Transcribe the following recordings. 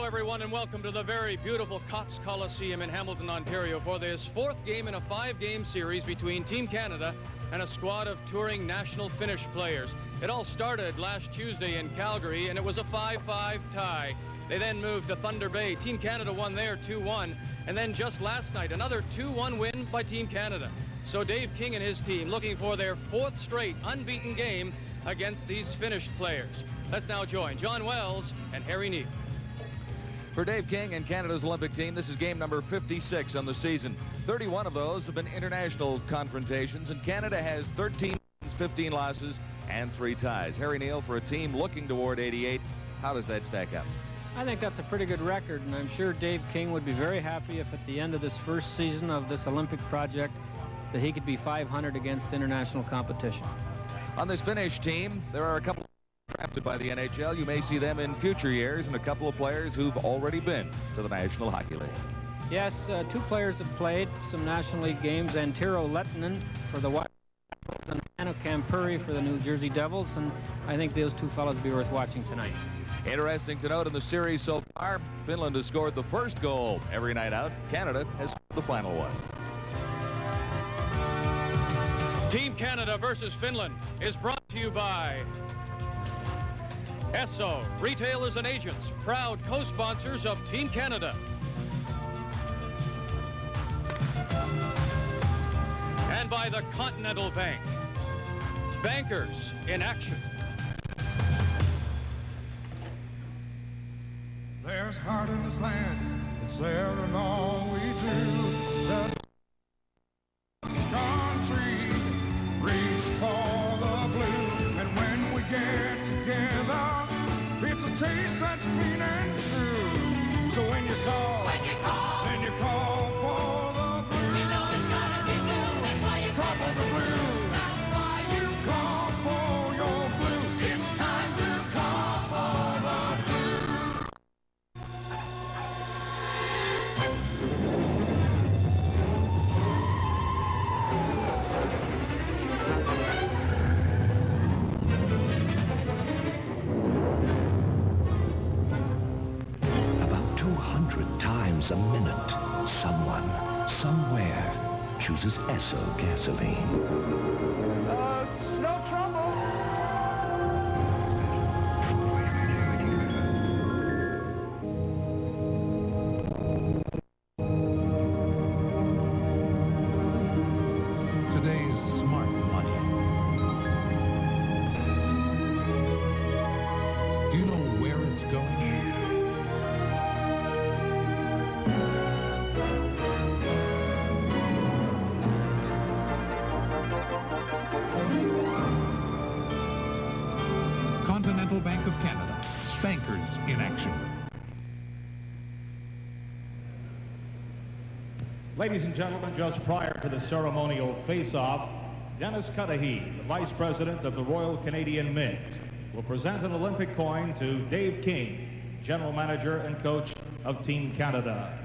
Hello, everyone, and welcome to the very beautiful Copps Coliseum in Hamilton, Ontario for this fourth game in a five-game series between Team Canada and a squad of touring national Finnish players. It all started last Tuesday in Calgary, and it was a 5-5 tie. They then moved to Thunder Bay. Team Canada won there 2-1, and then just last night, another 2-1 win by Team Canada. So Dave King and his team looking for their fourth straight unbeaten game against these Finnish players. Let's now join John Wells and Harry Neal. For Dave King and Canada's Olympic team, this is game number 56 on the season. 31 of those have been international confrontations, and Canada has 13 wins, 15 losses, and 3 ties. Harry Neal, for a team looking toward 88, how does that stack up? I think that's a pretty good record, and I'm sure Dave King would be very happy if at the end of this first season of this Olympic project that he could be 500 against international competition. On this Finnish team, there are a couple drafted by the NHL. You may see them in future years, and a couple of players who've already been to the National Hockey League. Yes, 2 players have played some National League games, Antero Lettinen for the Wild and Anu Kampuri for the New Jersey Devils, and I think those 2 fellows will be worth watching tonight. Interesting to note in the series so far, Finland has scored the first goal every night out. Canada has scored the final one. Team Canada versus Finland is brought to you by Esso, retailers and agents, proud co-sponsors of Team Canada. And by the Continental Bank. Bankers in action. There's heart in this land, it's there in all we do. The country reach for the blue, and when we get together, it's a taste that's clean and true. So when you call, then you call for the blue. You know it's gotta be blue, that's why you call for the blue. That's why you Call for your blue. It's time to call for the blue. About 200 times a minute, someone, somewhere, chooses Esso gasoline. It's no trouble. Today's smart money. Do you know where it's going? Continental Bank of Canada. Bankers in action. Ladies and gentlemen, just prior to the ceremonial face-off, Dennis Cudahy, the Vice President of the Royal Canadian Mint, will present an Olympic coin to Dave King, General Manager and Coach of Team Canada.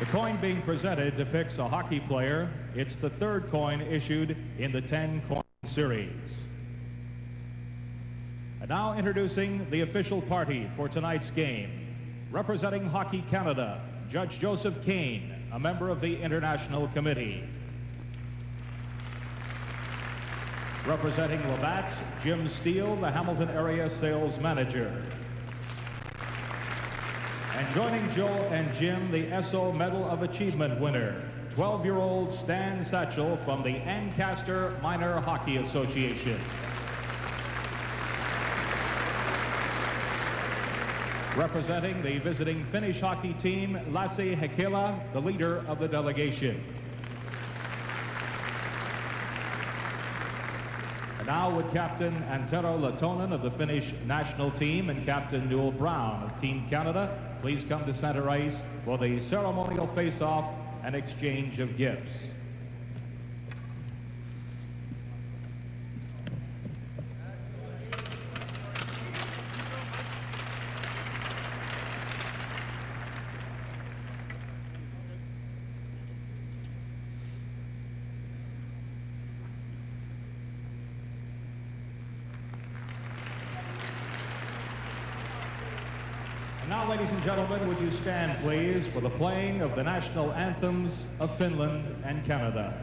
The coin being presented depicts a hockey player. It's the 3rd coin issued in the 10-coin series. And now introducing the official party for tonight's game. Representing Hockey Canada, Judge Joseph Kane, a member of the International Committee. Representing Labatt's, Jim Steele, the Hamilton Area Sales Manager. And joining Joe and Jim, the Esso Medal of Achievement winner, 12-year-old Stan Satchel from the Ancaster Minor Hockey Association. Representing the visiting Finnish hockey team, Lassi Hekela, the leader of the delegation. And now would Captain Antero Latonen of the Finnish national team and Captain Newell Brown of Team Canada please come to center ice for the ceremonial face-off and exchange of gifts. Now, ladies and gentlemen, would you stand, please, for the playing of the national anthems of Finland and Canada.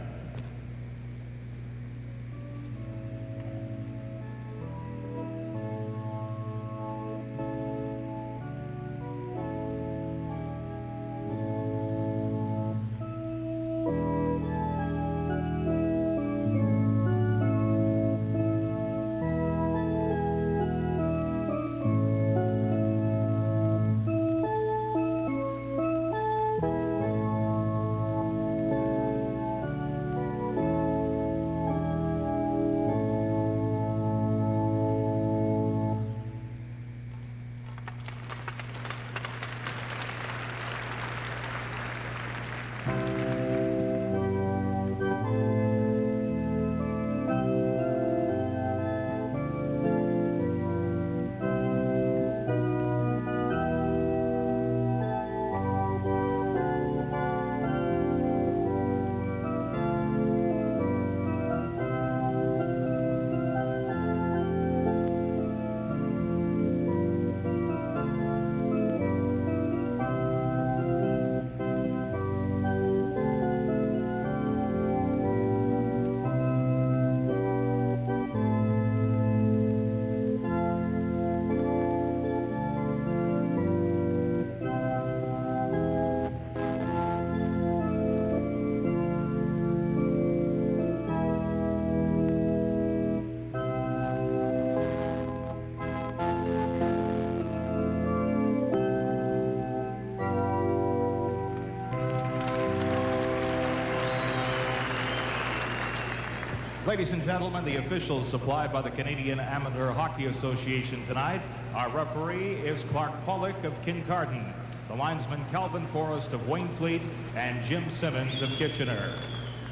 Ladies and gentlemen, the officials supplied by the Canadian Amateur Hockey Association tonight. Our referee is Clark Pollock of Kincardine, the linesman Calvin Forrest of Waynfleet, and Jim Simmons of Kitchener.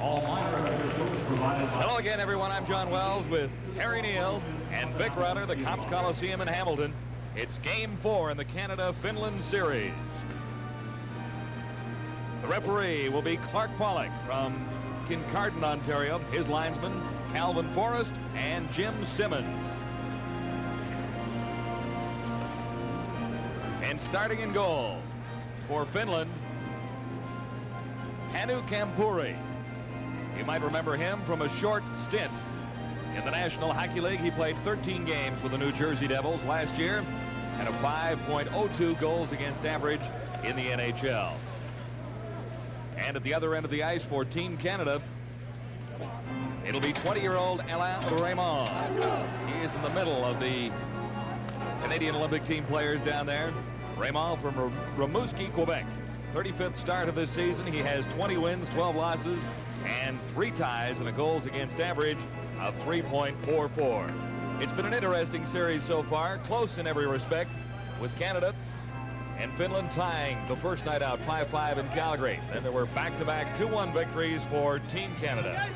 All minor officials provided by... Hello again, everyone. I'm John Wells with Harry Neal and Vic Rutter, the Cops Coliseum in Hamilton. It's Game 4 in the Canada-Finland series. The referee will be Clark Pollock from Kincardine, Ontario. His linesman, Calvin Forrest and Jim Simmons. And starting in goal for Finland, Hannu Kampuri. You might remember him from a short stint in the National Hockey League. He played 13 games with the New Jersey Devils last year and a 5.02 goals against average in the NHL. And at the other end of the ice for Team Canada, it'll be 20-year-old Alain Raymond. He is in the middle of the Canadian Olympic team players down there. Raymond from Rimouski, Quebec. 35th start of this season. He has 20 wins, 12 losses, and 3 ties and a goals against average of 3.44. It's been an interesting series so far, close in every respect, with Canada and Finland tying the first night out 5-5 in Calgary. Then there were back-to-back 2-1 victories for Team Canada.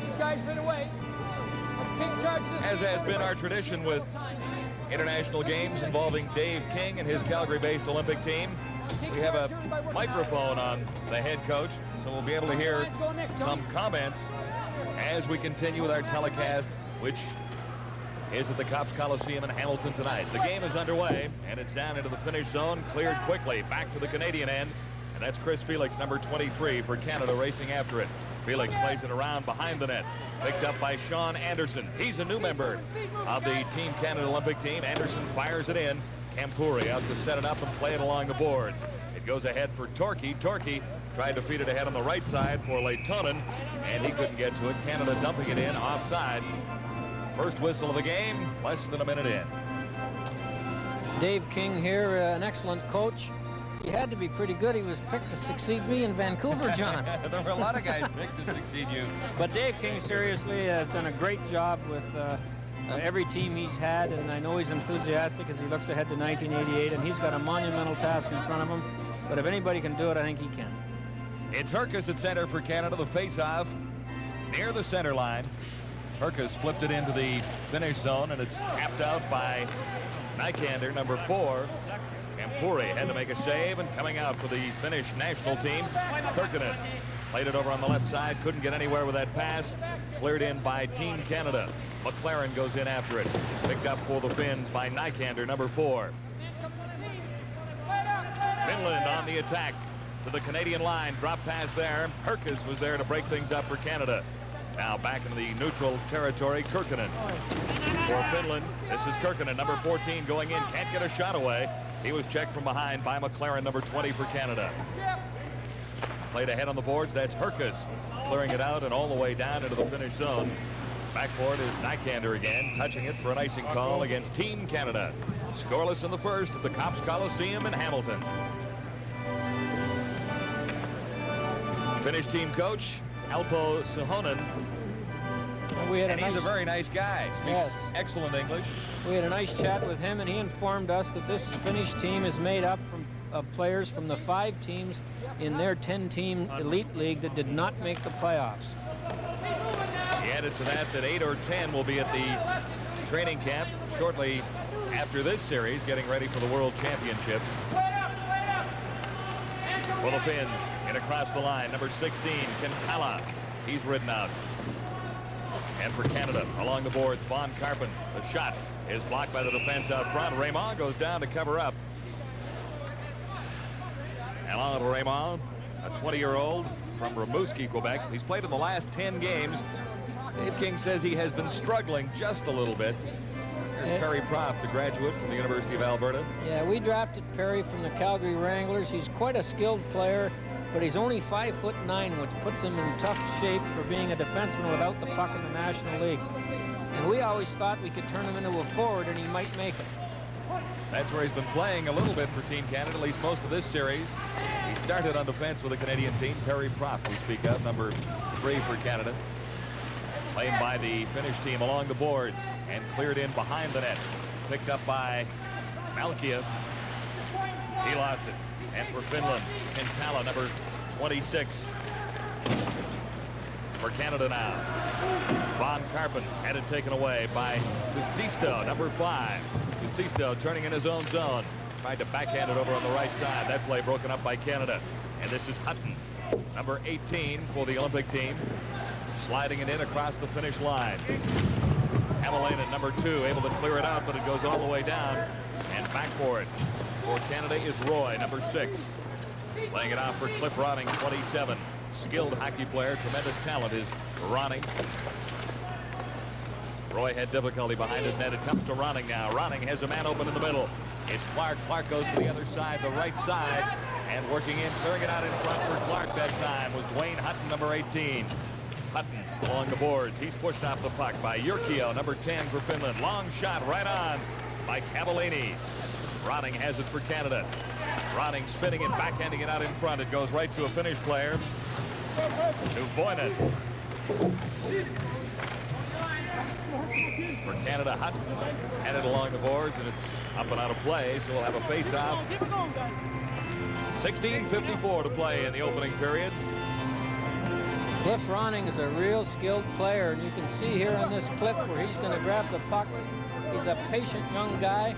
These guys ran away. Let's take charge of this. As has been our tradition with international games involving Dave King and his Calgary-based Olympic team, we have a microphone on the head coach, so we'll be able to hear some comments as we continue with our telecast, which is at the Cops Coliseum in Hamilton tonight. The game is underway, and it's down into the finish zone, cleared quickly back to the Canadian end, and that's Chris Felix, number 23 for Canada, racing after it. Felix plays it around behind the net, picked up by Sean Anderson. He's a new member of the Team Canada Olympic team. Anderson fires it in. Kampuri out to set it up and play it along the boards. It goes ahead for Torquay. Torquay tried to feed it ahead on the right side for Leitonen, and he couldn't get to it. Canada dumping it in offside. First whistle of the game, less than a minute in. Dave King here, an excellent coach. He had to be pretty good. He was picked to succeed me in Vancouver, John. There were a lot of guys picked to succeed you. But Dave King seriously has done a great job with every team he's had, and I know he's enthusiastic as he looks ahead to 1988, and he's got a monumental task in front of him. But if anybody can do it, I think he can. It's Herkus at center for Canada. The face-off near the center line. Herkus flipped it into the finish zone, and it's tapped out by Nykander, number 4. Kampuri had to make a save, and coming out for the Finnish national team, Kirkkonen played it over on the left side, couldn't get anywhere with that pass. Cleared in by Team Canada. McLaren goes in after it. Picked up for the Finns by Nykander, number 4. the attack to the Canadian line. Drop pass there. Herkus was there to break things up for Canada. Now back into the neutral territory, Kirkkonen. For Finland, this is Kirkkonen, number 14, going in. Can't get a shot away. He was checked from behind by McLaren, number 20 for Canada. Played ahead on the boards. That's Herkus clearing it out and all the way down into the Finnish zone. Back for it is Nykander again, touching it for an icing call against Team Canada. Scoreless in the first at the Copps Coliseum in Hamilton. Finnish team coach Alpo Suhonen. And he's a very nice guy. Speaks excellent English. We had a nice chat with him, and he informed us that this Finnish team is made up of players from the 5 teams in their 10-team elite league that did not make the playoffs. He added to that 8 or 10 will be at the training camp shortly after this series, getting ready for the World Championships. For the Finns, in across the line, number 16, Kentala. He's ridden out. And for Canada, along the boards, Von Karpen. The shot is blocked by the defense out front. Raymond goes down to cover up. Alain Raymond, a 20-year-old from Rimouski, Quebec. He's played in the last 10 games. Dave King says he has been struggling just a little bit. There's Perry Propp, the graduate from the University of Alberta. Yeah, we drafted Perry from the Calgary Wranglers. He's quite a skilled player, but he's only 5'9", which puts him in tough shape for being a defenseman without the puck in the National League. And we always thought we could turn him into a forward and he might make it. That's where he's been playing a little bit for Team Canada, at least most of this series. He started on defense with the Canadian team. Perry Propp, we speak of, number 3 for Canada. Played by the Finnish team along the boards and cleared in behind the net. Picked up by Malkia. He lost it. And for Finland, Kentala, number 26. For Canada now. Von Karpen had it taken away by Kusisto, number 5. Kusisto turning in his own zone. Tried to backhand it over on the right side. That play broken up by Canada. And this is Hutton, number 18 for the Olympic team. Sliding it in across the finish line. Hämäläinen, number 2, able to clear it out, but it goes all the way down. And back for it. For Canada is Roy, number 6. Laying it off for Cliff Ronning, 27. Skilled hockey player, tremendous talent is Ronning. Roy had difficulty behind his net. It comes to Ronning now. Ronning has a man open in the middle. It's Clark. Clark goes to the other side, the right side. And working in, clearing it out in front for Clark that time was Dwayne Hutton, number 18. Hutton along the boards. He's pushed off the puck by Jyrkio, number 10 for Finland. Long shot right on by Cavallini. Ronning has it for Canada. Ronning spinning and backhanding it out in front. It goes right to a Finnish player. To Voinen. For Canada, Hutton had it along the boards, and it's up and out of play, so we'll have a face-off. 16:54 to play in the opening period. Cliff Ronning is a real skilled player, and you can see here on this clip where he's going to grab the puck. He's a patient young guy,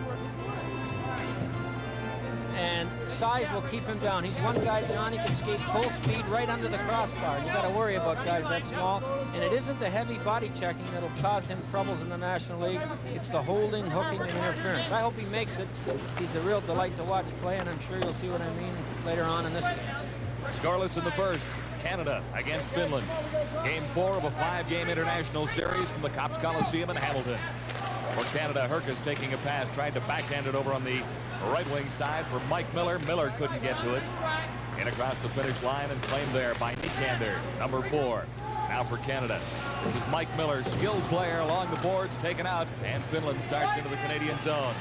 and size will keep him down. He's one guy, John, he can skate full speed right under the crossbar. You got to worry about guys that small, and it isn't the heavy body checking that'll cause him troubles in the National League. It's the holding, hooking, and interference. I hope he makes it. He's a real delight to watch play, and I'm sure you'll see what I mean later on in this game. Scoreless in the first. Canada against Finland. Game 4 of a 5-game international series from the Copps Coliseum in Hamilton. For Canada, Herkus taking a pass, tried to backhand it over on the right wing side for Mike Miller. Miller couldn't get to it. In across the finish line and claimed there by Nykander, number 4. Now for Canada. This is Mike Miller, skilled player along the boards, taken out, and Finland starts into the Canadian zone.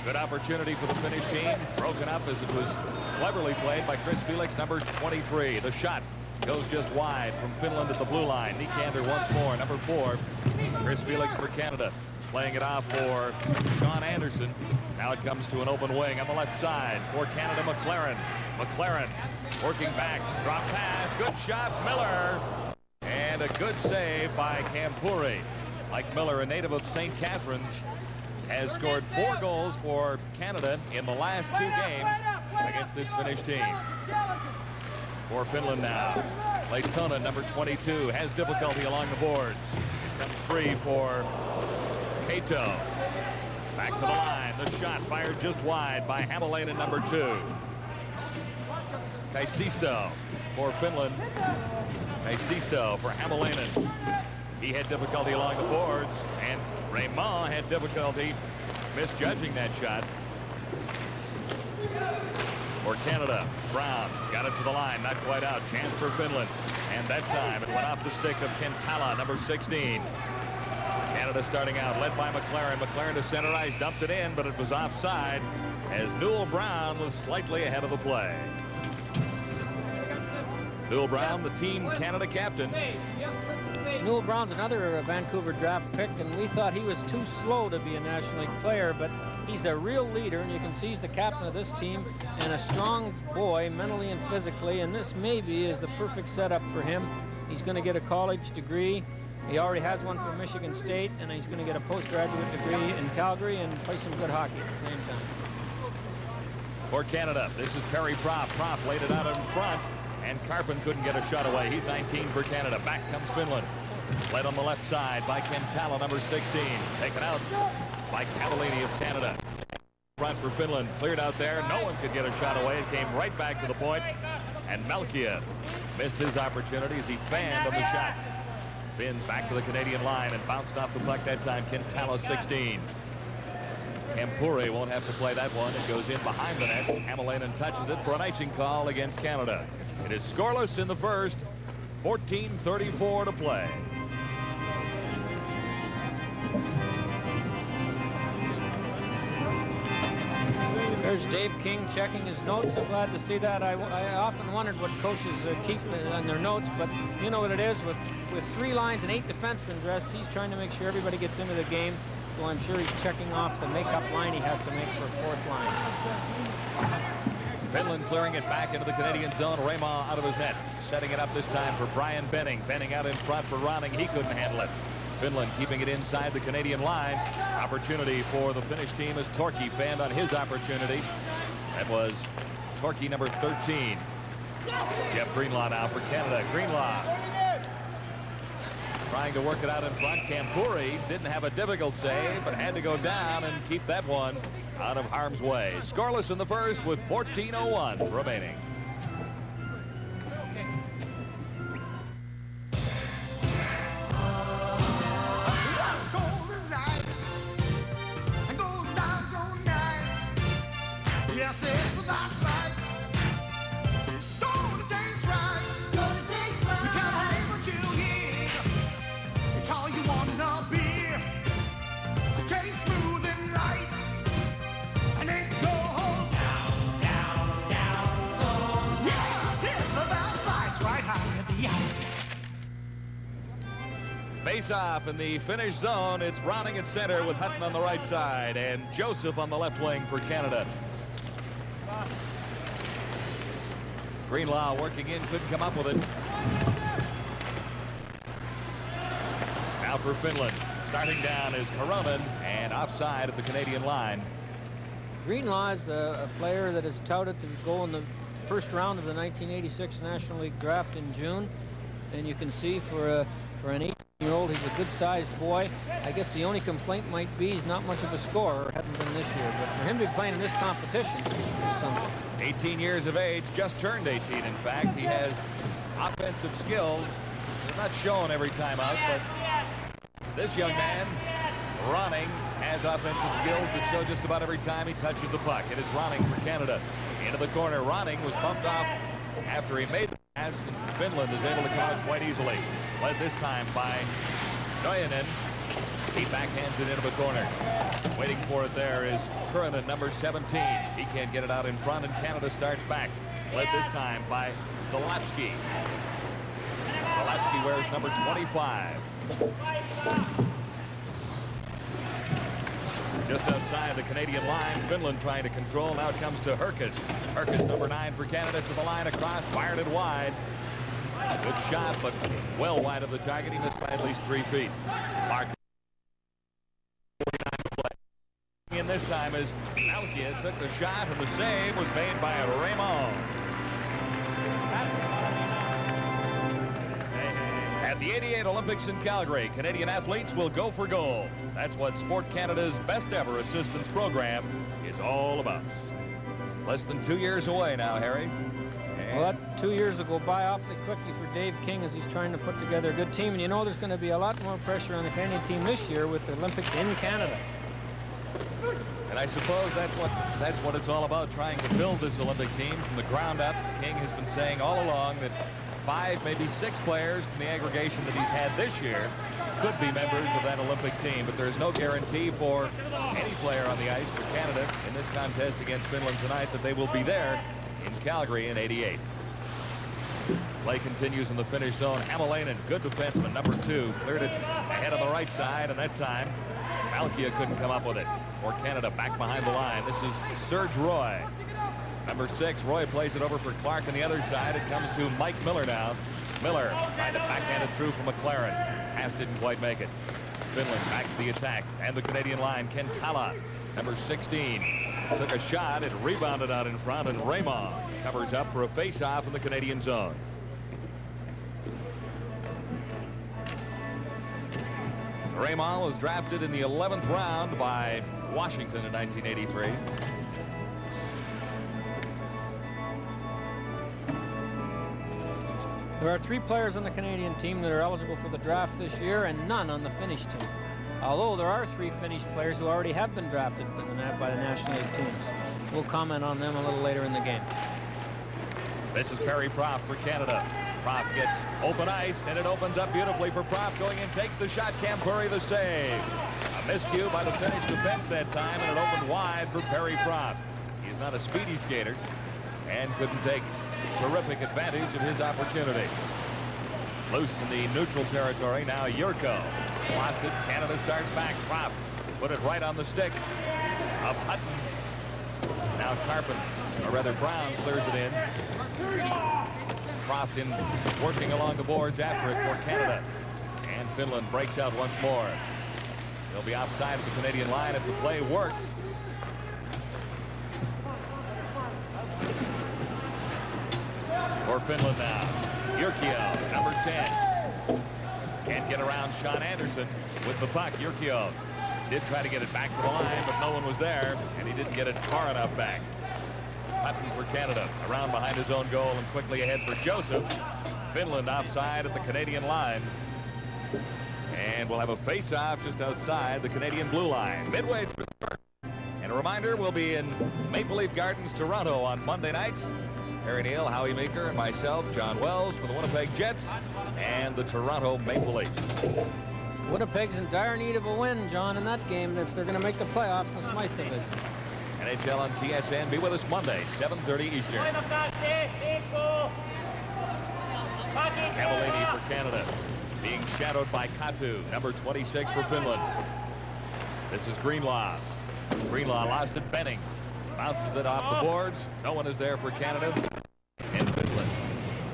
Good opportunity for the Finnish team. Broken up as it was cleverly played by Chris Felix, number 23. The shot goes just wide from Finland at the blue line. Nykander once more, number 4. Chris Felix for Canada. Playing it off for Sean Anderson. Now it comes to an open wing on the left side for Canada, McLaren. McLaren working back. Drop pass. Good shot, Miller. And a good save by Kampuri. Mike Miller, a native of St. Catharines, has scored 4 goals for Canada in the last 2 games against this Finnish team. For Finland now, Lehtona, number 22, has difficulty along the boards. It comes free for Kato. Back to the line. The shot fired just wide by Hämäläinen, number 2. Kaisisto for Finland. Kaisisto for Hämäläinen. He had difficulty along the boards, and Raymond had difficulty misjudging that shot. For Canada, Brown got it to the line, not quite out. Chance for Finland, and that time it went off the stick of Kentala, number 16. Canada starting out, led by McLaren. McLaren to center ice, dumped it in, but it was offside as Newell Brown was slightly ahead of the play. Newell Brown, the Team Canada captain. Newell Brown's another Vancouver draft pick, and we thought he was too slow to be a National League player, but he's a real leader, and you can see he's the captain of this team and a strong boy mentally and physically, and this maybe is the perfect setup for him. He's going to get a college degree. He already has one from Michigan State, and he's going to get a postgraduate degree in Calgary and play some good hockey at the same time. For Canada, this is Perry Propp. Propp laid it out in front, and Carpin couldn't get a shot away. He's 19 for Canada. Back comes Finland. Led on the left side by Kentala, number 16. Taken out by Cavallini of Canada. Front for Finland. Cleared out there. No one could get a shot away. It came right back to the point. And Melkia missed his opportunity as he fanned on the shot. Finns back to the Canadian line and bounced off the puck that time. Kentala, 16. Kampuri won't have to play that one. It goes in behind the net. Hämäläinen touches it for an icing call against Canada. It is scoreless in the first. 14:34 to play. There's Dave King checking his notes. I'm glad to see that. I often wondered what coaches keep on their notes, but you know what it is. With 3 lines and 8 defensemen dressed, he's trying to make sure everybody gets into the game. So I'm sure he's checking off the makeup line he has to make for a 4th line. Finland clearing it back into the Canadian zone. Raymond out of his net. Setting it up this time for Brian Benning. Benning out in front for Ronning. He couldn't handle it. Finland keeping it inside the Canadian line. Opportunity for the Finnish team as Torkey fanned on his opportunity. That was Torkey, number 13. Jeff Greenlaw now for Canada. Greenlaw trying to work it out in front. Kampuri didn't have a difficult save, but had to go down and keep that one out of harm's way. Scoreless in the first with 14:01 remaining. Face-off in the Finnish zone. It's Ronning at center with Hutton on the right side and Joseph on the left wing for Canada. Greenlaw working in, couldn't come up with it. Now for Finland. Starting down is Koronen and offside at the Canadian line. Greenlaw is a player that is touted to go in the first round of the 1986 National League draft in June. And you can see for an 18-year-old, he's a good-sized boy. I guess the only complaint might be he's not much of a scorer, hasn't been this year. But for him to be playing in this competition is something. 18 years of age, just turned 18, in fact. He has offensive skills. They're not shown every time out, but this young man, Ronning, has offensive skills that show just about every time he touches the puck. It is Ronning for Canada. Into the corner. Ronning was bumped off after he made the pass, and Finland is able to come out quite easily. Led this time by Noyanen. He backhands it into the corner. Waiting for it there is Koronen, number 17. He can't get it out in front, and Canada starts back. Led this time by Zalapski. Zalapski wears number 25. Just outside the Canadian line, Finland trying to control. Now it comes to Herkes. Herkes, number 9 for Canada, to the line across, fired it wide. Good shot, but well wide of the target. He missed by at least 3 feet. Clark, 49 to play. In this time as Malkia took the shot, and the save was made by Raymond. At the '88 Olympics in Calgary, Canadian athletes will go for gold. That's what Sport Canada's best ever assistance program is all about. Less than 2 years away now, Harry. Well, that 2 years will go by awfully quickly for Dave King as he's trying to put together a good team. And you know there's going to be a lot more pressure on the Canadian team this year with the Olympics in Canada. And I suppose that's what it's all about, trying to build this Olympic team from the ground up. King has been saying all along that 5, maybe 6 players from the aggregation that he's had this year could be members of that Olympic team, but there's no guarantee for any player on the ice for Canada in this contest against Finland tonight that they will be there in Calgary in '88. Play continues in the Finnish zone. Hämäläinen, good defenseman, number 2, cleared it ahead on the right side, and that time Malkia couldn't come up with it. For Canada, back behind the line, this is Serge Roy. Number 6, Roy plays it over for Clark on the other side. It comes to Mike Miller now. Miller trying to backhand it through from McLaren. Pass didn't quite make it. Finland back to the attack. And the Canadian line, Kentala, number 16. Took a shot. It rebounded out in front, and Raymond covers up for a face-off in the Canadian zone. Raymond was drafted in the 11th round by Washington in 1983. There are 3 players on the Canadian team that are eligible for the draft this year and none on the Finnish team. Although there are 3 Finnish players who already have been drafted by the National League teams. We'll comment on them a little later in the game. This is Perry Propp for Canada. Propp gets open ice, and it opens up beautifully for Propp. Going in, takes the shot. Kampuri the save. A miscue by the Finnish defense that time, and it opened wide for Perry Propp. He's not a speedy skater and couldn't take terrific advantage of his opportunity. Loose in the neutral territory. Now Yurko lost it. Canada starts back. Propp put it right on the stick of Hutton. Now Carpin, or rather Brown, clears it in. Crofton working along the boards after it for Canada. And Finland breaks out once more. They'll be offside at the Canadian line if the play worked. For Finland now, Jyrkiö, number 10. Can't get around Sean Anderson with the puck. Jyrkiö did try to get it back to the line, but no one was there, and he didn't get it far enough back. Hutton for Canada, around behind his own goal and quickly ahead for Joseph. Finland offside at the Canadian line. And we'll have a face-off just outside the Canadian blue line, midway through the first. And a reminder, we'll be in Maple Leaf Gardens, Toronto on Monday nights. Harry Neal, Howie Meeker, and myself, John Wells, for the Winnipeg Jets and the Toronto Maple Leafs. Winnipeg's in dire need of a win, John, in that game if they're going to make the playoffs in the Smythe division. NHL on TSN. Be with us Monday, 7:30 Eastern. Cavallini for Canada, being shadowed by Katu, number 26 for Finland. This is Greenlaw. Greenlaw lost it. Benning bounces it off the boards. No one is there for Canada. And Finland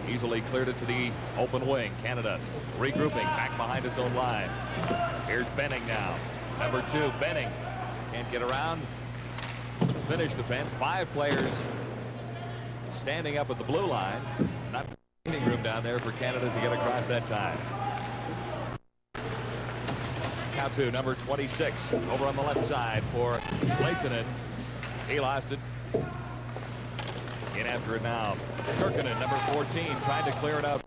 easily cleared it to the open wing. Canada regrouping back behind its own line. Here's Benning now. Number 2, Benning can't get around. Finnish defense, 5 players standing up at the blue line. Not any room down there for Canada to get across that time. Katu, number 26, over on the left side for Lehtinen. He lost it. In after it now. Kirkkonen, number 14, trying to clear it out.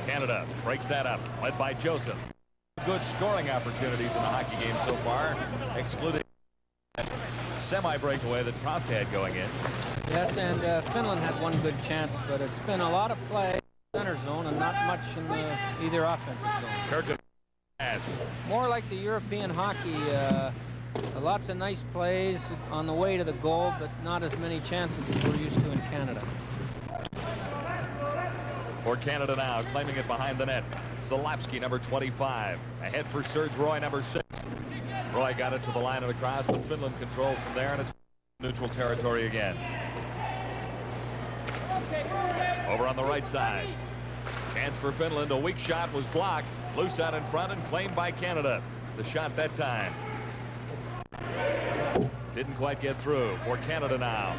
Canada breaks that up, led by Joseph. Good scoring opportunities in the hockey game so far, excluding that semi-breakaway that Proft had going in. Yes, and Finland had one good chance, but it's been a lot of play in the center zone and not much in the either offensive zone. Kirkkonen pass. More like the European hockey. Lots of nice plays on the way to the goal, but not as many chances as we're used to in Canada. For Canada now, claiming it behind the net. Zalapski, number 25. Ahead for Serge Roy, number 6. Roy got it to the line and across, but Finland controls from there, and it's neutral territory again. Over on the right side. Chance for Finland. A weak shot was blocked. Loose out in front and claimed by Canada. The shot that time didn't quite get through. For Canada now.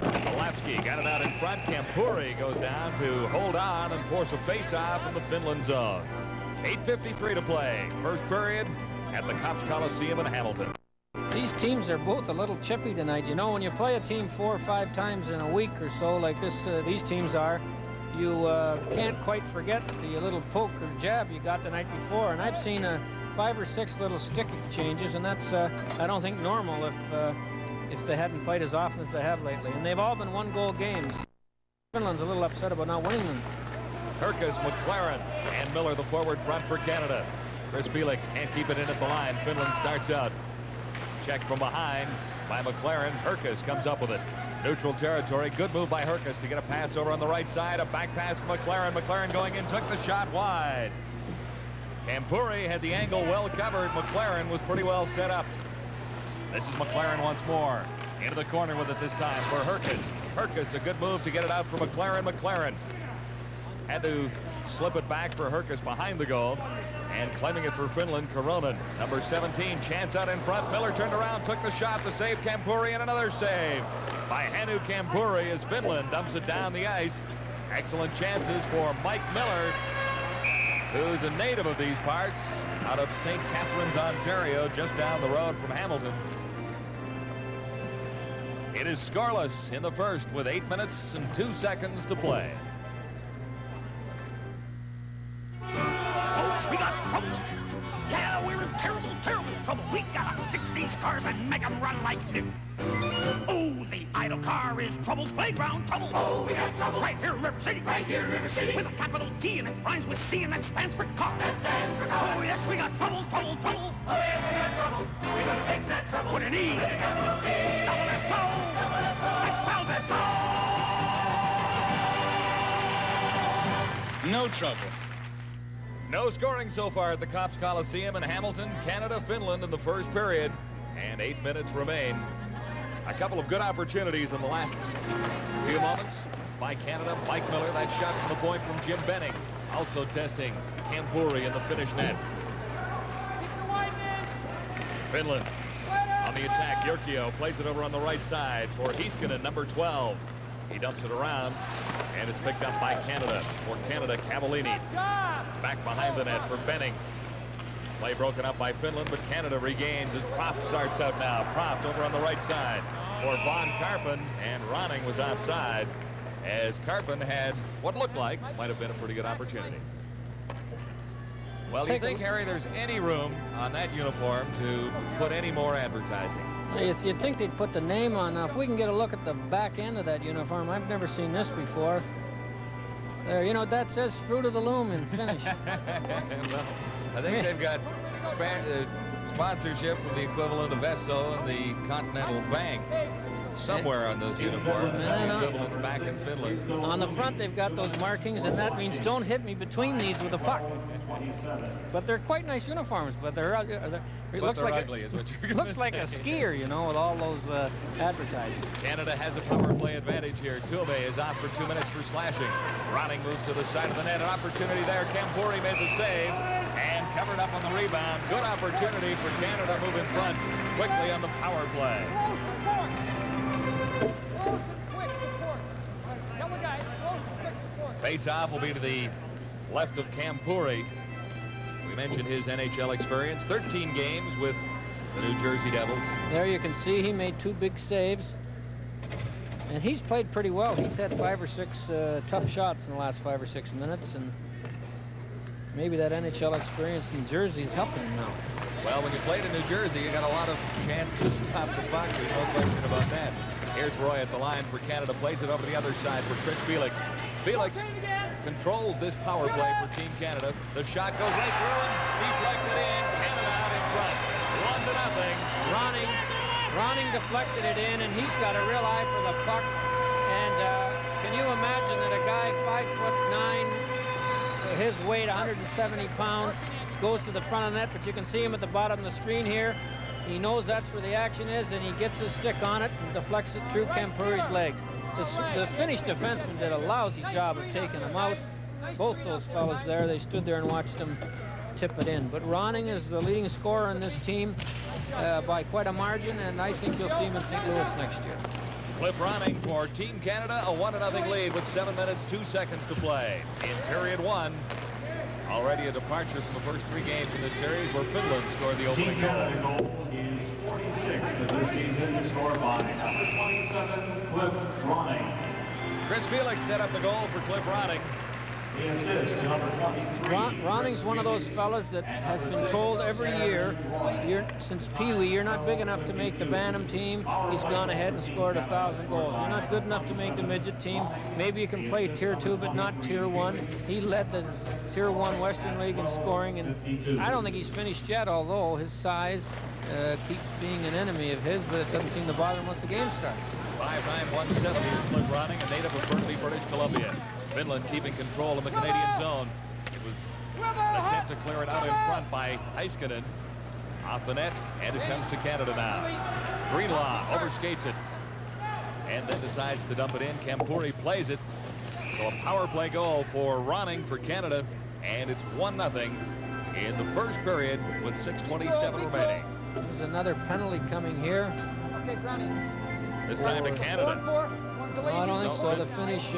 Zalapski got it out in front. Kampuri goes down to hold on and force a face-off in the Finland zone. 8:53 to play. First period at the Copps Coliseum in Hamilton. These teams are both a little chippy tonight. You know, when you play a team 4 or 5 times in a week or so, like these teams are, you can't quite forget the little poke or jab you got the night before. And I've seen 5 or 6 little stick exchanges, and that's I don't think normal if they hadn't played as often as they have lately. And they've all been 1-goal games. Finland's a little upset about not winning them. Herkus, McLaren, and Miller the forward front for Canada. Chris Felix can't keep it in at the line. Finland starts out. Check from behind by McLaren. Herkus comes up with it. Neutral territory. Good move by Herkus to get a pass over on the right side. A back pass from McLaren. McLaren going in, took the shot wide. Kampuri had the angle well covered. McLaren was pretty well set up. This is McLaren once more. Into the corner with it this time for Herkus. Herkus, a good move to get it out for McLaren. McLaren had to slip it back for Herkus behind the goal. And claiming it for Finland, Koronen, number 17, chance out in front. Miller turned around, took the shot, the save, Kampuri, and another save by Hannu Kampuri as Finland dumps it down the ice. Excellent chances for Mike Miller, who's a native of these parts, out of St. Catharines, Ontario, just down the road from Hamilton. It is scoreless in the first with 8 minutes and 2 seconds to play. We got trouble. Yeah, we're in terrible, terrible trouble. We gotta fix these cars and make them run like new. Oh, the idle car is trouble's playground. Trouble. Oh, we got trouble. Right here in River City. Right here in River City. With a capital T and it rhymes with C and that stands for car. That stands for car. Oh, yes, we got trouble, trouble, trouble. Oh, yes, we got trouble. We're gonna fix that trouble. With an E. With a capital E. Double S-O. Double S-O. That spells S-O. No trouble. No scoring so far at the Copps Coliseum in Hamilton, Canada, Finland in the first period, and 8 minutes remain. A couple of good opportunities in the last few moments by Canada. Mike Miller, that shot from the point from Jim Benning. Also testing Kampuri in the Finnish net. Finland on the attack. Jyrkio plays it over on the right side for Heiskanen, number 12. He dumps it around, and it's picked up by Canada. For Canada, Cavallini back behind the net for Benning. Play broken up by Finland, but Canada regains as Proft starts out now. Proft over on the right side for Von Karpen, and Ronning was offside as Karpen had what looked like might have been a pretty good opportunity. Well, do you think, Harry, there's any room on that uniform to put any more advertising? You'd think they'd put the name on. Now, if we can get a look at the back end of that uniform, I've never seen this before. There, you know, that says Fruit of the Loom in Finnish. Well, I think they've got sponsorship from the equivalent of Esso and the Continental Bank somewhere on those uniforms. The equivalent's back in Finland. On the front, they've got those markings, and that means don't hit me between these with a puck. But they're quite nice uniforms, but they're looks like ugly, is what you're looks like a skier, you know, with all those advertising. Canada has a power play advantage here. Tuve is off for 2 minutes for slashing. Ronning moves to the side of the net. An opportunity there. Kampuri made the save and covered up on the rebound. Good opportunity for Canada to move in front quickly on the power play. Close and quick support. Tell the guys, close and quick support. Face-off will be to the left of Kampuri. We mentioned his NHL experience, 13 games with the New Jersey Devils. There you can see he made 2 big saves. And he's played pretty well. He's had 5 or 6 tough shots in the last 5 or 6 minutes. And maybe that NHL experience in Jersey is helping him now. Well, when you played in New Jersey, you got a lot of chance to stop the puck. There's no question about that. Here's Roy at the line for Canada. Plays it over the other side for Chris Felix. Felix controls this power play for Team Canada. The shot goes right through and deflected in. Canada out in front. 1-0. Ronning deflected it in, and he's got a real eye for the puck. And can you imagine that a guy 5'9", his weight 170 pounds, goes to the front of the net, but you can see him at the bottom of the screen here. He knows that's where the action is, and he gets his stick on it and deflects it through Kampuri's legs. The Finnish defenseman did a lousy job of taking him out. Both those fellas there, they stood there and watched him tip it in. But Ronning is the leading scorer in this team by quite a margin, and I think you'll see him in St. Louis next year. Cliff Ronning for Team Canada, a 1-0 lead with 7 minutes, 2 seconds to play. In period 1, already a departure from the first 3 games in this series where Finland scored the opening goal. Team Canada goal is 46. the season scored by number 27, Cliff Ronning. Chris Felix set up the goal for Cliff Ronning. The assist, number 23. Ronning's one of those fellas that has been told every year, since Pee Wee, you're not big enough to make the Bantam team. He's gone ahead and scored 1,000 goals. You're not good enough to make the midget team. Maybe you can play Tier 2, but not Tier 1. He led the Tier 1 Western League in scoring, and I don't think he's finished yet, although his size keeps being an enemy of his, but it doesn't seem to bother him once the game starts. 5'9", 170 is Cliff Ronning, a native of Burnaby, British Columbia. Finland keeping control in the Canadian zone. It was an attempt to clear it out in front by Heiskanen. Off the net, and it comes to Canada now. Greenlaw overskates it, and then decides to dump it in. Kampuri plays it. So a power play goal for Ronning for Canada, and it's 1-0 in the first period with 6:27 remaining. There's another penalty coming here. Okay, Brownie. This time to Canada. No, I don't think so. The Finnish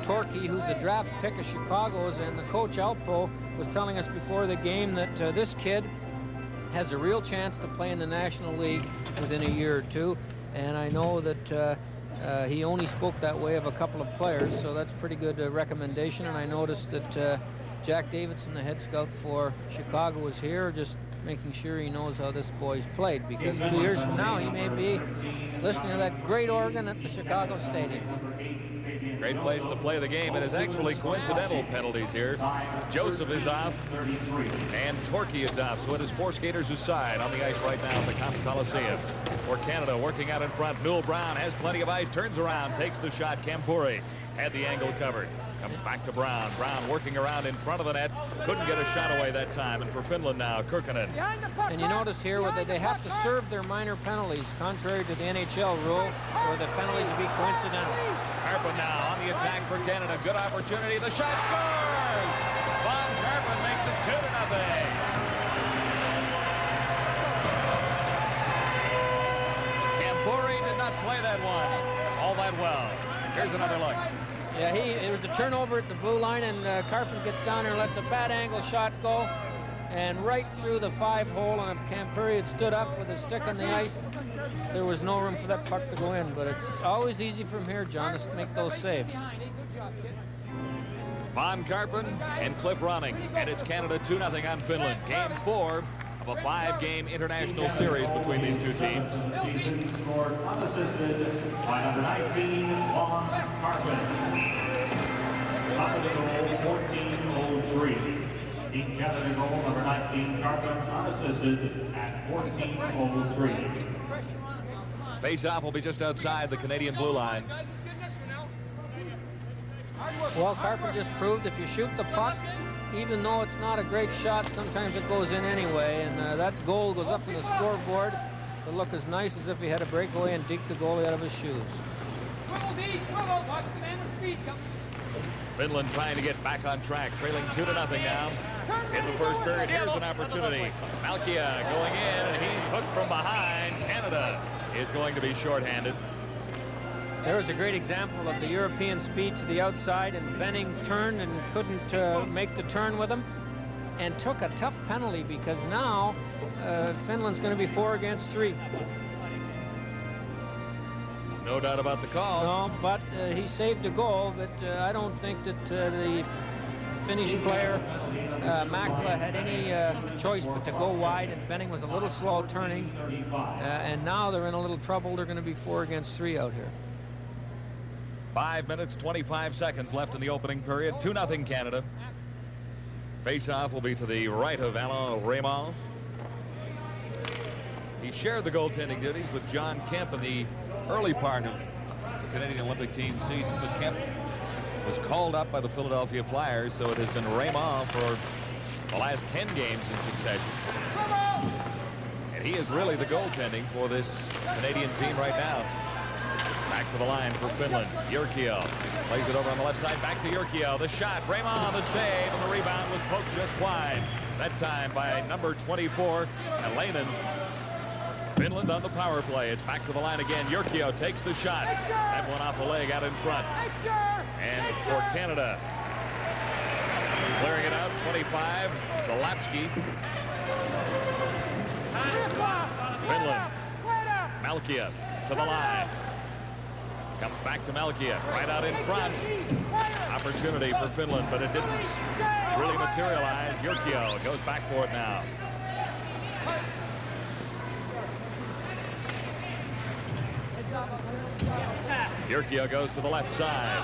Torkey, who's a draft pick of Chicago's, and the coach Alpro was telling us before the game that this kid has a real chance to play in the National League within a year or two. And I know that he only spoke that way of a couple of players, so that's a pretty good recommendation. And I noticed that Jack Davidson, the head scout for Chicago, was here just making sure he knows how this boy's played, because 2 years from now he may be listening to that great organ at the Chicago Stadium. Great place to play the game. It is actually coincidental penalties here. Joseph is off, and Torkey is off. So it is four skaters aside on the ice right now at the Cops Coliseum. For Canada, working out in front. Newell Brown has plenty of ice, turns around, takes the shot. Kampuri had the angle covered. Comes back to Brown. Brown working around in front of the net. Couldn't get a shot away that time. And for Finland now, Kirkkonen. And you notice here that they have to serve their minor penalties, contrary to the NHL rule, where the penalties would be coincidental. Karpin now on the attack for Canada. Good opportunity. The shot scores! Von Karpin makes it 2-0. Kampuri did not play that one all that well. Here's another look. Yeah, it was a turnover at the blue line, and Karpin gets down there and lets a bad angle shot go, and right through the 5-hole. And if Kampuri had stood up with his stick on the ice, there was no room for that puck to go in. But it's always easy from here, John, to make those saves. Von Karpin and Cliff Ronning, and it's Canada 2-0 on Finland. Game 4 of a 5-game international series between these two teams. Scored unassisted by number 19, Von Karpin. Top of the goal, 14:03. Team Canada goal, number 19, Karpin, unassisted at 14:03. Face-off will be just outside the Canadian blue line. Well, Karpin just proved if you shoot the puck, even though it's not a great shot, sometimes it goes in anyway, and that goal goes up on the scoreboard to look as nice as if he had a breakaway and deked the goalie out of his shoes. Swivel, D, swivel. Watch the man with speed come. Finland trying to get back on track, trailing 2-0 now in the first period. Here's an opportunity. Malkia going in, and he's hooked from behind. Canada is going to be shorthanded. There was a great example of the European speed to the outside, and Benning turned and couldn't make the turn with him, and took a tough penalty, because now Finland's going to be 4 against 3. No doubt about the call. No, but he saved a goal, but I don't think that the Finnish player, Makla, had any choice but to go wide, and Benning was a little slow turning, and now they're in a little trouble. They're going to be 4 against 3 out here. 5 minutes, 25 seconds left in the opening period. 2-0 Canada. Face-off will be to the right of Alain Raymond. He shared the goaltending duties with John Kemp in the early part of the Canadian Olympic team season, but Kemp was called up by the Philadelphia Flyers, so it has been Raymond for the last 10 games in succession. And he is really the goaltending for this Canadian team right now. Back to the line for Finland. Jyrkiö plays it over on the left side. Back to Jyrkiö. The shot. Raymond the save, and the rebound was poked just wide. That time by number 24, Alainen. Finland on the power play. It's back to the line again. Jyrkiö takes the shot. That one off the leg out in front. And for Canada, clearing it out, 25, Zalapski. Finland Malkia to the line. Comes back to Malkia, right out in front. Opportunity for Finland, but it didn't really materialize. Jyrkio goes back for it now. Jyrkio goes to the left side.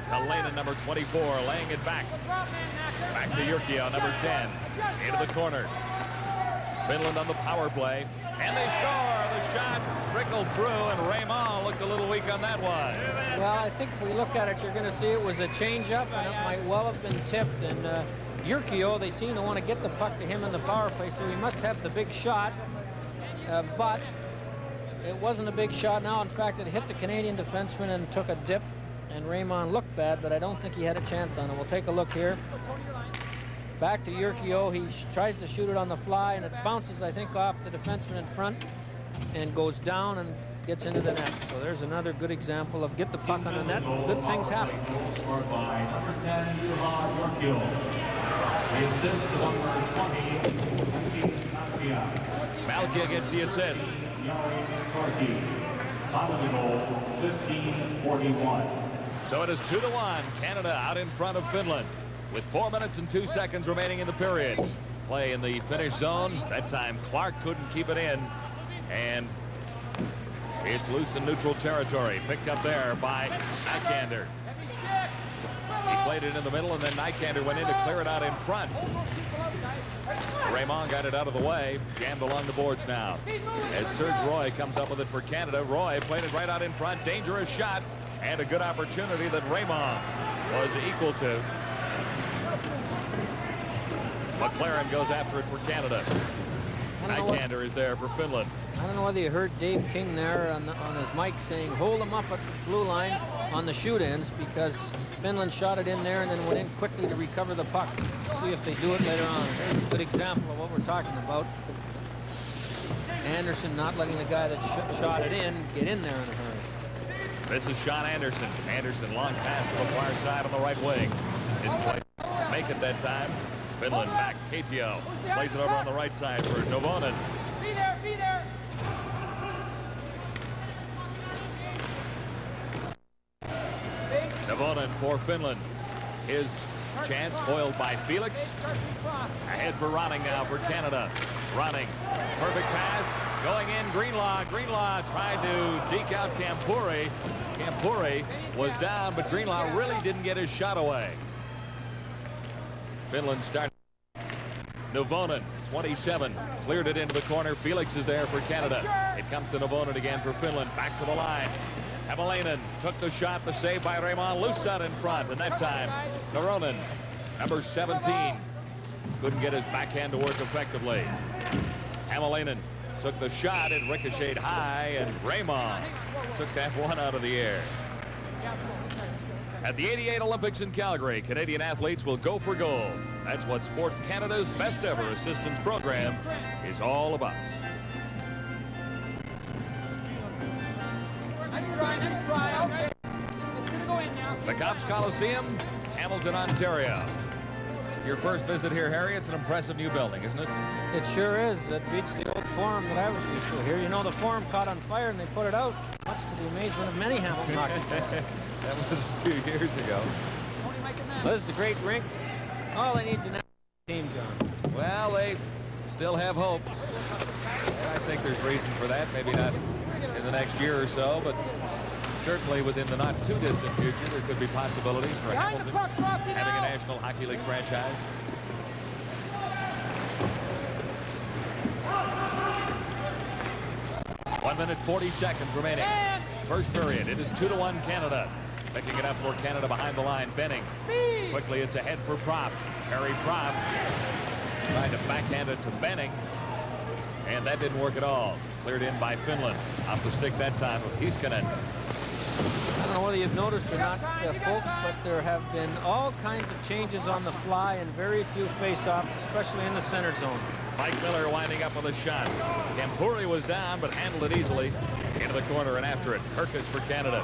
Kalena, number 24, laying it back. Back to Jyrkio, number 10. Into the corner. Finland on the power play. And they score. The shot trickled through, and Raymond looked a little weak on that one. Well, I think if we look at it, you're going to see it was a change-up, and it might well have been tipped. And Jyrkio, they seem to want to get the puck to him in the power play, so he must have the big shot. But it wasn't a big shot now. In fact, it hit the Canadian defenseman and took a dip, and Raymond looked bad, but I don't think he had a chance on it. We'll take a look here. Back to Jyrkio. He tries to shoot it on the fly, and it bounces, I think, off the defenseman in front and goes down and gets into the net. So there's another good example of get the puck on the net, good things happen. Scored by number 10, Jyrkio. The assist to number 20, Malkia gets the assist. Solid goal, 15-41. So it is 2-1. Canada out in front of Finland with 4 minutes and 2 seconds remaining in the period. Play in the Finnish zone. That time Clark couldn't keep it in, and it's loose in neutral territory. Picked up there by Nykander. He played it in the middle, and then Nykander went in to clear it out in front. Raymond got it out of the way, jammed along the boards now. As Serge Roy comes up with it for Canada, Roy played it right out in front. Dangerous shot, and a good opportunity that Raymond was equal to. McLaren goes after it for Canada. Nykander is there for Finland. I don't know whether you heard Dave King there on his mic saying, hold them up at the blue line on the shoot-ins, because Finland shot it in there and then went in quickly to recover the puck. See if they do it later on. There's a good example of what we're talking about. Anderson not letting the guy that shot it in get in there in a hurry. This is Sean Anderson. Anderson, long pass to the far side on the right wing. Didn't quite make it that time. Finland back. Katio plays it over on the right side for Novonen. Be there, be there. Novonen for Finland. His chance foiled by Felix. Ahead for Ronning now for Canada. Ronning. Perfect pass. Going in. Greenlaw. Greenlaw tried to deke out Kampuri. Kampuri was down, but Greenlaw really didn't get his shot away. Finland started. Novonen, 27, cleared it into the corner. Felix is there for Canada. It comes to Novonen again for Finland. Back to the line. Hämäläinen took the shot, the save by Raymond. Loose out in front, and that time, Noronen, number 17, couldn't get his backhand to work effectively. Hämäläinen took the shot, it ricocheted high, and Raymond took that one out of the air. At the 88 Olympics in Calgary, Canadian athletes will go for gold. That's what Sport Canada's best ever assistance program is all about. Nice try, okay. It's gonna go in now. The Copps Coliseum, Hamilton, Ontario. Your first visit here, Harry, it's an impressive new building, isn't it? It sure is. It beats the old Forum that I was used to here. You know, the Forum caught on fire and they put it out, much to the amazement of many Hamilton hockey fans. That was a few years ago. Well, this is a great rink. All they need is an team, John. Well, they still have hope. And I think there's reason for that. Maybe not in the next year or so, but certainly within the not too distant future, there could be possibilities for Hamilton having a National Hockey League franchise. One minute, 40 seconds remaining. First period. It is 2-1 Canada. Picking it up for Canada behind the line. Benning. Quickly, it's ahead for Proft. Harry Proft trying to backhand it to Benning. And that didn't work at all. Cleared in by Finland. Off the stick that time of Heiskanen. I don't know whether you've noticed or not, folks, but there have been all kinds of changes on the fly and very few face-offs, especially in the center zone. Mike Miller winding up with a shot. Kampuri was down, but handled it easily. Into the corner and after it. Herkus for Canada.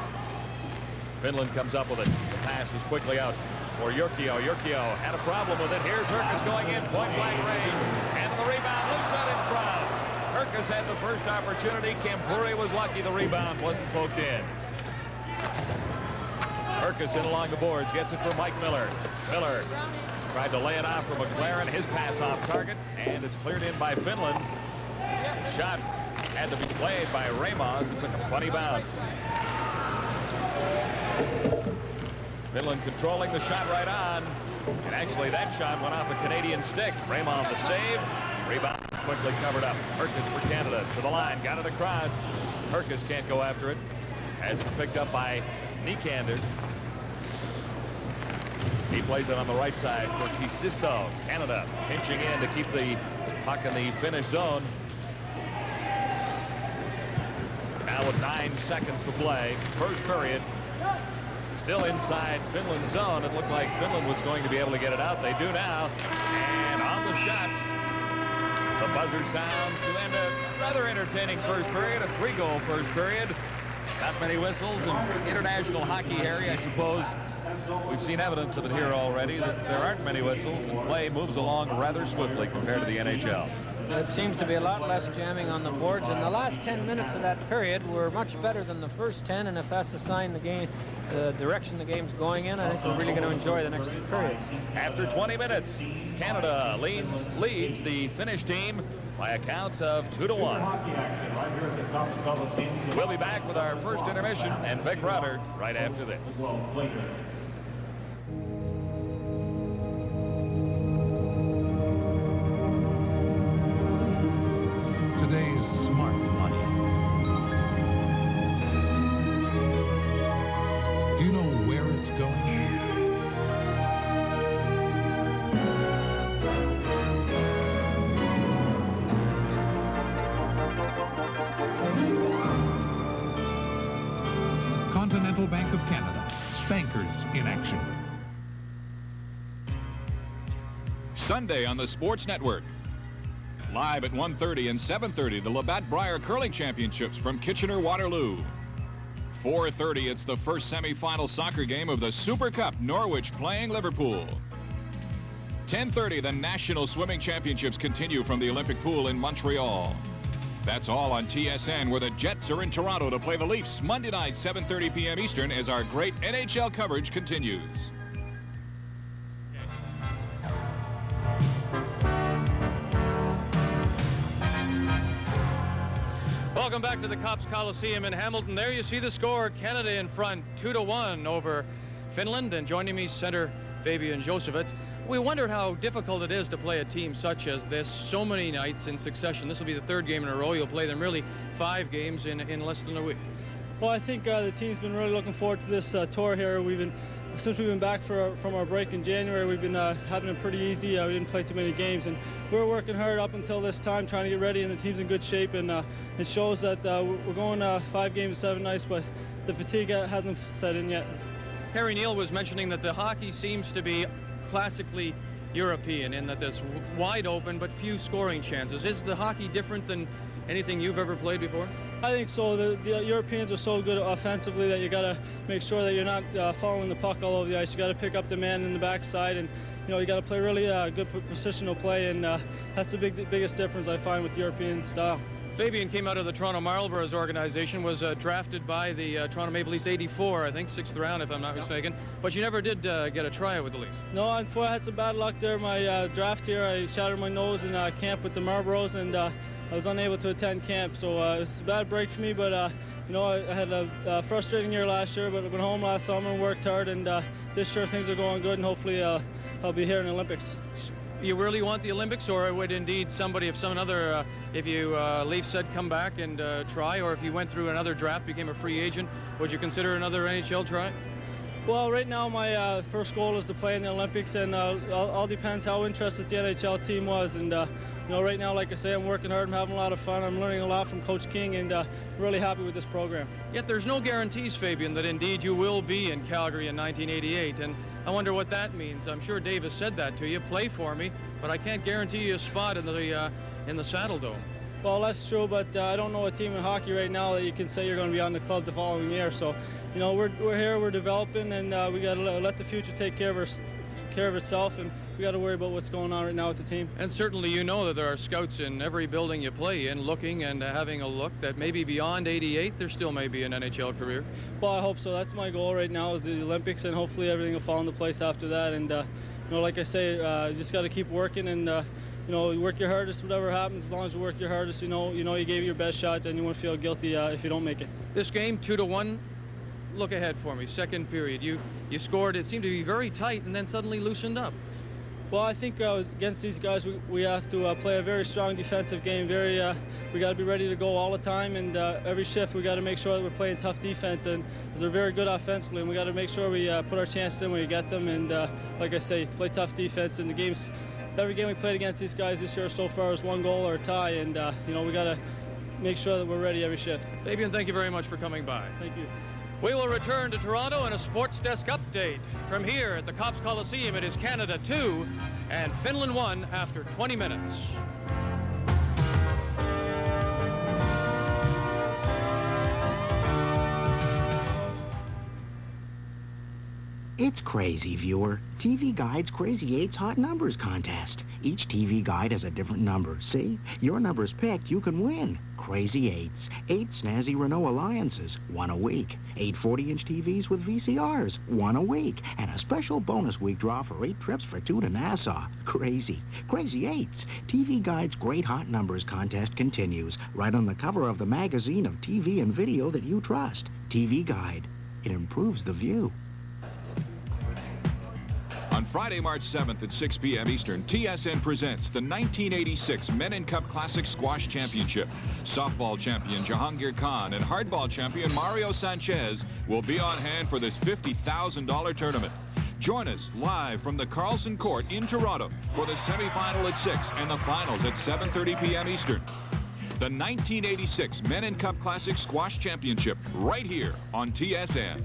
Finland comes up with it. The pass is quickly out for Jyrkio. Jyrkio had a problem with it. Here's Herkus going in. Point blank range. And the rebound. Loose out in front. Herkus had the first opportunity. Kempuri was lucky the rebound wasn't poked in. Herkus in along the boards, gets it for Mike Miller. Miller tried to lay it off for McLaren. His pass off target, and it's cleared in by Finland. Shot had to be played by Ramos. It took a funny bounce. Finland controlling the shot right on. And actually, that shot went off a Canadian stick. Raymond the save. Rebound quickly covered up. Herkus for Canada to the line. Got it across. Herkus can't go after it as it's picked up by Nykander. He plays it on the right side for Kisisto. Canada pinching in to keep the puck in the Finnish zone. Now with 9 seconds to play. First period. Still inside Finland's zone. It looked like Finland was going to be able to get it out. They do now. And on the shots, the buzzer sounds to end a rather entertaining first period. A 3-goal first period. Not many whistles in international hockey area, I suppose. We've seen evidence of it here already, that there aren't many whistles, and play moves along rather swiftly compared to the NHL. It seems to be a lot less jamming on the boards, and the last 10 minutes of that period were much better than the first 10, and if that's the sign the direction the game's going in, I think we're really going to enjoy the next 2 periods. After 20 minutes, Canada leads the Finnish team by a count of 2-1. We'll be back with our first intermission and Vic Rutter right after this. Today's smart money. Do you know where it's going? Continental Bank of Canada. Bankers in action. Sunday on the Sports Network. Live at 1:30 and 7:30, the Labatt Brier Curling Championships from Kitchener-Waterloo. 4:30, it's the first semi-final soccer game of the Super Cup, Norwich playing Liverpool. 10:30, the National Swimming Championships continue from the Olympic Pool in Montreal. That's all on TSN, where the Jets are in Toronto to play the Leafs Monday night, 7:30 p.m. Eastern, as our great NHL coverage continues. Welcome back to the Copps Coliseum in Hamilton. There you see the score. Canada in front, 2-1 over Finland. And joining me, center Fabian Josephet. We wondered how difficult it is to play a team such as this so many nights in succession. This will be the 3rd game in a row. You'll play them really 5 games in less than a week. Well, I think the team's been really looking forward to this tour here. Since we've been back from our break in January, we've been having it pretty easy. We didn't play too many games, and we're working hard up until this time, trying to get ready, and the team's in good shape, and it shows that we're going 5 games, 7 nights, but the fatigue hasn't set in yet. Harry Neal was mentioning that the hockey seems to be classically European in that it's wide open but few scoring chances. Is the hockey different than anything you've ever played before? I think so. The Europeans are so good offensively that you got to make sure that you're not following the puck all over the ice. You got to pick up the man in the backside, and you got to play really good positional play, and that's the biggest difference I find with the European style. Fabian came out of the Toronto Marlboros organization, was drafted by the Toronto Maple Leafs 84, I think, 6th round if I'm not mistaken, but you never did get a tryout with the Leafs. No, I had some bad luck there. My draft here, I shattered my nose in camp with the Marlboros, and I was unable to attend camp, so it's a bad break for me, but I had a frustrating year last year, but I went home last summer and worked hard, and this year things are going good, and hopefully I'll be here in the Olympics. You really want the Olympics, or would indeed somebody, if you Leafs said come back and try, or if you went through another draft, became a free agent, would you consider another NHL try? Well, right now my first goal is to play in the Olympics, and all depends how interested the NHL team was. And right now, like I say, I'm working hard. I'm having a lot of fun. I'm learning a lot from Coach King, and really happy with this program. Yet there's no guarantees, Fabian, that indeed you will be in Calgary in 1988. And I wonder what that means. I'm sure Dave has said that to you. Play for me, but I can't guarantee you a spot in the Saddle Dome. Well, that's true, but I don't know a team in hockey right now that you can say you're going to be on the club the following year. So, we're here, we're developing, and we got to let the future take care care of itself, and we got to worry about what's going on right now with the team. And certainly you know that there are scouts in every building you play in looking and having a look that maybe beyond 88 there still may be an NHL career. Well, I hope so. That's my goal right now is the Olympics, and hopefully everything will fall into place after that. And you know, like I say, you just got to keep working, and you know, you work your hardest, whatever happens. As long as you work your hardest, you know you gave your best shot, then you won't feel guilty if you don't make it. This game 2-1. Look ahead for me. Second period, you scored. It seemed to be very tight, and then suddenly loosened up. Well, I think against these guys, we have to play a very strong defensive game. We got to be ready to go all the time, and every shift we got to make sure that we're playing tough defense. And they're very good offensively, and we got to make sure we put our chances in when we get them. And like I say, play tough defense. And the games, every game we played against these guys this year so far is 1 goal or a tie, and you know, we got to make sure that we're ready every shift. Fabian, thank you very much for coming by. Thank you. We will return to Toronto and a sports desk update. From here at the Copps Coliseum, it is Canada 2 and Finland 1 after 20 minutes. It's crazy, viewer. TV Guide's Crazy 8's Hot Numbers contest. Each TV Guide has a different number. See? Your number's picked, you can win. Crazy 8s. 8 snazzy Renault Alliances, 1 a week. 8 40-inch TVs with VCRs, 1 a week. And a special bonus week draw for 8 trips for 2 to Nassau. Crazy. Crazy 8s. TV Guide's Great Hot Numbers contest continues, right on the cover of the magazine of TV and video that you trust. TV Guide. It improves the view. On Friday, March 7th at 6 p.m. Eastern, TSN presents the 1986 Men in Cup Classic Squash Championship. Softball champion Jahangir Khan and hardball champion Mario Sanchez will be on hand for this $50,000 tournament. Join us live from the Carlson Court in Toronto for the semifinal at 6 and the finals at 7:30 p.m. Eastern. The 1986 Men in Cup Classic Squash Championship right here on TSN.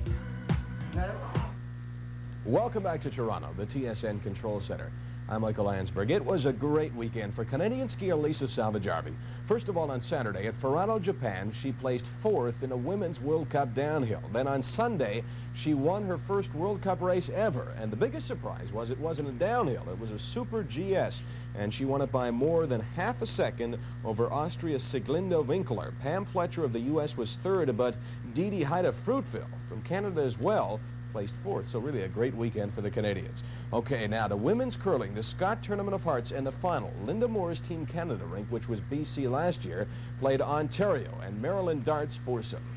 Welcome back to Toronto, the TSN Control Center. I'm Michael Landsberg. It was a great weekend for Canadian skier Lisa Salvajarvi. First of all, on Saturday at Furano, Japan, she placed 4th in a Women's World Cup downhill. Then on Sunday, she won her first World Cup race ever. And the biggest surprise was it wasn't a downhill, it was a Super GS. And she won it by more than half a second over Austria's Sieglinde Winkler. Pam Fletcher of the U.S. was 3rd, but Didi Haida Fruitville from Canada as well placed 4th, so really a great weekend for the Canadians. Okay, now to women's curling, the Scott Tournament of Hearts, and the final. Linda Moore's Team Canada rink, which was BC last year, played Ontario and Maryland Darts foursome.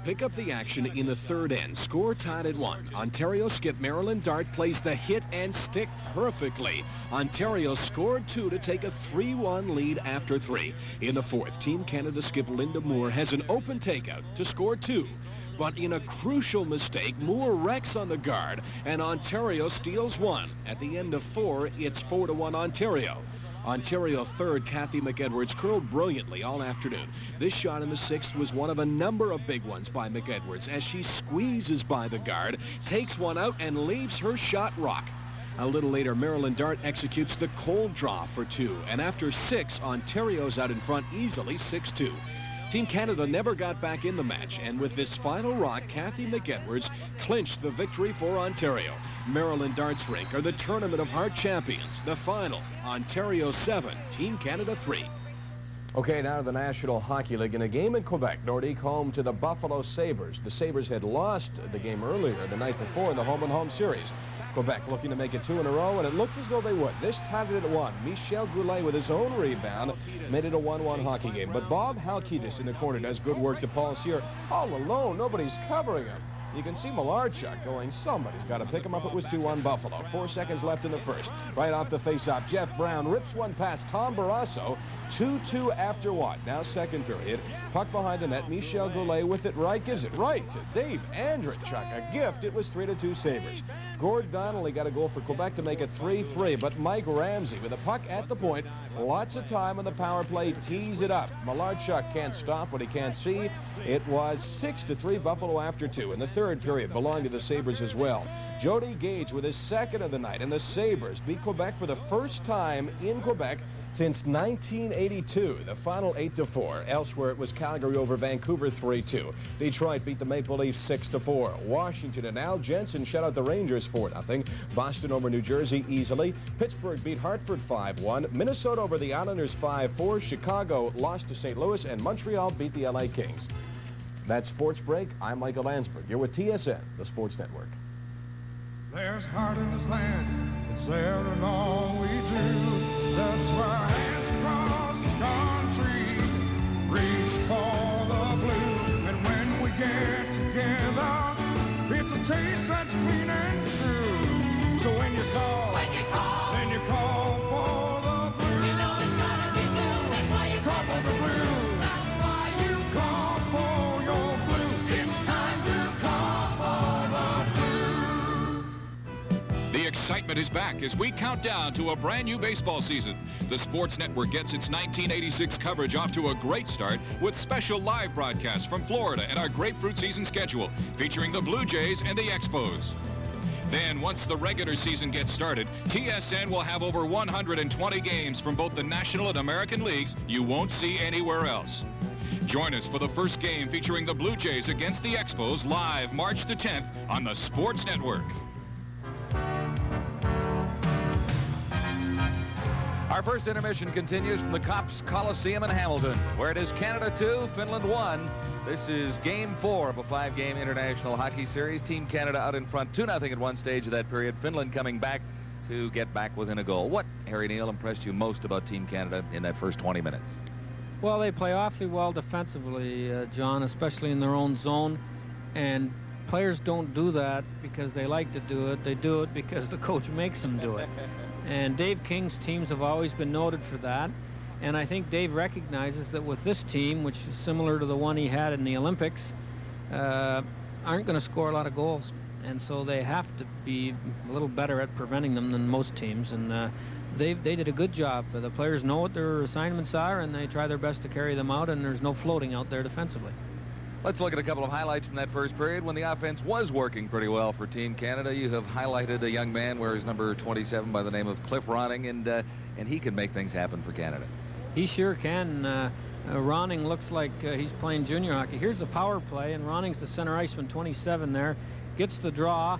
Pick up the action in the third end. Score tied at 1. Ontario skip Maryland Dart plays the hit and stick perfectly. Ontario scored 2 to take a 3-1 lead after 3. In the fourth, Team Canada skip Linda Moore has an open takeout to score 2. But in a crucial mistake, Moore wrecks on the guard, and Ontario steals 1. At the end of 4, it's 4-1 Ontario. Ontario third, Kathy McEdwards, curled brilliantly all afternoon. This shot in the 6th was one of a number of big ones by McEdwards as she squeezes by the guard, takes one out, and leaves her shot rock. A little later, Maryland Dart executes the cold draw for 2, and after 6, Ontario's out in front easily 6-2. Team Canada never got back in the match, and with this final rock, Kathy McEdwards clinched the victory for Ontario. Maryland Darts Rink are the Tournament of Heart champions. The final, Ontario 7, Team Canada 3. Okay, now to the National Hockey League. In a game in Quebec, Nordique home to the Buffalo Sabres. The Sabres had lost the game earlier the night before in the home-and-home series. Quebec looking to make it 2 in a row, and it looked as though they would. This tied it at 1. Michel Goulet with his own rebound made it a 1-1 hockey game. But Bob Halkitis in the corner does good work to Paul Cyr. All alone, nobody's covering him. You can see Malarchuk going, somebody's got to pick him up. It was 2-1 Buffalo. 4 seconds left in the first. Right off the faceoff, Jeff Brown rips one past Tom Barrasso. 2-2 after what? Now second period. Puck behind the net. Michel Goulet with it right. Gives it right to Dave Andrechuk. A gift. It was 3-2 Sabres. Gord Donnelly got a goal for Quebec to make it 3-3. But Mike Ramsey with a puck at the point. Lots of time on the power play. Tees it up. Malarchuk can't stop what he can't see. It was 6-3 Buffalo after 2. And the third period belonged to the Sabres as well. Jody Gage with his second of the night. And the Sabres beat Quebec for the first time in Quebec Since 1982, the final 8-4. Elsewhere, it was Calgary over Vancouver 3-2. Detroit beat the Maple Leafs 6-4. Washington and Al Jensen shut out the Rangers 4-0. Boston over New Jersey easily. Pittsburgh beat Hartford 5-1. Minnesota over the Islanders 5-4. Chicago lost to St. Louis, and Montreal beat the LA Kings. That's Sports Break. I'm Michael Landsberg. You're with TSN, the Sports Network. There's heart in this land. It's there in all we do. That's why hands across this country reach for the blue. And when we get together, it's a taste that's clean and true. So when you call, then you call for the blue. You know it's gotta be blue. That's why you call for the blue. That's why you call for your blue. It's time to call for the blue. The excitement is back as we count down to a brand new baseball season. The Sports Network gets its 1986 coverage off to a great start with special live broadcasts from Florida and our grapefruit season schedule featuring the Blue Jays and the Expos. Then, once the regular season gets started, TSN will have over 120 games from both the National and American Leagues you won't see anywhere else. Join us for the first game featuring the Blue Jays against the Expos live March the 10th on the Sports Network. Our first intermission continues from the Copps Coliseum in Hamilton, where it is Canada 2, Finland 1. This is Game 4 of a 5-game international hockey series. Team Canada out in front 2-0 at one stage of that period. Finland coming back to get back within a goal. What, Harry Neal, impressed you most about Team Canada in that first 20 minutes? Well, they play awfully well defensively, John, especially in their own zone. And players don't do that because they like to do it. They do it because the coach makes them do it. And Dave King's teams have always been noted for that. And I think Dave recognizes that with this team, which is similar to the one he had in the Olympics, aren't going to score a lot of goals. And so they have to be a little better at preventing them than most teams. And they did a good job. The players know what their assignments are, and they try their best to carry them out, and there's no floating out there defensively. Let's look at a couple of highlights from that first period when the offense was working pretty well for Team Canada. You have highlighted a young man, wears number 27 by the name of Cliff Ronning, and he can make things happen for Canada. He sure can. Ronning looks like he's playing junior hockey. Here's the power play, and Ronning's the center iceman, 27 there, gets the draw,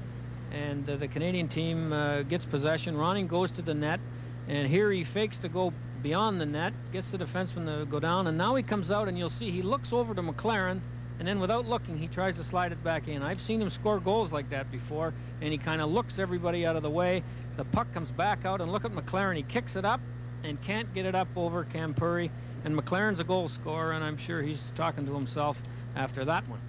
and the Canadian team gets possession. Ronning goes to the net, and here he fakes to go beyond the net, gets the defenseman to go down, and now he comes out, and you'll see he looks over to McLaren, and then without looking, he tries to slide it back in. I've seen him score goals like that before, and he kind of looks everybody out of the way. The puck comes back out, and look at McLaren. He kicks it up and can't get it up over Campuri. And McLaren's a goal scorer, and I'm sure he's talking to himself after that one.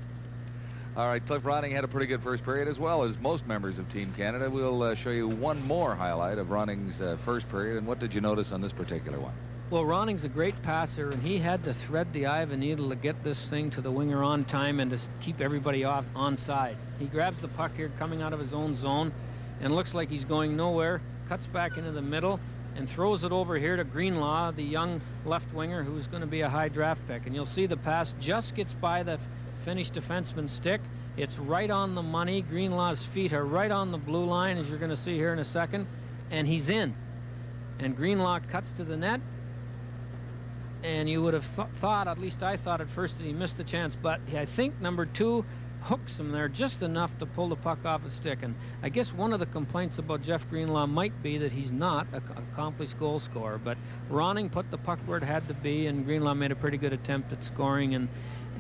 All right, Cliff Ronning had a pretty good first period, as well as most members of Team Canada. We'll show you one more highlight of Ronning's first period. And what did you notice on this particular one? Well, Ronning's a great passer, and he had to thread the eye of a needle to get this thing to the winger on time and to keep everybody off onside. He grabs the puck here coming out of his own zone and looks like he's going nowhere, cuts back into the middle, and throws it over here to Greenlaw, the young left winger who's going to be a high draft pick. And you'll see the pass just gets by the Finnish defenseman's stick. It's right on the money. Greenlaw's feet are right on the blue line, as you're going to see here in a second, and he's in. And Greenlaw cuts to the net. And you would have thought, at least I thought at first, that he missed the chance. But I think number 2 hooks him there just enough to pull the puck off his stick. And I guess one of the complaints about Jeff Greenlaw might be that he's not an accomplished goal scorer. But Ronning put the puck where it had to be, and Greenlaw made a pretty good attempt at scoring.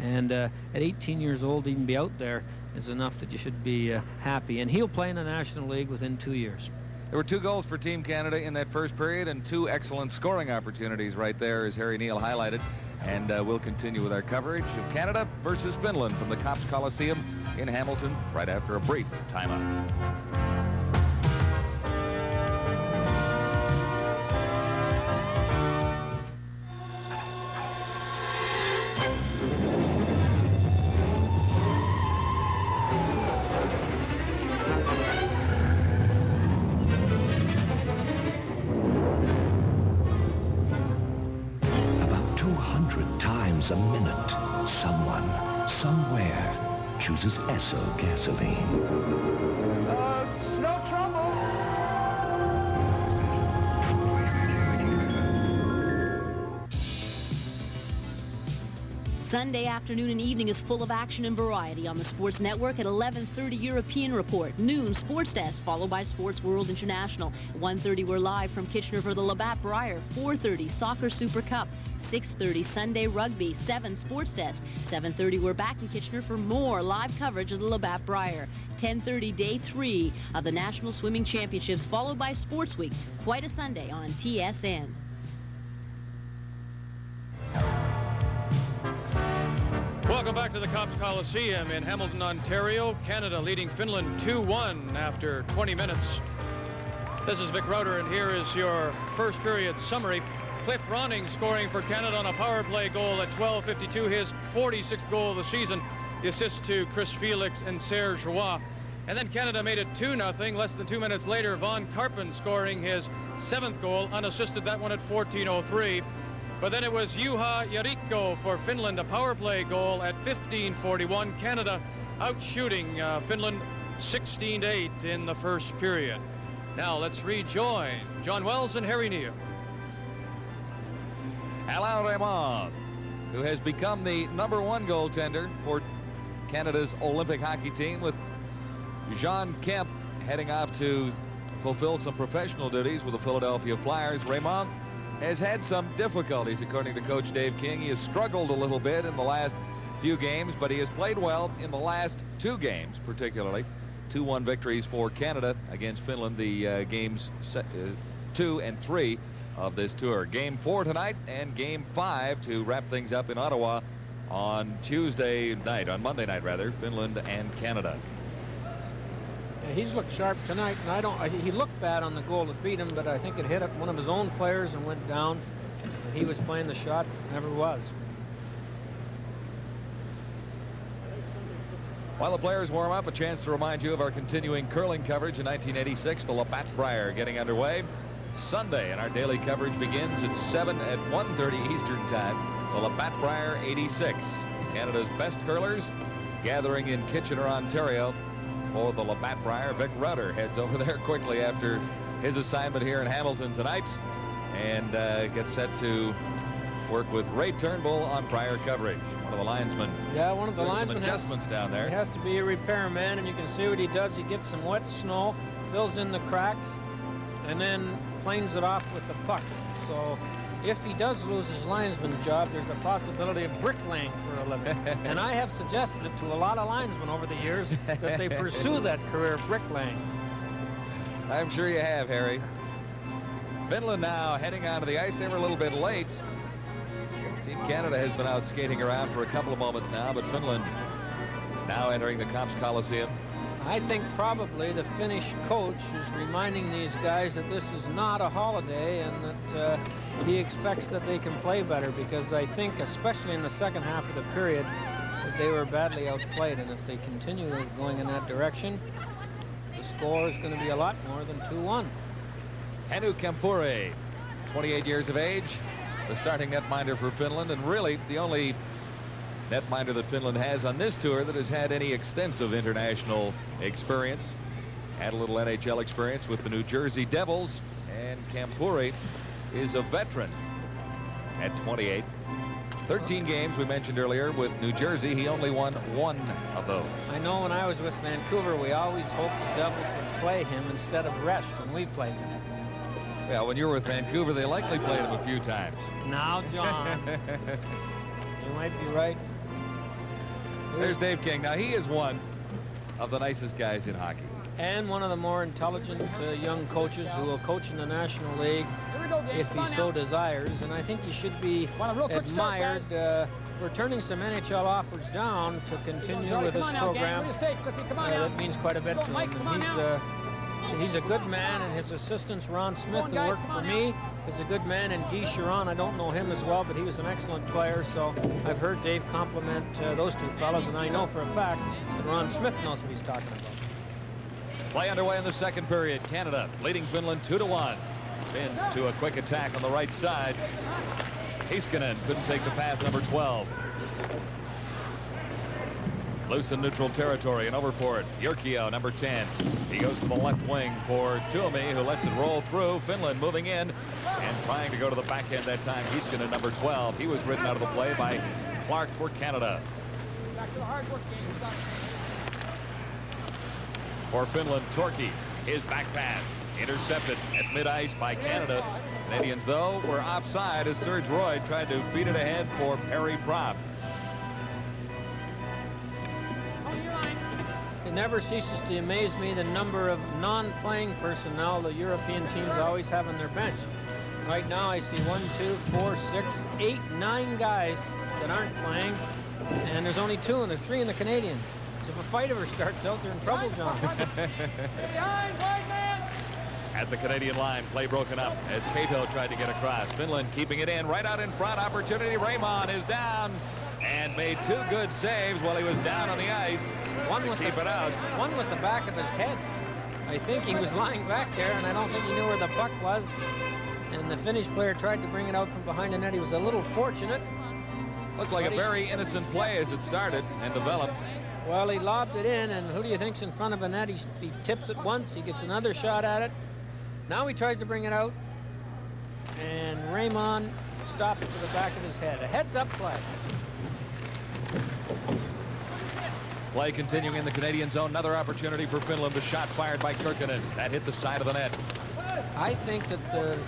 And at 18 years old, to even be out there is enough that you should be happy. And he'll play in the National League within 2 years. There were 2 goals for Team Canada in that first period and 2 excellent scoring opportunities right there, as Harry Neal highlighted. And we'll continue with our coverage of Canada versus Finland from the Copps Coliseum in Hamilton right after a brief timeout. A minute, someone, somewhere chooses Esso gasoline. It's no trouble. Sunday afternoon and evening is full of action and variety on the Sports Network at 11:30 European Report, noon Sports Desk, followed by Sports World International. At 1:30 we're live from Kitchener for the Labatt Brier. 4:30 Soccer Super Cup. 6:30 Sunday Rugby. 7 Sports Desk. 7:30 we're back in Kitchener for more live coverage of the Labatt Brier. 10:30 Day 3 of the National Swimming Championships, followed by Sports Week. Quite a Sunday on TSN. Welcome back to the Copps Coliseum in Hamilton, Ontario. Canada leading Finland 2-1 after 20 minutes. This is Vic Rauter, and here is your first period summary. Cliff Ronning scoring for Canada on a power play goal at 12:52, his 46th goal of the season. The assist to Chris Felix and Serge Roy. And then Canada made it 2-0. Less than 2 minutes later, Von Karpen scoring his 7th goal, unassisted, that one at 14:03. But then it was Juha Jarikko for Finland, a power play goal at 15:41. Canada outshooting Finland 16-8 in the first period. Now let's rejoin John Wells and Harry Neal. Alain Raymond, who has become the #1 goaltender for Canada's Olympic hockey team, with Jean Kemp heading off to fulfill some professional duties with the Philadelphia Flyers. Raymond has had some difficulties, according to Coach Dave King. He has struggled a little bit in the last few games, but he has played well in the last 2 games, particularly 2-1 victories for Canada against Finland, the games 2 and 3 of this tour. Game 4 tonight and game 5 to wrap things up in Ottawa on Monday night rather, Finland and Canada. He's looked sharp tonight, and he looked bad on the goal that beat him, but I think it hit up one of his own players and went down, and he was playing the shot that never was. While the players warm up, a chance to remind you of our continuing curling coverage in 1986, the Labatt Brier getting underway Sunday, and our daily coverage begins at 1:30 Eastern Time. The Labatt Brier 86, Canada's best curlers gathering in Kitchener, Ontario for the Labatt Brier. Vic Rauter heads over there quickly after his assignment here in Hamilton tonight, and gets set to work with Ray Turnbull on Brier coverage. One of the linesmen. Yeah, one of the linesmen. Some adjustments down there. He has to be a repairman, and you can see what he does. He gets some wet snow, fills in the cracks, and then planes it off with the puck. So if he does lose his linesman job, there's a possibility of bricklaying for a living. And I have suggested it to a lot of linesmen over the years that they pursue that career of bricklaying. I'm sure you have, Harry. Finland now heading onto the ice. They were a little bit late. Team Canada has been out skating around for a couple of moments now, but Finland now entering the Copps Coliseum. I think probably the Finnish coach is reminding these guys that this is not a holiday, and that he expects that they can play better, because I think, especially in the second half of the period, that they were badly outplayed, and if they continue going in that direction, the score is going to be a lot more than 2-1. Hannu Kempure, 28 years of age, the starting netminder for Finland, and really the only netminder that Finland has on this tour that has had any extensive international experience. Had a little NHL experience with the New Jersey Devils, and Kempure is a veteran at 28. 13 games we mentioned earlier with New Jersey. He only won 1 of those. I know when I was with Vancouver, we always hoped the Devils would play him instead of Resch when we played him. Yeah, when you were with Vancouver, they likely played him a few times. Now, John, you might be right. There's Dave King. Now, he is one of the nicest guys in hockey. And one of the more intelligent young coaches who will coach in the National League if he so desires. And I think he should be admired for turning some NHL offers down to continue with his program. That means quite a bit to him. He's a good man, and his assistants, Ron Smith, who worked for me, is a good man, and Guy Chiron, I don't know him as well, but he was an excellent player, so I've heard Dave compliment those two fellows, and I know for a fact that Ron Smith knows what he's talking about. Play underway in the second period. Canada leading Finland 2-1. Finns to a quick attack on the right side. Heiskanen couldn't take the pass, number 12. Loose in neutral territory, and over for it, Jyrkio, number 10. He goes to the left wing for Tuomi, who lets it roll through. Finland moving in and trying to go to the backhand that time. Heiskanen, number 12. He was ridden out of the play by Clark for Canada. Back to the hard work game. For Finland, Torki. His back pass intercepted at mid-ice by Canada. Canadians, though, were offside as Serge Roy tried to feed it ahead for Perry Propp. It never ceases to amaze me the number of non-playing personnel the European teams always have on their bench. Right now I see 1, 2, 4, 6, 8, 9 guys that aren't playing, and there's only 2, and there's 3 in the Canadian. So if a fight ever starts out, they're in trouble, John. At the Canadian line, play broken up as Cato tried to get across. Finland keeping it in, right out in front. Opportunity. Raymond is down and made 2 good saves while he was down on the ice. One with keep it out. One with the back of his head. I think he was lying back there, and I don't think he knew where the puck was. And the Finnish player tried to bring it out from behind the net. He was a little fortunate. Looked like a very innocent play as it started and developed. Well, he lobbed it in, and who do you think's in front of the net? He tips it once. He gets another shot at it. Now he tries to bring it out, and Raymond stops it to the back of his head. A heads-up play. Play continuing in the Canadian zone. Another opportunity for Finland. The shot fired by Kirkkonen. That hit the side of the net. I think that the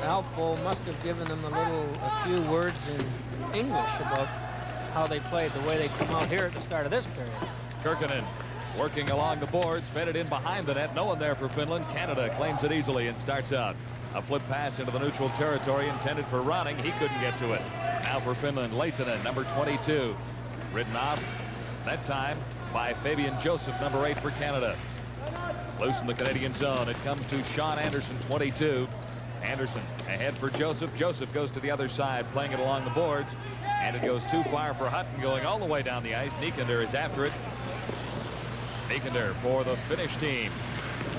Alpo must have given them a few words in English about how they played, the way they come out here at the start of this period. Kirkkonen working along the boards, fed it in behind the net. No one there for Finland. Canada claims it easily and starts out. A flip pass into the neutral territory intended for Ronning. He couldn't get to it. Now for Finland, Lehtinen, number 22. Ridden off that time by Fabian Joseph, number 8 for Canada. Loose in the Canadian zone. It comes to Sean Anderson, 22. Anderson ahead for Joseph. Joseph goes to the other side, playing it along the boards. And it goes too far for Hutton, going all the way down the ice. Nykander is after it. Nykander for the Finnish team.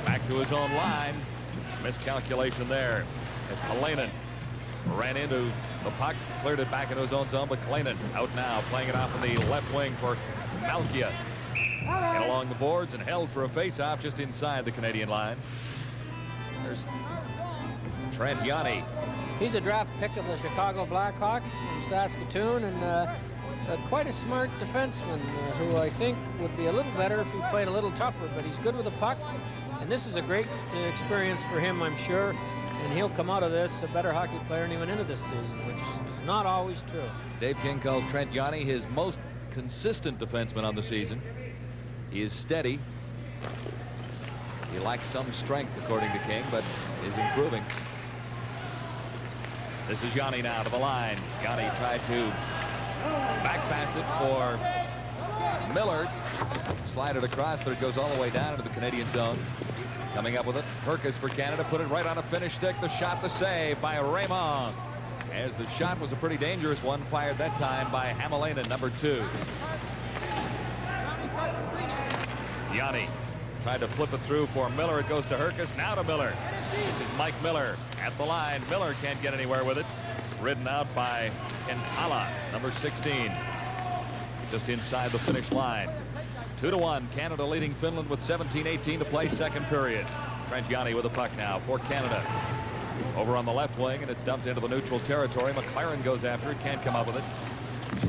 Back to his own line. Miscalculation there as Kalinin ran into the puck, cleared it back into his own zone, but Kalinin out now, playing it off on the left wing for Malkia. And along the boards and held for a face-off just inside the Canadian line. There's Trent Yanni. He's a draft pick of the Chicago Blackhawks from Saskatoon, and quite a smart defenseman who I think would be a little better if he played a little tougher, but he's good with the puck, and this is a great experience for him, I'm sure, and he'll come out of this a better hockey player than he went into this season, which is not always true. Dave King calls Trent Yanni his most consistent defenseman on the season. He is steady. He lacks some strength, according to King, but is improving. This is Yanni now to the line. Yanni tried to back pass it for Miller. Slide it across, but it goes all the way down into the Canadian zone. Coming up with it, Perkis for Canada. Put it right on a Finnish stick. The shot, the save by Raymond. As the shot was a pretty dangerous one, fired that time by Hämäläinen, number 2. Yanni tried to flip it through for Miller. It goes to Herkis. Now to Miller. This is Mike Miller at the line. Miller can't get anywhere with it. Ridden out by Kentala, number 16. Just inside the Finnish line. 2-1. Canada leading Finland with 17-18 to play, second period. Trent Yanni with the puck now for Canada. Over on the left wing, and it's dumped into the neutral territory. McLaren goes after it. Can't come up with it.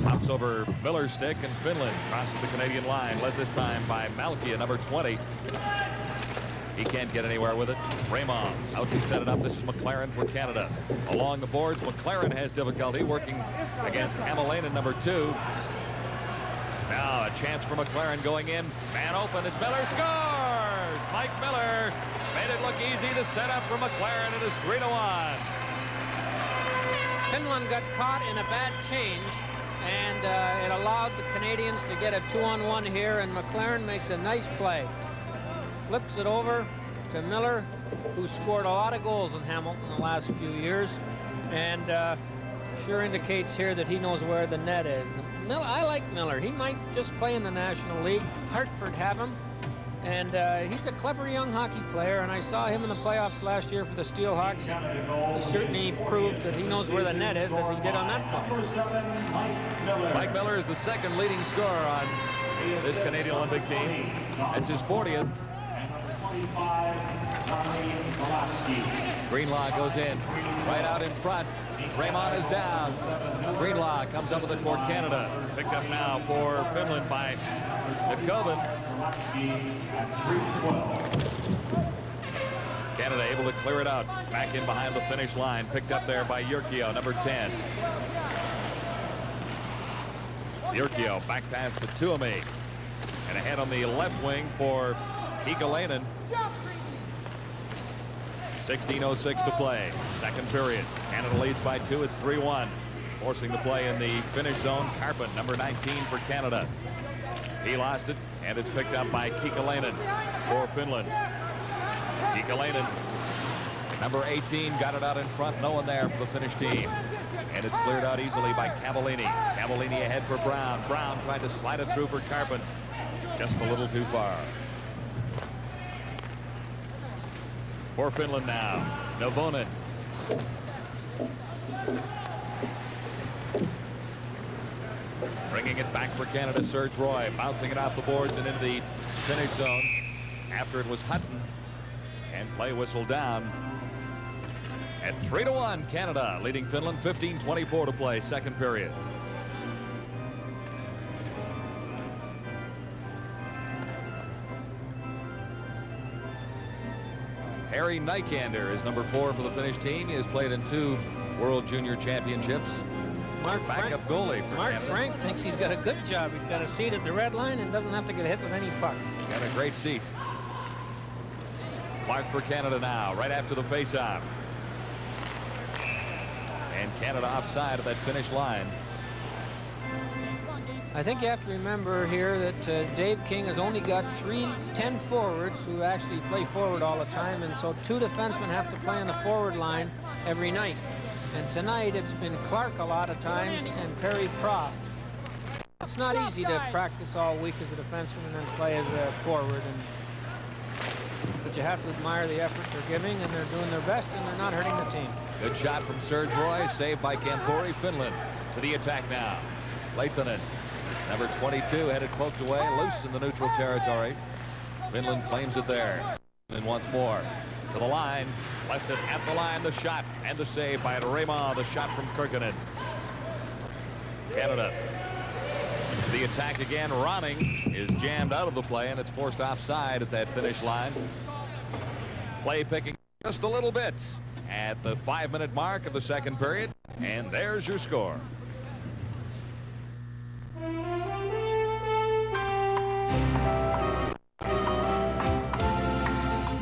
Pops over Miller's stick, and Finland crosses the Canadian line, led this time by Malkia, number 20. He can't get anywhere with it. Raymond out to set it up. This is McLaren for Canada. Along the boards, McLaren has difficulty working against Hämäläinen, number 2. Now a chance for McLaren going in. Man open. It's Miller. Scores! Mike Miller made it look easy. The setup for McLaren. It is 3-1. Finland got caught in a bad change, and it allowed the Canadians to get a 2-on-1 here, and McLaren makes a nice play. Flips it over to Miller, who scored a lot of goals in Hamilton in the last few years, and sure indicates here that he knows where the net is. I like Miller. He might just play in the National League. Hartford have him, and he's a clever young hockey player, and I saw him in the playoffs last year for the Steelhawks. He certainly proved that he knows where the net is, as he did on that play. Mike Miller is the second leading scorer on this Canadian Olympic team. That's his 40th. Greenlaw goes in, right out in front. Raymond is down. Greenlaw comes up with it for Canada. Picked up now for Finland by McCoven. Canada able to clear it out. Back in behind the finish line. Picked up there by Urquio, number 10. Urquio back pass to Tuomi. And ahead on the left wing for Kekalainen. 16:06 to play. Second period. Canada leads by 2. It's 3-1. Forcing the play in the finish zone. Carpin, number 19 for Canada. He lost it, and it's picked up by Kekalainen for Finland. Kekalainen, number 18, got it out in front. No one there for the Finnish team. And it's cleared out easily by Cavallini. Cavallini ahead for Brown. Brown tried to slide it through for Carpin. Just a little too far. For Finland now, Navonen. Bringing it back for Canada, Serge Roy. Bouncing it off the boards and into the finish zone after it was Hutton. And play whistle down. At 3-1, Canada leading Finland. 15:24 to play, second period. Harry Nykander is number 4 for the Finnish team. He has played in 2 World Junior Championships. Backup goalie for Mark Canada. Frank thinks he's got a good job. He's got a seat at the red line and doesn't have to get hit with any pucks. Got a great seat. Clark for Canada now, right after the faceoff. And Canada offside of that finish line. I think you have to remember here that Dave King has only got 10 forwards who actually play forward all the time, and so 2 defensemen have to play on the forward line every night. And tonight it's been Clark a lot of times and Perry Proft. It's not easy to practice all week as a defenseman and then play as a forward. But you have to admire the effort they're giving, and they're doing their best, and they're not hurting the team. Good shot from Serge Roy, saved by Kampuri. Finland to the attack now. Leitonen, number 22, headed poked away, loose in the neutral territory. Finland claims it there. And once more to the line, left it at the line, the shot and the save by Raymond, the shot from Kirkinen. Canada the attack again. Ronning is jammed out of the play, and it's forced offside at that finish line. Play picking just a little bit at the 5-minute mark of the second period, and there's your score.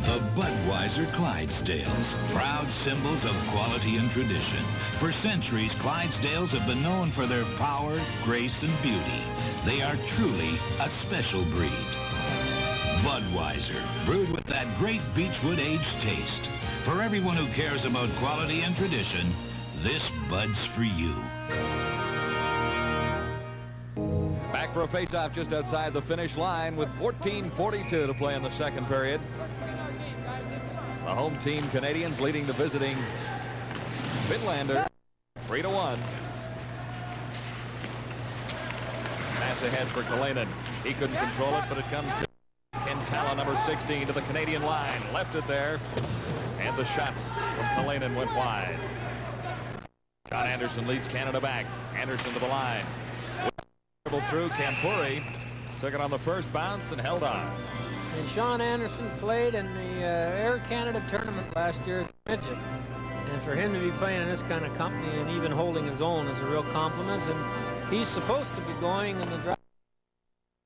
The Budweiser Clydesdales, proud symbols of quality and tradition. For centuries, Clydesdales have been known for their power, grace, and beauty. They are truly a special breed. Budweiser, brewed with that great Beechwood aged taste. For everyone who cares about quality and tradition, this Bud's for you. Back for a faceoff just outside the finish line with 14:42 to play in the second period. The home team Canadians leading the visiting Finlander 3-1. Pass ahead for Kalainen. He couldn't control it, but it comes to Kentala, number 16, to the Canadian line. Left it there, and the shot from Kalainen went wide. John Anderson leads Canada back. Anderson to the line. Dribbled through. Kampuri took it on the first bounce and held on. And Sean Anderson played in the Air Canada tournament last year as a midget. And for him to be playing in this kind of company and even holding his own is a real compliment. And he's supposed to be going in the draft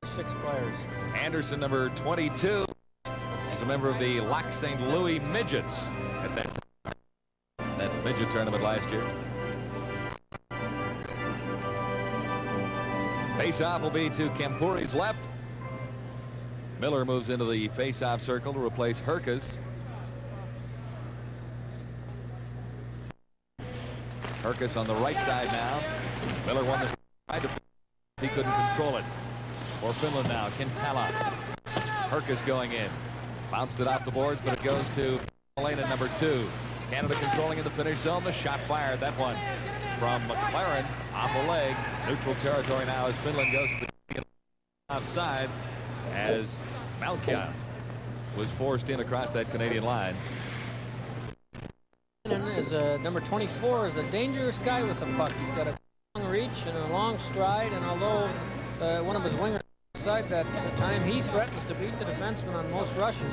for 6 players. Anderson, number 22, is a member of the Lac St. Louis Midgets at that midget tournament last year. Face-off will be to Kampuri's left. Miller moves into the face-off circle to replace Herkes. Herkes on the right side now. Miller won the try. He couldn't control it. For Finland now, Kentala. Herkes going in. Bounced it off the boards, but it goes to Kalainen, number 2. Canada controlling in the finish zone. The shot fired. That one from McLaren off a leg. Neutral territory now as Finland goes to the offside as Malkia was forced in across that Canadian line. Is number 24 is a dangerous guy with the puck. He's got a long reach and a long stride, and although one of his wingers side that time, he threatens to beat the defenseman on most rushes.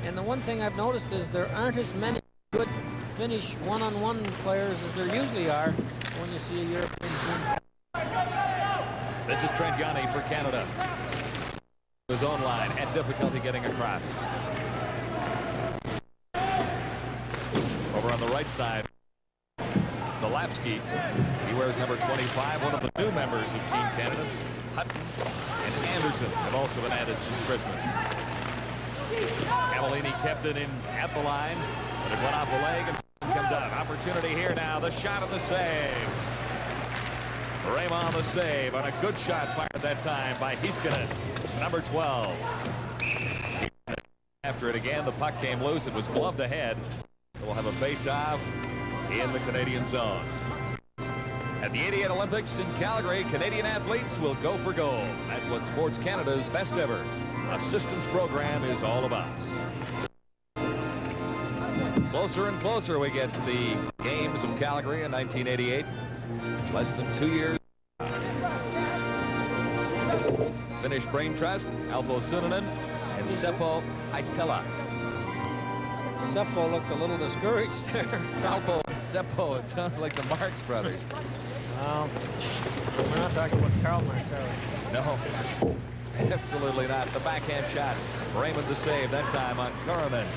And the one thing I've noticed is there aren't as many good Finnish one-on-one players as there usually are when you see a European team. This is Trent Yanni for Canada. His own line had difficulty getting across. Over on the right side, Zalapski. He wears number 25, one of the new members of Team Canada. Hutton and Anderson have also been added since Christmas. Cavallini kept it in at the line, but it went off the leg and comes out. Opportunity here now. The shot and the save. Raymond the save on a good shot fired that time by Heiskanen, number 12. After it again, the puck came loose. It was gloved ahead. So we'll have a face-off in the Canadian zone. At the 88 Olympics in Calgary, Canadian athletes will go for gold. That's what Sports Canada's best ever assistance program is all about. Closer and closer we get to the Games of Calgary in 1988. Less than 2 years. Finnish Brain Trust, Alpo Sunanen, and Seppo Haitala. Seppo looked a little discouraged there. Alpo and Seppo, it sounds like the Marx brothers. We're not talking about Karl Marx, are we? No, absolutely not. The backhand shot. Raymond the save, that time on Koronen.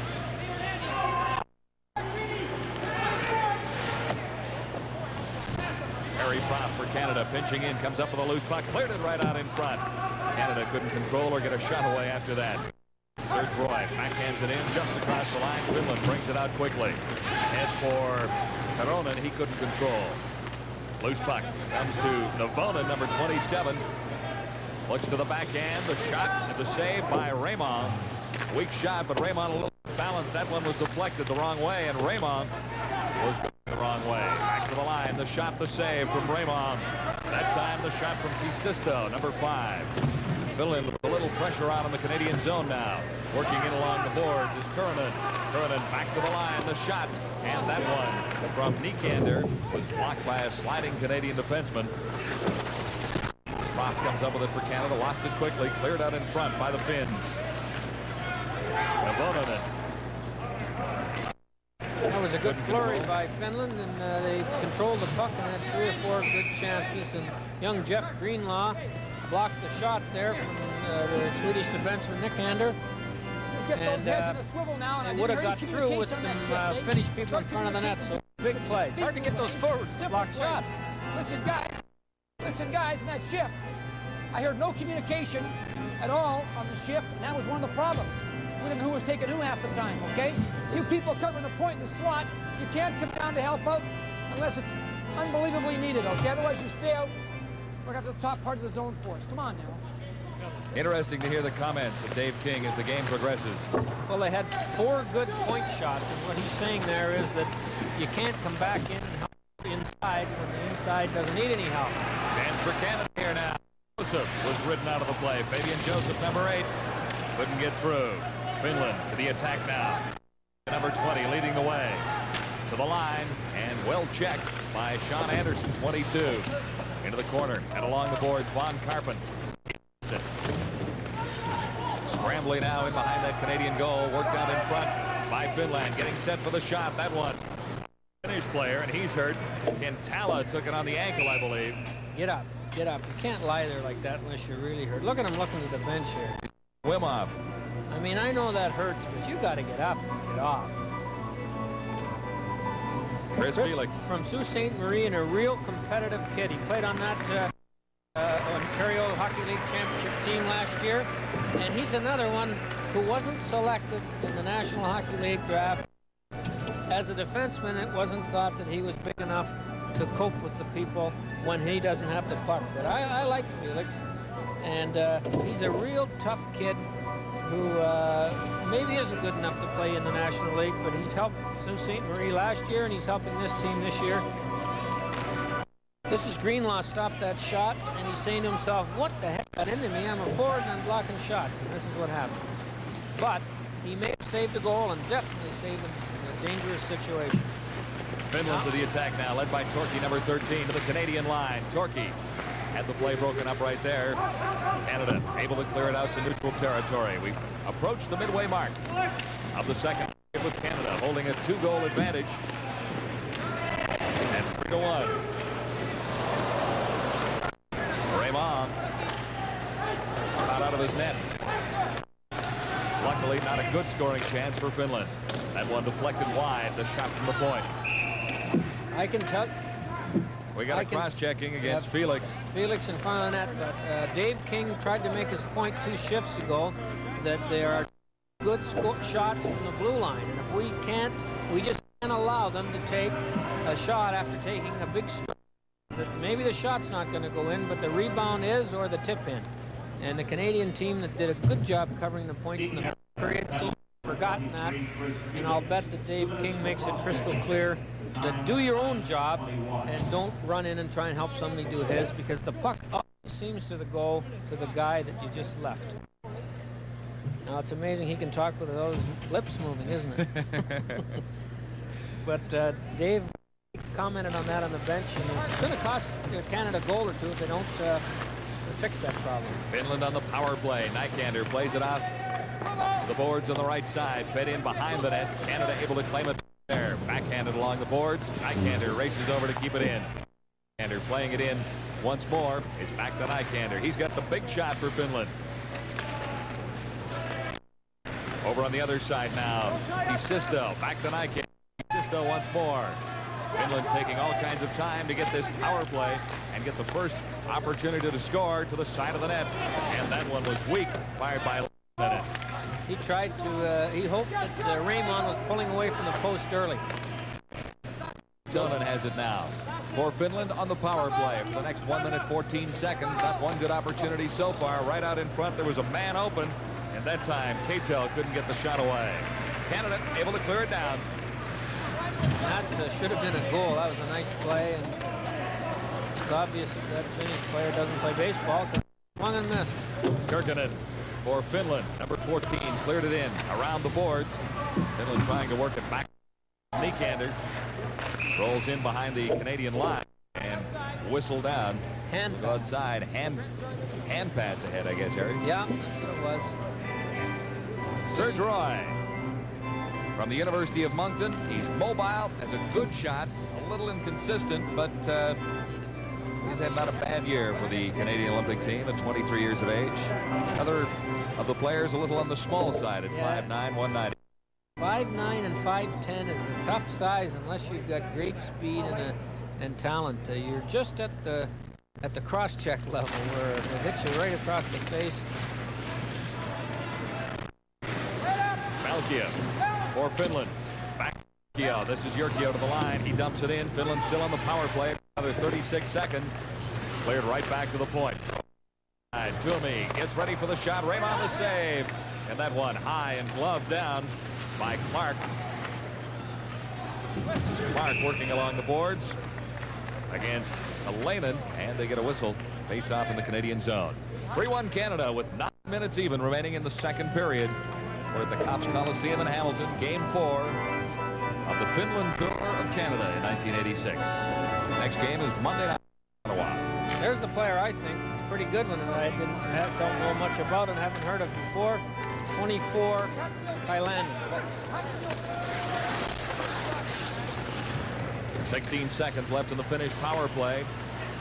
Harry Propp for Canada, pinching in, comes up with a loose puck, cleared it right out in front. Canada couldn't control or get a shot away after that. Serge Roy backhands it in just across the line. Finland brings it out quickly. And for Koronen, he couldn't control. Loose puck comes to Navonen, number 27. Looks to the backhand, the shot and the save by Raymond. Weak shot, but Raymond a little balanced. That one was deflected the wrong way, and Raymond was the wrong way. Back to the line, the shot, the save from Raymond. That time the shot from Pisisto, number 5. Finland with a little pressure on in the Canadian zone now. Working in along the boards is Koronen. Koronen back to the line, the shot, and that one from Nykander was blocked by a sliding Canadian defenseman. Propp comes up with it for Canada, lost it quickly, cleared out in front by the Finns. Navonen. That was a good flurry by Finland, and they controlled the puck and had 3 or 4 good chances. And young Jeff Greenlaw blocked the shot there from the Swedish defenseman Nykander. Just get those heads in a swivel now, and would have got through with some Finnish people in front of the net. So big play. It's hard to get those forwards to block shots. Listen, guys, in that shift, I heard no communication at all on the shift, and that was one of the problems. We didn't know who was taking who half the time, okay? You people covering the point in the slot, you can't come down to help out unless it's unbelievably needed, okay? Otherwise, you stay out. We're going to have the top part of the zone for us. Come on now. Interesting to hear the comments of Dave King as the game progresses. Well, they had 4 good point shots, and what he's saying there is that you can't come back in and help inside when the inside doesn't need any help. Chance for Canada here now. Joseph was ridden out of the play. Fabian Joseph, number 8, couldn't get through. Finland to the attack now. Number 20 leading the way to the line, and well checked by Sean Anderson, 22. Into the corner and along the boards, Von Karpen. Scrambling now in behind that Canadian goal, worked out in front by Finland, getting set for the shot. That one, Finnish player, and he's hurt. Kentala took it on the ankle, I believe. Get up, get up. You can't lie there like that unless you're really hurt. Look at him looking to the bench here. Wimoff. I mean, I know that hurts, but you got to get up and get off. Chris Felix from Sault Ste. Marie, and a real competitive kid. He played on that Ontario Hockey League championship team last year, and he's another one who wasn't selected in the National Hockey League draft. As a defenseman, it wasn't thought that he was big enough to cope with the people when he doesn't have the puck. But I like Felix, and he's a real tough kid who maybe isn't good enough to play in the National League, but he's helped Sault Ste. Marie last year, and he's helping this team this year. This is Greenlaw stopped that shot, and he's saying to himself, what the heck got into me? I'm a forward, and I'm blocking shots, and this is what happens. But he may have saved the goal and definitely saved him in a dangerous situation. Finland to the attack now, led by Torkey, number 13, to the Canadian line. Torkey had the play broken up right there. Canada able to clear it out to neutral territory. We approach the midway mark of the second with Canada holding a 2-goal advantage. And 3-1. Raymond out of his net. Luckily, not a good scoring chance for Finland. That one deflected wide, the shot from the point. I can tell. We got a cross-checking against Felix. Felix in front of the net, but Dave King tried to make his point 2 shifts ago that there are good shots from the blue line, and if we just can't allow them to take a shot after taking a big strike. That maybe the shot's not going to go in, but the rebound is, or the tip in. And the Canadian team that did a good job covering the points in the first period seems to have forgotten that. And I'll bet that Dave King makes it crystal clear that do your own job and don't run in and try and help somebody do his, because the puck always seems to go to the guy that you just left. Now, it's amazing he can talk with those lips moving, isn't it? But Dave commented on that on the bench, and it's going to cost Canada a goal or two if they don't fix that problem. Finland on the power play. Nykander plays it off the boards on the right side. Fed in behind the net. Canada able to claim it there. Backhanded along the boards. Nykander races over to keep it in. Nykander playing it in once more. It's back to Nykander. He's got the big shot for Finland. Over on the other side now. Sisto. Back to Nykander. Sisto once more. Finland taking all kinds of time to get this power play and get the first opportunity to score to the side of the net. And that one was weak, fired by Lenin. He tried to, he hoped that Raymond was pulling away from the post early. Tillman has it now for Finland on the power play for the next 1 minute 14 seconds. Not one good opportunity so far. Right out in front, there was a man open, and that time Catel couldn't get the shot away. Canada able to clear it down. That should have been a goal. That was a nice play, and it's obvious that Finnish player doesn't play baseball. Swung and missed. Kirkkonen for Finland, number 14, cleared it in around the boards. Finland trying to work it back. Nykander rolls in behind the Canadian line and whistle down. Hand go outside. Hand pass ahead, I guess, Harry. Yeah, that's what it was. Serge Roy from the University of Moncton. He's mobile, has a good shot, a little inconsistent, but he's had not a bad year for the Canadian Olympic team at 23 years of age. Another of the players a little on the small side at 5'9", 190. 5'9" and 5'10" is a tough size unless you've got great speed and talent. You're just at the cross-check level where it hits you right across the face. Malkia for Finland. Back to Jyrki. This is Jyrki to the line. He dumps it in. Finland still on the power play. Another 36 seconds. Cleared right back to the point. Toomey gets ready for the shot. Raymond the save. And that one high and gloved down by Clark. This is Clark working along the boards against Alainen, and they get a whistle. Face off in the Canadian zone. 3-1 Canada with 9 minutes even remaining in the second period. We're at the Copps Coliseum in Hamilton, Game 4 of the Finland Tour of Canada in 1986. Next game is Monday night in Ottawa. There's the player I think. It's a pretty good one that I don't know much about and haven't heard of before. 24, Thailand. 16 seconds left in the Finnish power play.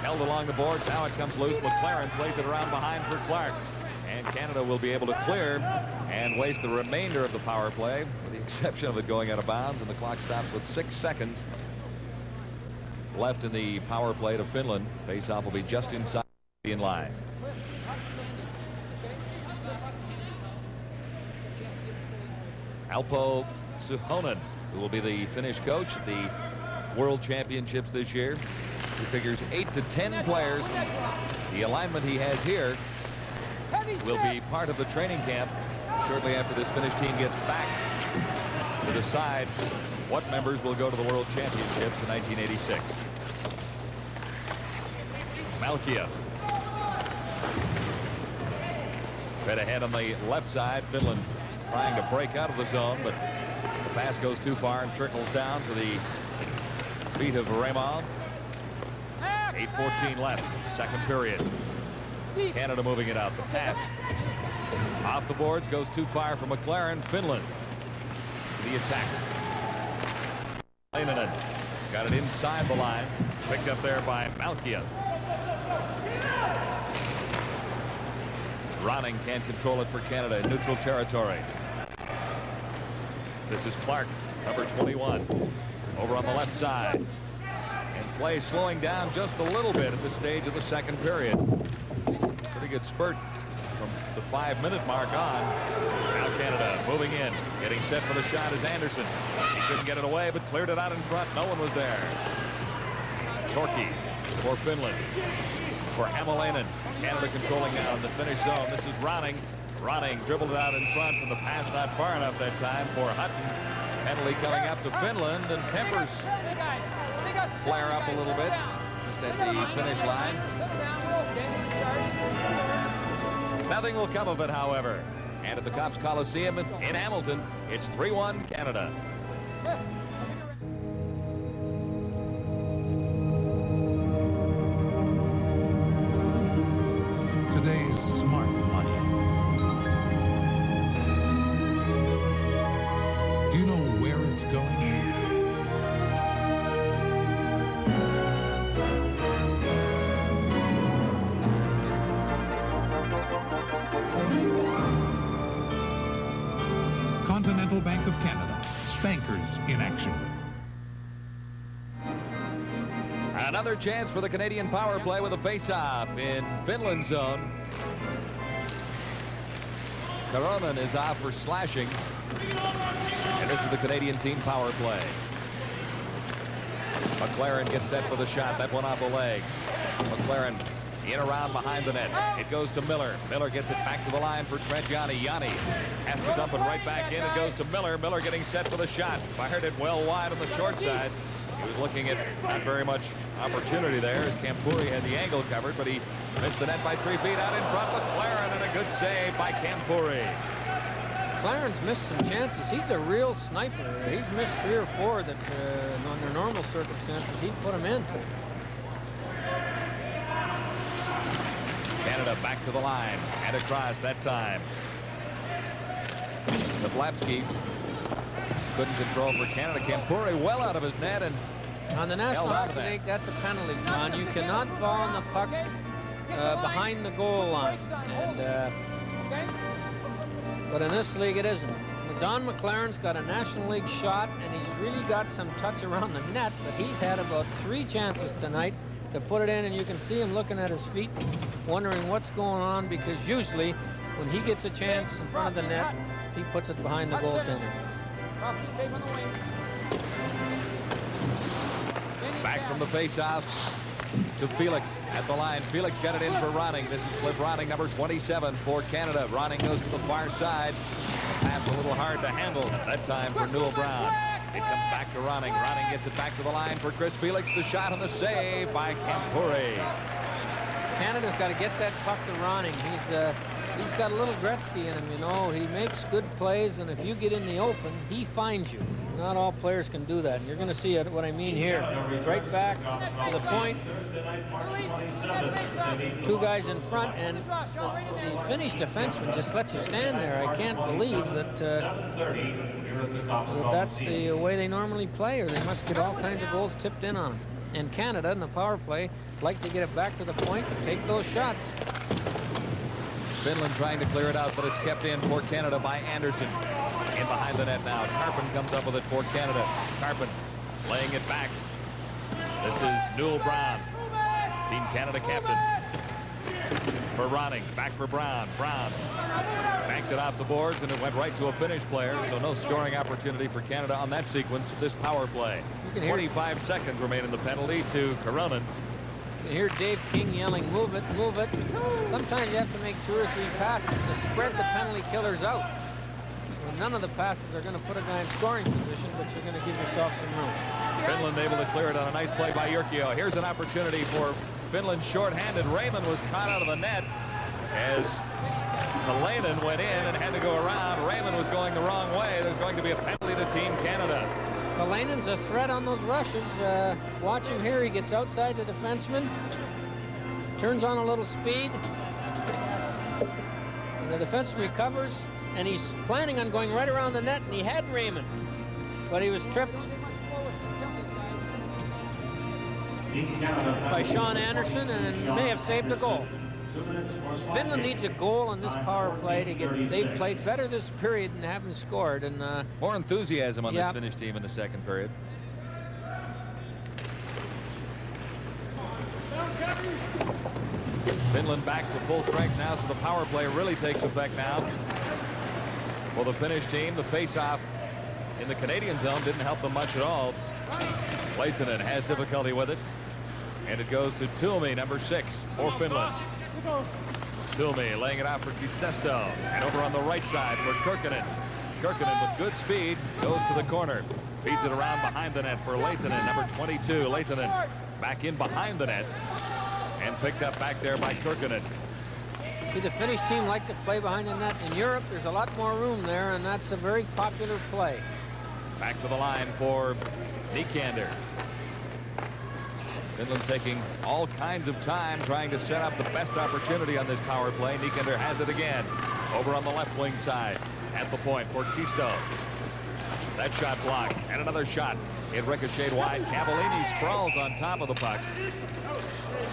Held along the boards. Now it comes loose. McLaren plays it around behind for Clark. And Canada will be able to clear and waste the remainder of the power play, with the exception of it going out of bounds, and the clock stops with 6 seconds left in the power play to Finland. Face-off will be just inside the line. Alpo Suhonen, who will be the Finnish coach at the World Championships this year. He figures 8 to 10 players. The alignment he has here will be part of the training camp shortly after this Finnish team gets back to decide what members will go to the World Championships in 1986. Malkia. Fed ahead on the left side. Finland trying to break out of the zone, but the pass goes too far and trickles down to the feet of Raymond. 8:14 left, second period. Canada moving it out. The pass off the boards goes too far for McLaren. Finland to the attack. Leinonen got it inside the line. Picked up there by Malkia. Ronning can't control it for Canada in neutral territory. This is Clark, number 21, over on the left side. And play slowing down just a little bit at this stage of the second period. Pretty good spurt from the 5-minute mark on. Now Canada moving in. Getting set for the shot is Anderson. He couldn't get it away, but cleared it out in front. No one was there. Torkey for Finland. For Hämäläinen. Canada controlling now in the finish zone. This is Ronning. Ronning dribbled it out in front, and the pass not far enough that time for Hutton. Penalty coming up to Finland, and tempers flare up a little bit just at the finish line. Nothing will come of it, however. And at the Copps Coliseum in Hamilton, it's 3-1 Canada. Today's smart money. Do you know where it's going? Continental Bank of Canada. Bankers in action. Another chance for the Canadian power play with a face-off in Finland's zone. Karonen is off for slashing. And this is the Canadian team power play. McLaren gets set for the shot. That one off the leg. McLaren in around behind the net. It goes to Miller. Miller gets it back to the line for Trent Yanni. Yanni has to dump it right back in. It goes to Miller. Miller getting set for the shot. Fired it well wide on the short side. He was looking at not very much opportunity there as Kampuri had the angle covered, but he missed the net by 3 feet out in front. McLaren, and a good save by Kampuri. McLaren's missed some chances. He's a real sniper. He's missed 3 or 4 that under normal circumstances he'd put him in. Canada back to the line and across that time. Zablapski couldn't control for Canada. Kampuri well out of his net and on the National Hockey League, that's a penalty, John. You cannot fall on the puck behind the goal line. And, but in this league, it isn't. Don McLaren's got a National League shot, and he's really got some touch around the net, but he's had about 3 chances tonight to put it in, and you can see him looking at his feet, wondering what's going on, because usually when he gets a chance in front of the net, he puts it behind the goaltender. Back from the face-off to Felix at the line. Felix got it in for Ronning. This is Cliff Ronning, number 27 for Canada. Ronning goes to the far side. The pass a little hard to handle that time for Newell Brown. It comes back to Ronning. Ronning gets it back to the line for Chris Felix. The shot and the save by Kampuri. Canada's got to get that puck to Ronning. He's got a little Gretzky in him, you know. He makes good plays, and if you get in the open, he finds you. Not all players can do that, and you're going to see what I mean here. Right back to the point. 2 guys in front, and the Finnish defenseman just lets you stand there. I can't believe that that's the way they normally play, or they must get all kinds of goals tipped in on them. And Canada, in the power play, like to get it back to the point and take those shots. Finland trying to clear it out, but it's kept in for Canada by Anderson. In behind the net now. Carpin comes up with it for Canada. Carpin laying it back. This is Newell Brown, Team Canada captain. For Ronning, back for Brown. Brown banked it off the boards, and it went right to a Finnish player, so no scoring opportunity for Canada on that sequence of this power play. 25 seconds remain in the penalty to Karonen. You can hear Dave King yelling, move it, move it. Sometimes you have to make 2 or 3 passes to spread the penalty killers out. Well, none of the passes are going to put a guy in scoring position, but you're going to give yourself some room. Finland able to clear it on a nice play by Jyrkio. Here's an opportunity for Finland shorthanded. Raymond was caught out of the net as Halanen went in and had to go around. Raymond was going the wrong way. There's going to be a penalty to Team Canada. Halanen's a threat on those rushes. Watch him here. He gets outside the defenseman, turns on a little speed, and the defenseman recovers, and he's planning on going right around the net, and he had Raymond, but he was tripped by Sean Anderson and may have saved a goal. Finland needs a goal on this power play to get. They played better this period and haven't scored. And more enthusiasm on this Finnish team in the second period. Finland back to full strength now, so the power play really takes effect now. For the Finnish team, the face-off in the Canadian zone didn't help them much at all. Lehtinen has difficulty with it, and it goes to Tuomi, number 6 for Finland. Tuomi laying it out for Kisesto, and over on the right side for Kirkkonen. Kirkkonen with good speed goes to the corner, feeds it around behind the net for Lehtinen, number 22. Lehtinen back in behind the net and picked up back there by Kirkkonen. See, the Finnish team like to play behind the net. In Europe, there's a lot more room there, and that's a very popular play. Back to the line for Nykander. Finland taking all kinds of time trying to set up the best opportunity on this power play. Nykander has it again over on the left wing side at the point for Kisto. That shot blocked, and another shot. It ricocheted wide. Cavallini sprawls on top of the puck.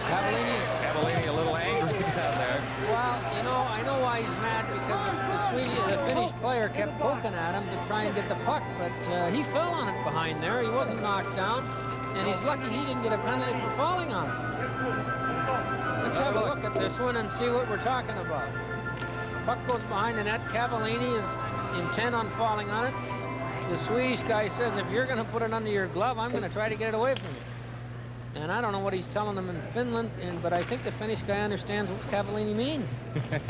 Cavallini a little angry down there. Well, you know, I know why he's mad, because the Finnish player kept poking at him to try and get the puck, but he fell on it behind there. He wasn't knocked down, and he's lucky he didn't get a penalty for falling on it. Let's have a look at this one and see what we're talking about. Puck goes behind the net. Cavallini is intent on falling on it. The Swedish guy says, if you're going to put it under your glove, I'm going to try to get it away from you. And I don't know what he's telling them in Finland, but I think the Finnish guy understands what Cavallini means.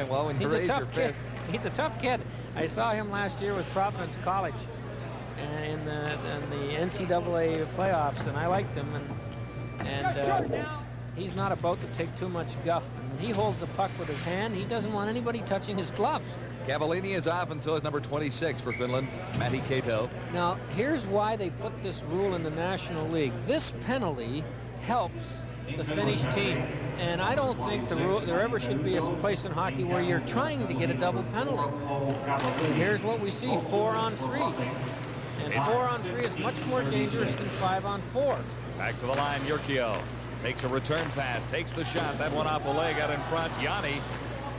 Well, when you raise your fists. He's a tough kid. I saw him last year with Providence College in the NCAA playoffs, and I liked him. And he's not about to take too much guff. And when he holds the puck with his hand, he doesn't want anybody touching his gloves. Cavallini is off, and so is number 26 for Finland, Matti Cato. Now, here's why they put this rule in the National League. This penalty helps the Finnish team, and I don't think there ever should be a place in hockey where you're trying to get a double penalty. And here's what we see: 4-on-3, and 4-on-3 is much more dangerous than 5-on-4. Back to the line, Jyrkio takes a return pass, takes the shot. That one off the leg out in front. Yanni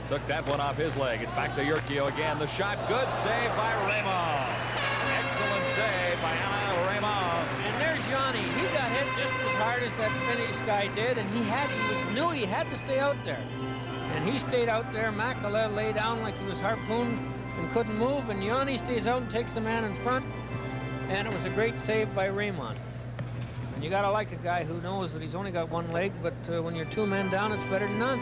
took that one off his leg. It's back to Jyrkio again. The shot, good save by Raymond. Excellent save by Alain Raymond. And there's Yanni. He got hit just as hard as that Finnish guy did, and he knew he had to stay out there. And he stayed out there. Makala lay down like he was harpooned and couldn't move, and Yanni stays out and takes the man in front. And it was a great save by Raymond. And you got to like a guy who knows that he's only got one leg, but when you're 2 men down, it's better than none.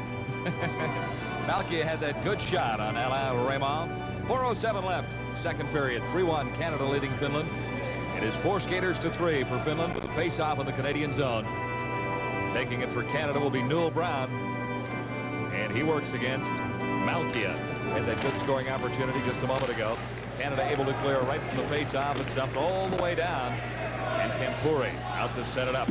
Malkia had that good shot on Alain Raymond. 4:07 left, second period. 3-1, Canada leading Finland. It is 4 skaters to 3 for Finland with a face-off in the Canadian zone. Taking it for Canada will be Newell Brown, and he works against Malkia. Had that good scoring opportunity just a moment ago. Canada able to clear right from the face-off. It's dumped all the way down, and Kampuri out to set it up.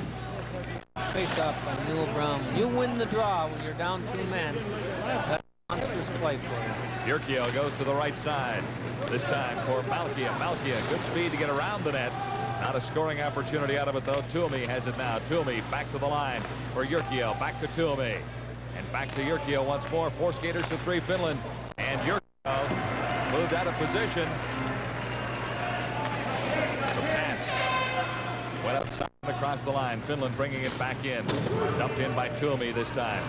Face-off by Newell Brown. When you win the draw when you're down 2 men, that's a monstrous play for you. Jyrkio goes to the right side. This time for Malkia. Malkia, good speed to get around the net. Not a scoring opportunity out of it, though. Tuomi has it now. Tuomi back to the line for Jyrkio. Back to Tuomi. And back to Jyrkio once more. 4 skaters to 3 Finland. And Jyrkio moved out of position. The pass went outside across the line. Finland bringing it back in. Dumped in by Tuomi this time.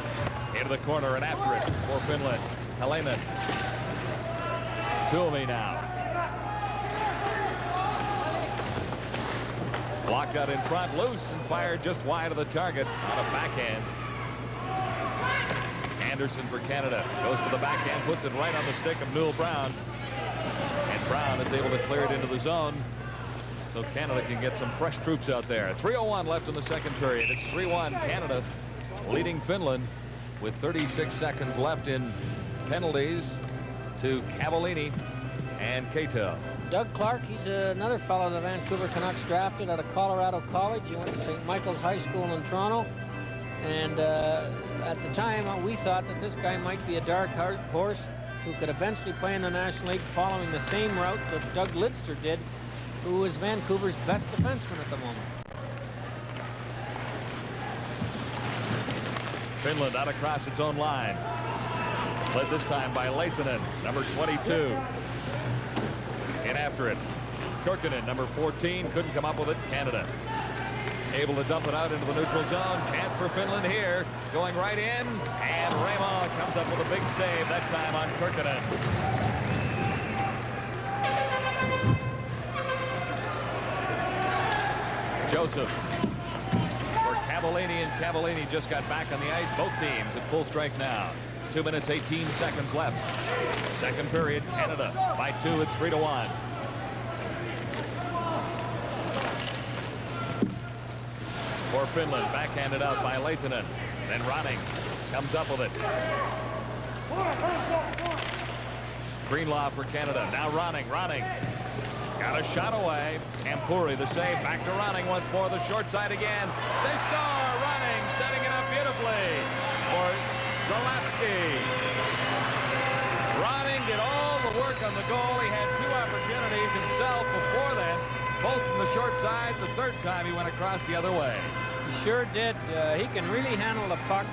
Into the corner and after it for Finland. Halanen. Tuomi now. Blocked out in front, loose, and fired just wide of the target on a backhand. Anderson for Canada goes to the backhand, puts it right on the stick of Newell Brown. And Brown is able to clear it into the zone, so Canada can get some fresh troops out there. 3:01 left in the second period. It's 3-1, Canada leading Finland with 36 seconds left in penalties. to Cavallini and Cato. Doug Clark, he's another fellow the Vancouver Canucks drafted out of Colorado College. He went to St. Michael's High School in Toronto. And at the time, we thought that this guy might be a dark horse who could eventually play in the National League following the same route that Doug Lidster did, who is Vancouver's best defenseman at the moment. Finland out across its own line. Led this time by Lehtinen, number 22. In after it. Kirkkonen, number 14, couldn't come up with it. Canada able to dump it out into the neutral zone. Chance for Finland here. Going right in. And Raymond comes up with a big save, that time on Kirkkonen. Joseph for Cavallini, and Cavallini just got back on the ice. Both teams at full strength now. 2 minutes, 18 seconds left. Second period, Canada by 2 at 3-1. For Finland, backhanded out by Lehtinen. Then Ronning comes up with it. Greenlaw for Canada. Now Ronning. Got a shot away. Ampuri the save. Back to Ronning once more. The short side again. They score. Ronning setting it up beautifully for Zalapski. Ronning did all the work on the goal. He had 2 opportunities himself before then, both from the short side. The third time he went across the other way. He sure did. He can really handle the puck.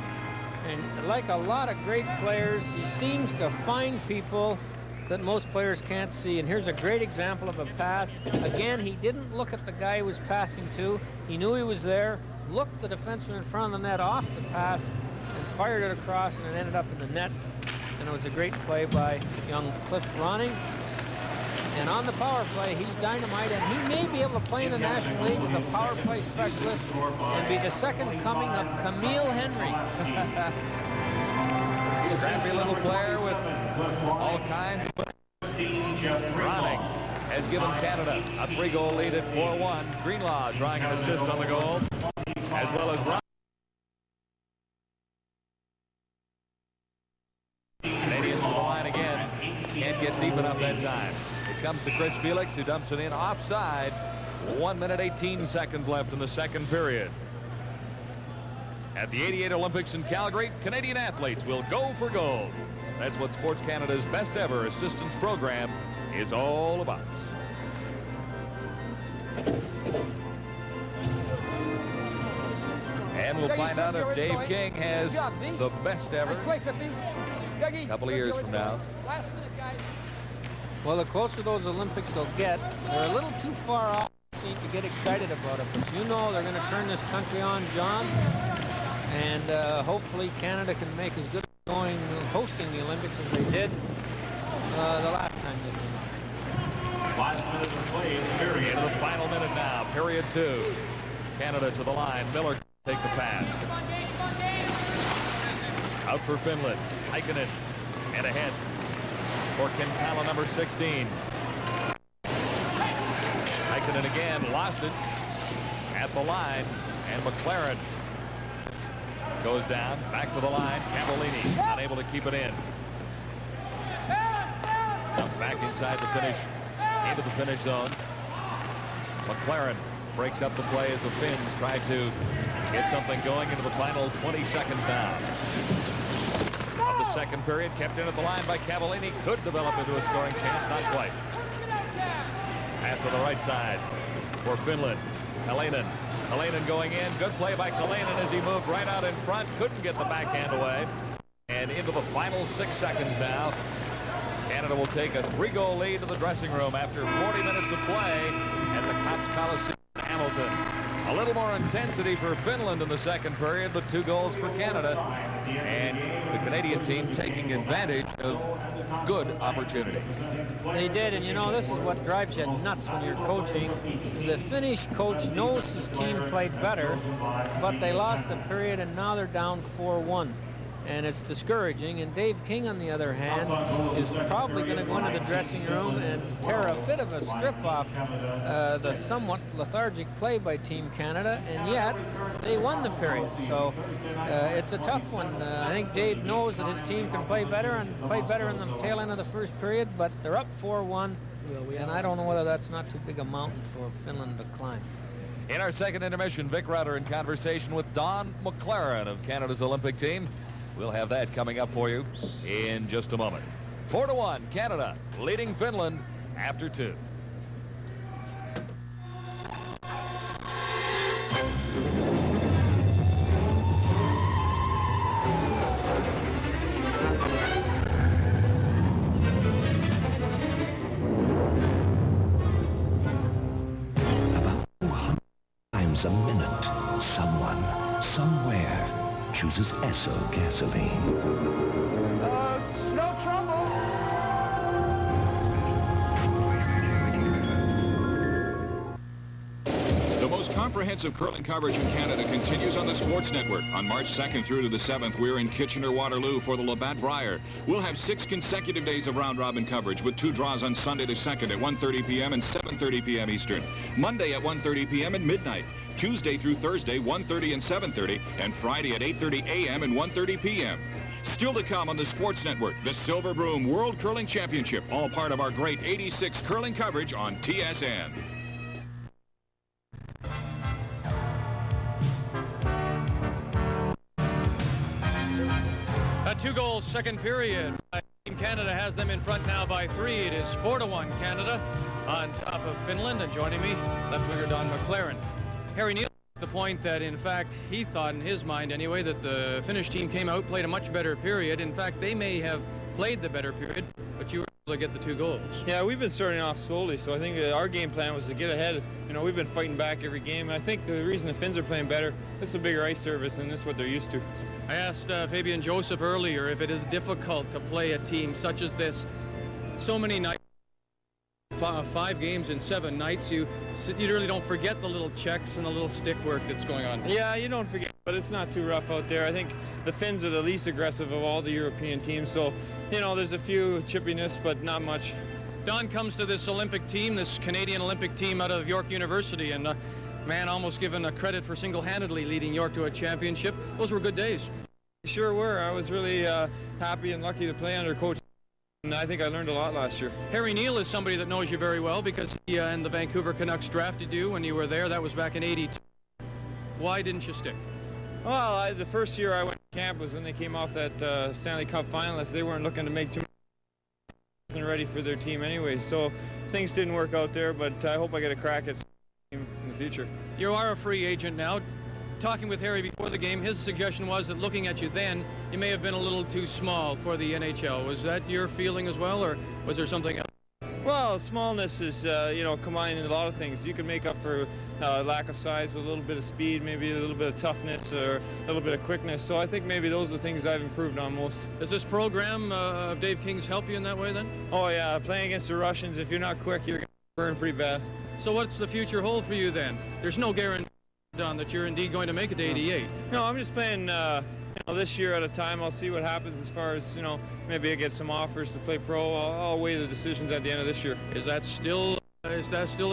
And like a lot of great players, he seems to find people that most players can't see. And here's a great example of a pass. Again, he didn't look at the guy he was passing to. He knew he was there, looked the defenseman in front of the net off the pass, and fired it across, and it ended up in the net. And it was a great play by young Cliff Ronning. And on the power play, he's dynamite, and he may be able to play in the National League as a power play specialist and be the second coming of Camille Henry. Scrappy little player with all kinds of... Ronning has given Canada a 3-goal lead at 4-1. Greenlaw drawing an assist on the goal, as well as Ronning. Canadians to the line again. Can't get deep enough that time. It comes to Chris Felix, who dumps it in offside. 1 minute, 18 seconds left in the second period. At the '88 Olympics in Calgary, Canadian athletes will go for gold. That's what Sports Canada's best ever assistance program is all about. And we'll find out if Dave King has the best ever a couple of years from now. Well, the closer those Olympics will get, they're a little too far off to get excited about it. But you know they're going to turn this country on, John. And hopefully Canada can make as good a going hosting the Olympics as they did the last time they came. Last minute of play in the period. Into the final minute now, period 2. Canada to the line. Miller take the pass. Out for Finland. Heikkinen and ahead for Quintana, number 16. Heikkinen again, lost it at the line, and McLaren goes down, back to the line. Cavallini unable to keep it in. Comes back inside the finish, into the finish zone. McLaren breaks up the play as the Finns try to get something going into the final 20 seconds now. Of the second period, kept in at the line by Cavallini, could develop into a scoring chance, not quite. Pass to the right side for Finland. Kalinin going in. Good play by Kalinin as he moved right out in front. Couldn't get the backhand away. And into the final 6 seconds now. Canada will take a 3-goal lead to the dressing room after 40 minutes of play at the Copps Coliseum in Hamilton. A little more intensity for Finland in the second period, but 2 goals for Canada. And the Canadian team taking advantage of good opportunity. They did, and you know, this is what drives you nuts when you're coaching. The Finnish coach knows his team played better, but they lost the period, and now they're down 4-1. and it's discouraging. And Dave King, on the other hand, is probably going to go into the dressing room and tear a bit of a strip off the somewhat lethargic play by Team Canada, and yet they won the period. So it's a tough one. I think Dave knows that his team can play better and played better in the tail end of the first period, but they're up 4-1, and I don't know whether that's not too big a mountain for Finland to climb. In our second intermission, Vic Rutter in conversation with Don McLaren of Canada's Olympic team. We'll have that coming up for you in just a moment. 4-1, Canada leading Finland after 2. A minute, someone, somewhere chooses Esso gasoline. It's no trouble. The most comprehensive curling coverage in Canada continues on the Sports Network. On March 2nd through to the 7th, we're in Kitchener-Waterloo for the Labatt Brier. We'll have 6 consecutive days of round-robin coverage with 2 draws on Sunday the 2nd at 1:30 p.m. and 7:30 p.m. Eastern. Monday at 1:30 p.m. and midnight. Tuesday through Thursday, 1:30 and 7:30, and Friday at 8:30 a.m. and 1:30 p.m. Still to come on the Sports Network, the Silver Broom World Curling Championship, all part of our great 86 curling coverage on TSN. A 2-goal second period. Team Canada has them in front now by 3. It is 4-1 Canada on top of Finland. And joining me, left winger Don McLaren. Harry Neal makes the point that, in fact, he thought in his mind anyway that the Finnish team came out, played a much better period. In fact, they may have played the better period, but you were able to get the 2 goals. Yeah, we've been starting off slowly, so I think our game plan was to get ahead. You know, we've been fighting back every game, and I think the reason the Finns are playing better, it's a bigger ice surface, and this is what they're used to. I asked Fabian Joseph earlier if it is difficult to play a team such as this. So many nights, 5 games in 7 nights, you really don't forget the little checks and the little stick work that's going on. Yeah, you don't forget, but it's not too rough out there. I think the Finns are the least aggressive of all the European teams, so, you know, there's a few chippiness, but not much. Don comes to this Olympic team, this Canadian Olympic team out of York University, and man, almost given a credit for single-handedly leading York to a championship. Those were good days. Sure were. I was really happy and lucky to play under Coach, and I think I learned a lot last year. Harry Neal is somebody that knows you very well because he and the Vancouver Canucks drafted you when you were there. That was back in '82. Why didn't you stick? Well, the first year I went to camp was when they came off that Stanley Cup finalists. They weren't looking to make too much ready for their team anyway, so things didn't work out there, but I hope I get a crack at in the future. You are a free agent now. Talking with Harry before the game, his suggestion was that looking at you then, you may have been a little too small for the NHL. Was that your feeling as well, or was there something else? Well, smallness is, you know, combining a lot of things. You can make up for lack of size with a little bit of speed, maybe a little bit of toughness or a little bit of quickness. So I think maybe those are the things I've improved on most. Does this program of Dave King's help you in that way then? Oh yeah, playing against the Russians, if you're not quick, you're going to burn pretty bad. So what's the future hold for you then? There's no guarantee, Don, that you're indeed going to make it to 88. No, I'm just playing you know, this year at a time. I'll see what happens as far as, you know, maybe I get some offers to play pro. I'll weigh the decisions at the end of this year. Is that still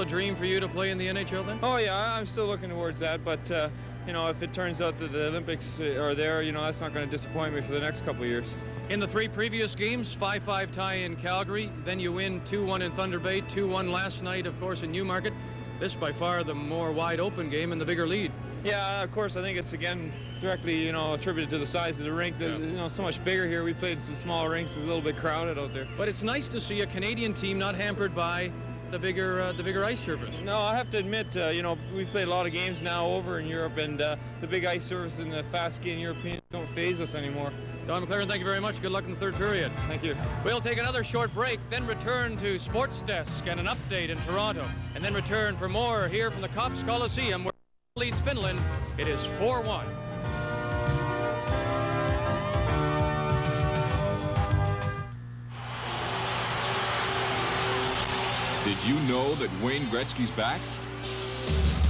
a dream for you to play in the NHL then? Oh yeah, I'm still looking towards that, but you know, if it turns out that the Olympics are there, you know, that's not going to disappoint me for the next couple of years. In the 3 previous games, 5-5 tie in Calgary, then you win 2-1 in Thunder Bay, 2-1 last night, of course, in Newmarket. This by far the more wide open game and the bigger lead. Yeah, of course, I think it's again directly, you know, attributed to the size of the rink. You know, so much bigger here. We played some small rinks. It's a little bit crowded out there. But it's nice to see a Canadian team not hampered by the bigger ice surface. No, I have to admit, you know, we've played a lot of games now over in Europe, and the big ice surface and the fast-skiing Europeans don't faze us anymore. Don McLaren, thank you very much. Good luck in the 3rd period. Thank you. We'll take another short break, then return to Sports Desk and an update in Toronto, and then return for more here from the Copps Coliseum, where leads Finland. It is 4-1. Did you know that Wayne Gretzky's back?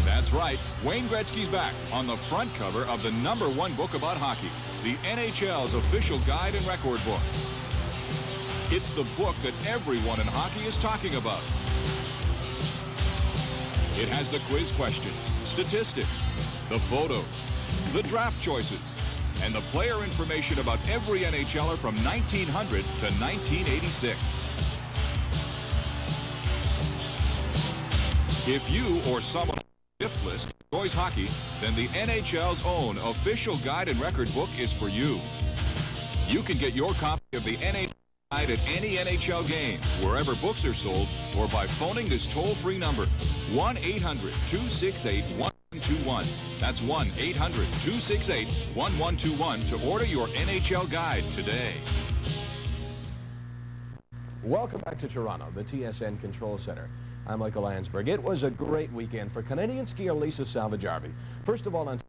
That's right, Wayne Gretzky's back on the front cover of the #1 book about hockey. the NHL's official guide and record book. It's the book that everyone in hockey is talking about. It has the quiz questions, statistics, the photos, the draft choices, and the player information about every NHLer from 1900 to 1986. If you or someone on the gift list enjoys hockey, then the NHL's own official guide and record book is for you. You can get your copy of the NHL guide at any NHL game, wherever books are sold, or by phoning this toll-free number, 1-800-268-1121. That's 1-800-268-1121 to order your NHL guide today. Welcome back to Toronto, the TSN Control Center. I'm Michael Landsberg. It was a great weekend for Canadian skier Lisa Salvajarvi. First of all, on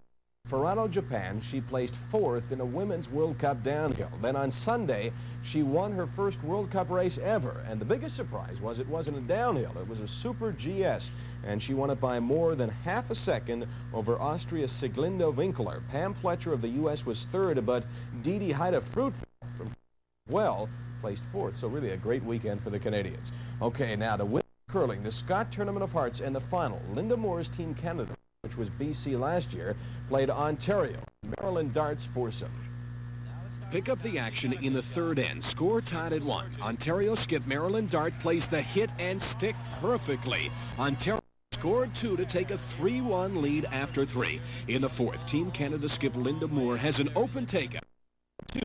Toronto, Japan, she placed 4th in a Women's World Cup downhill. Then on Sunday, she won her first World Cup race ever. And the biggest surprise was it wasn't a downhill. It was a Super GS. And she won it by more than half a second over Austria's Sieglinde Winkler. Pam Fletcher of the U.S. was 3rd, but Didi Haida Fruitful from placed 4th. So really a great weekend for the Canadians. Okay, now to women's curling, the Scott Tournament of Hearts, and the final. Linda Moore's Team Canada, which was BC last year, played Ontario, Maryland Darts foursome. Pick up the action in the third end. Score tied at 1. Ontario skip Maryland Dart plays the hit and stick perfectly. Ontario scored 2 to take a 3-1 lead after 3. In the fourth, Team Canada skip Linda Moore has an open takeout. 2.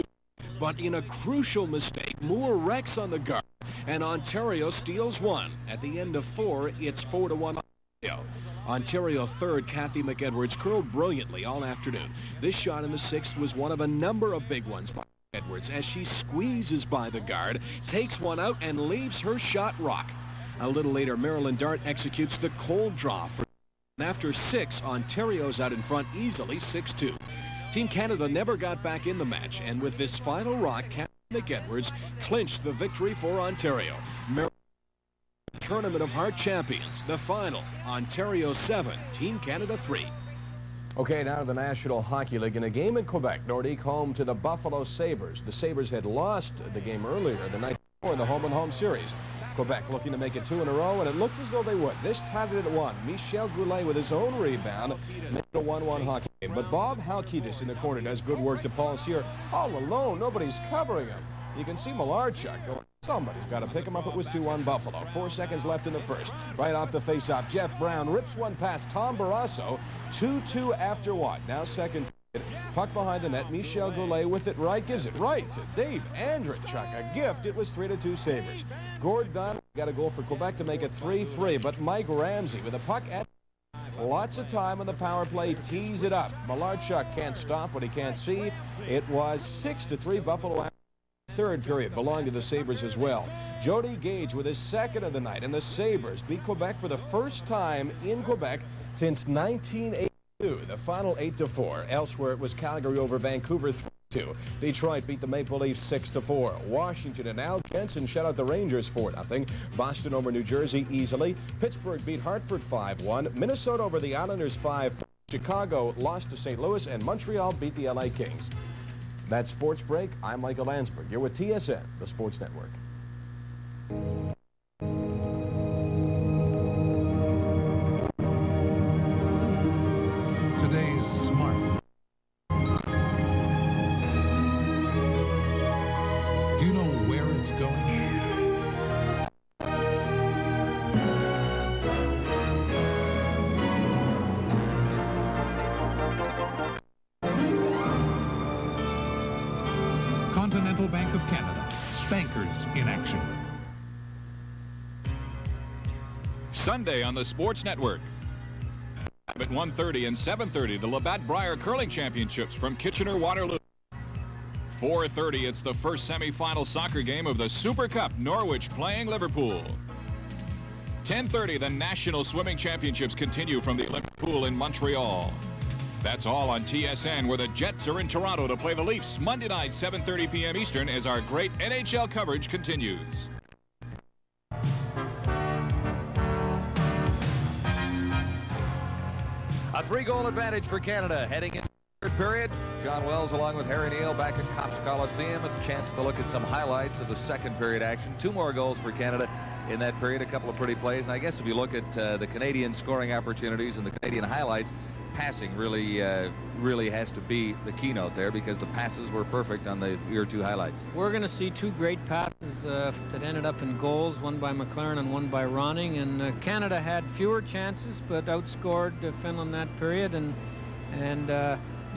But in a crucial mistake, Moore wrecks on the guard, and Ontario steals 1. At the end of 4, it's 4-1 Ontario. Ontario third, Kathy McEdwards, curled brilliantly all afternoon. This shot in the 6th was one of a number of big ones by Edwards as she squeezes by the guard, takes one out, and leaves her shot rock. A little later, Maryland Dart executes the cold draw. And after 6, Ontario's out in front easily, 6-2. Team Canada never got back in the match, and with this final rock, Kathy McEdwards clinched the victory for Ontario. Tournament of Heart champions. The final, Ontario 7, Team Canada 3. Okay, now to the National Hockey League. In a game in Quebec, Nordique home to the Buffalo Sabres. The Sabres had lost the game earlier the night before in the home-and-home series. Quebec looking to make it 2 in a row, and it looked as though they would. This tied it at 1. Michel Goulet with his own rebound made it a 1-1 hockey game. But Bob Halkitis in the corner does good work to Paul Cyr. All alone, nobody's covering him. You can see Malarchuk going, somebody's got to pick him up. It was 2-1 Buffalo. 4 seconds left in the first. Right off the faceoff, Jeff Brown rips one past Tom Barrasso. 2-2 after what? Now second. Puck behind the net. Michel Goulet with it right. Gives it right to Dave Andrechuk. A gift. It was 3-2 Sabres. Gord Dunn got a goal for Quebec to make it 3-3. But Mike Ramsey with a puck at lots of time on the power play, tees it up. Malarchuk can't stop what he can't see. It was 6-3 Buffalo. Third period belonged to the Sabres as well. Jody Gage with his second of the night, and the Sabres beat Quebec for the first time in Quebec since 1982. The final 8-4. Elsewhere, it was Calgary over Vancouver 3-2. Detroit beat the Maple Leafs 6-4. Washington and Al Jensen shut out the Rangers 4-0. Boston over New Jersey easily. Pittsburgh beat Hartford 5-1. Minnesota over the Islanders 5-4. Chicago lost to St. Louis, and Montreal beat the LA Kings. That's Sports Break. I'm Michael Landsberg. You're with TSN, the Sports Network. Today's Smart. Do you know where it's going? Continental Bank of Canada. Bankers in action. Sunday on the Sports Network. At 1:30 and 7:30, the Labatt Brier Curling Championships from Kitchener-Waterloo. 4:30, it's the first semi-final soccer game of the Super Cup, Norwich playing Liverpool. 10:30, the National Swimming Championships continue from the Olympic Pool in Montreal. That's all on TSN, where the Jets are in Toronto to play the Leafs Monday night, 7:30 p.m. Eastern, as our great NHL coverage continues. A 3-goal advantage for Canada heading in Third period, John Wells along with Harry Neal back at Copps Coliseum. A chance to look at some highlights of the second period action. 2 more goals for Canada in that period. A couple of pretty plays. And I guess if you look at the Canadian scoring opportunities and the Canadian highlights, passing really has to be the keynote there, because the passes were perfect on the year 2 highlights. We're going to see 2 great passes that ended up in goals, one by McLaren and one by Ronning. And Canada had fewer chances but outscored Finland that period. And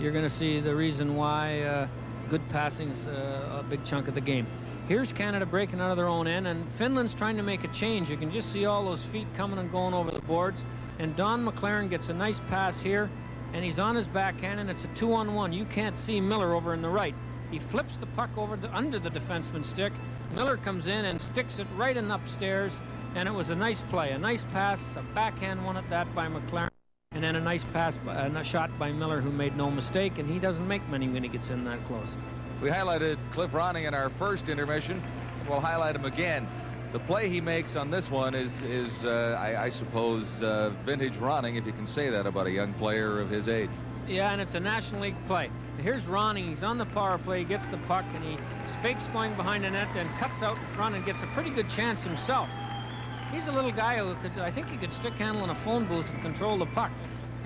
you're going to see the reason why good passing is a big chunk of the game. Here's Canada breaking out of their own end, and Finland's trying to make a change. You can just see all those feet coming and going over the boards. And Don McLaren gets a nice pass here, and he's on his backhand, and it's a 2-on-1. You can't see Miller over in the right. He flips the puck over under the defenseman's stick. Miller comes in and sticks it right in upstairs, and it was a nice play, a nice pass, a backhand one at that by McLaren. And then a nice pass, a shot by Miller, who made no mistake, and he doesn't make many when he gets in that close. We highlighted Cliff Ronning in our first intermission, and we'll highlight him again. The play he makes on this one is I suppose, vintage Ronning, if you can say that about a young player of his age. Yeah, and it's a National League play. Here's Ronning. He's on the power play. He gets the puck, and he fakes going behind the net, then cuts out in front and gets a pretty good chance himself. He's a little guy who could, I think he could stick handle in a phone booth and control the puck.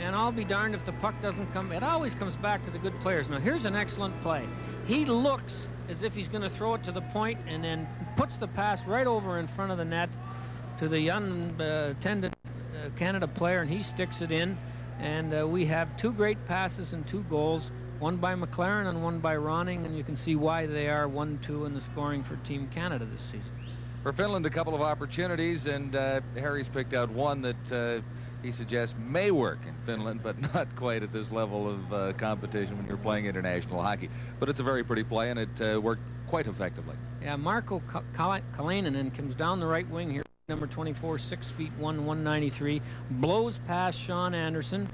And I'll be darned if the puck doesn't come. It always comes back to the good players. Now, here's an excellent play. He looks as if he's going to throw it to the point, and then puts the pass right over in front of the net to the unattended Canada player, and he sticks it in. And we have 2 great passes and 2 goals, one by McLaren and one by Ronning, and you can see why they are 1-2 in the scoring for Team Canada this season. For Finland, a couple of opportunities, and Harry's picked out one that he suggests may work in Finland, but not quite at this level of competition when you're playing international hockey. But it's a very pretty play, and it worked quite effectively. Yeah, Marko Kalainen comes down the right wing here, number 24, 6'1", 193, blows past Sean Anderson,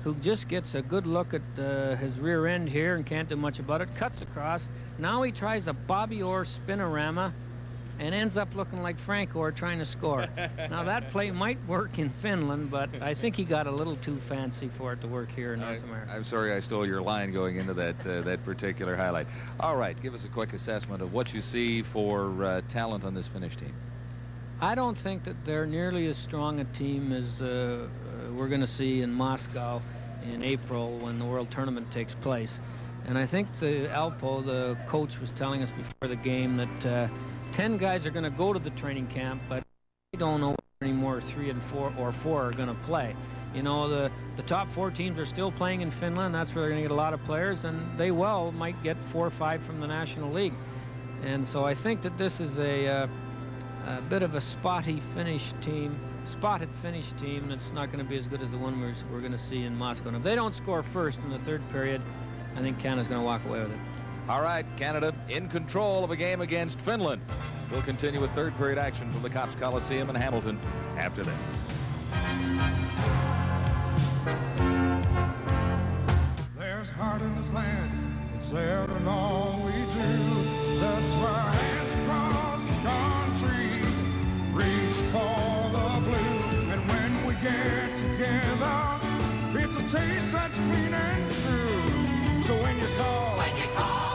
who just gets a good look at his rear end here and can't do much about it, cuts across. Now he tries a Bobby Orr spinorama and ends up looking like Frank Orr trying to score. Now, that play might work in Finland, but I think he got a little too fancy for it to work here in North America. I'm sorry I stole your line going into that particular highlight. All right, give us a quick assessment of what you see for talent on this Finnish team. I don't think that they're nearly as strong a team as we're going to see in Moscow in April when the World Tournament takes place. And I think the Alpo, the coach, was telling us before the game that 10 guys are going to go to the training camp, but we don't know anymore 3 and 4 or 4 are going to play. You know, the top 4 teams are still playing in Finland. That's where they're going to get a lot of players, and they might get 4 or 5 from the National League. And so I think that this is a bit of a spotted Finnish team that's not going to be as good as the one we're going to see in Moscow. And if they don't score first in the 3rd period, I think Canada's going to walk away with it. All right, Canada in control of a game against Finland. We'll continue with 3rd period action from the Copps Coliseum in Hamilton after this. There's heart in this land. It's there in all we do. That's why hands across this country reach for the blue. And when we get together, it's a taste that's clean and true. So when you call,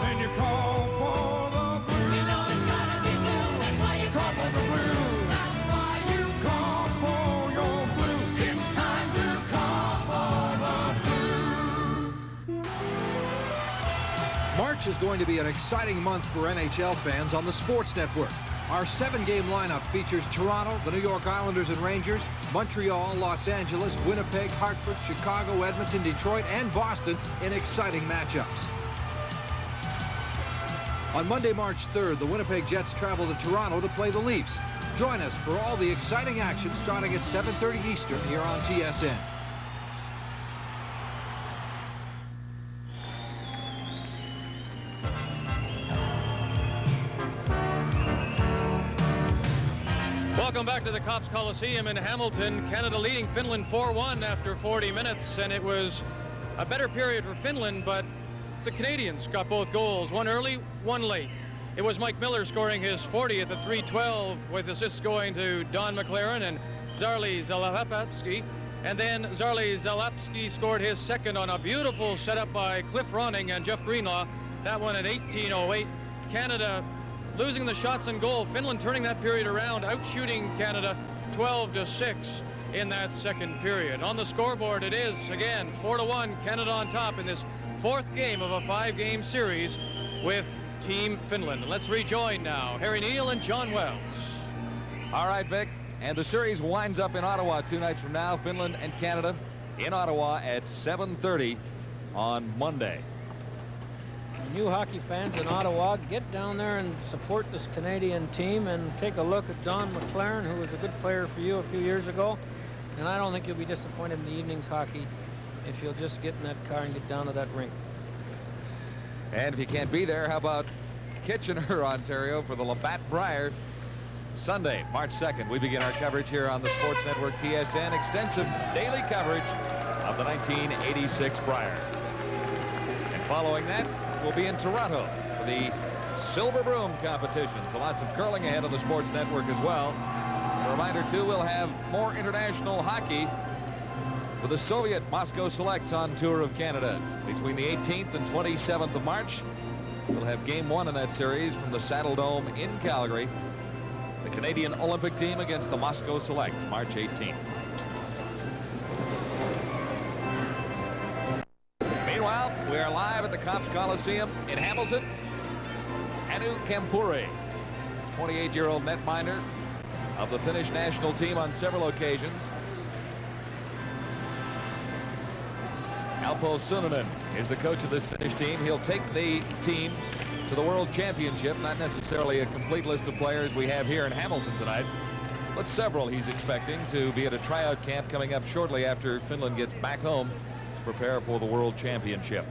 then you call for the blue. You know it's gotta be blue. That's why you call for the blue. That's why you call for your blue. It's time to call for the blue. March is going to be an exciting month for NHL fans on the Sports Network. Our 7-game lineup features Toronto, the New York Islanders and Rangers, Montreal, Los Angeles, Winnipeg, Hartford, Chicago, Edmonton, Detroit, and Boston in exciting matchups. On Monday, March 3rd, the Winnipeg Jets travel to Toronto to play the Leafs. Join us for all the exciting action starting at 7:30 Eastern here on TSN. Welcome back to the Copps Coliseum in Hamilton. Canada leading Finland 4-1 after 40 minutes, and it was a better period for Finland, but the Canadians got both goals, one early, one late. It was Mike Miller scoring his 40th at 3:12, with assists going to Don McLaren and Zarli Zalapapsky. And then Zarli Zalewski scored his second on a beautiful setup by Cliff Ronning and Jeff Greenlaw. That one at 18:08. Canada losing the shots and goal. Finland turning that period around, outshooting Canada 12-6 in that second period. On the scoreboard, it is, again, 4-1, Canada on top in this fourth game of a 5-game series with Team Finland. Let's rejoin now Harry Neal and John Wells. All right, Vic. And the series winds up in Ottawa 2 nights from now. Finland and Canada in Ottawa at 7:30 on Monday. You hockey fans in Ottawa, get down there and support this Canadian team and take a look at Don McLaren, who was a good player for you a few years ago. And I don't think you'll be disappointed in the evening's hockey if you'll just get in that car and get down to that rink. And if you can't be there, how about Kitchener, Ontario for the Labatt Brier? Sunday, March 2nd, we begin our coverage here on the Sports Network TSN. Extensive daily coverage of the 1986 Brier. And following that, we'll be in Toronto for the Silver Broom competition. So lots of curling ahead on the Sports Network as well. A reminder, too, we'll have more international hockey with the Soviet Moscow Selects on tour of Canada between the 18th and 27th of March. We'll have game 1 in that series from the Saddle Dome in Calgary. The Canadian Olympic team against the Moscow Selects, March 18th. Meanwhile, we are live at the Copps Coliseum in Hamilton. Anu Kempuri, 28-year-old netminder of the Finnish national team on several occasions. Alpo Sunonen is the coach of this Finnish team. He'll take the team to the World Championship. Not necessarily a complete list of players we have here in Hamilton tonight, but several he's expecting to be at a tryout camp coming up shortly after Finland gets back home to prepare for the World Championship.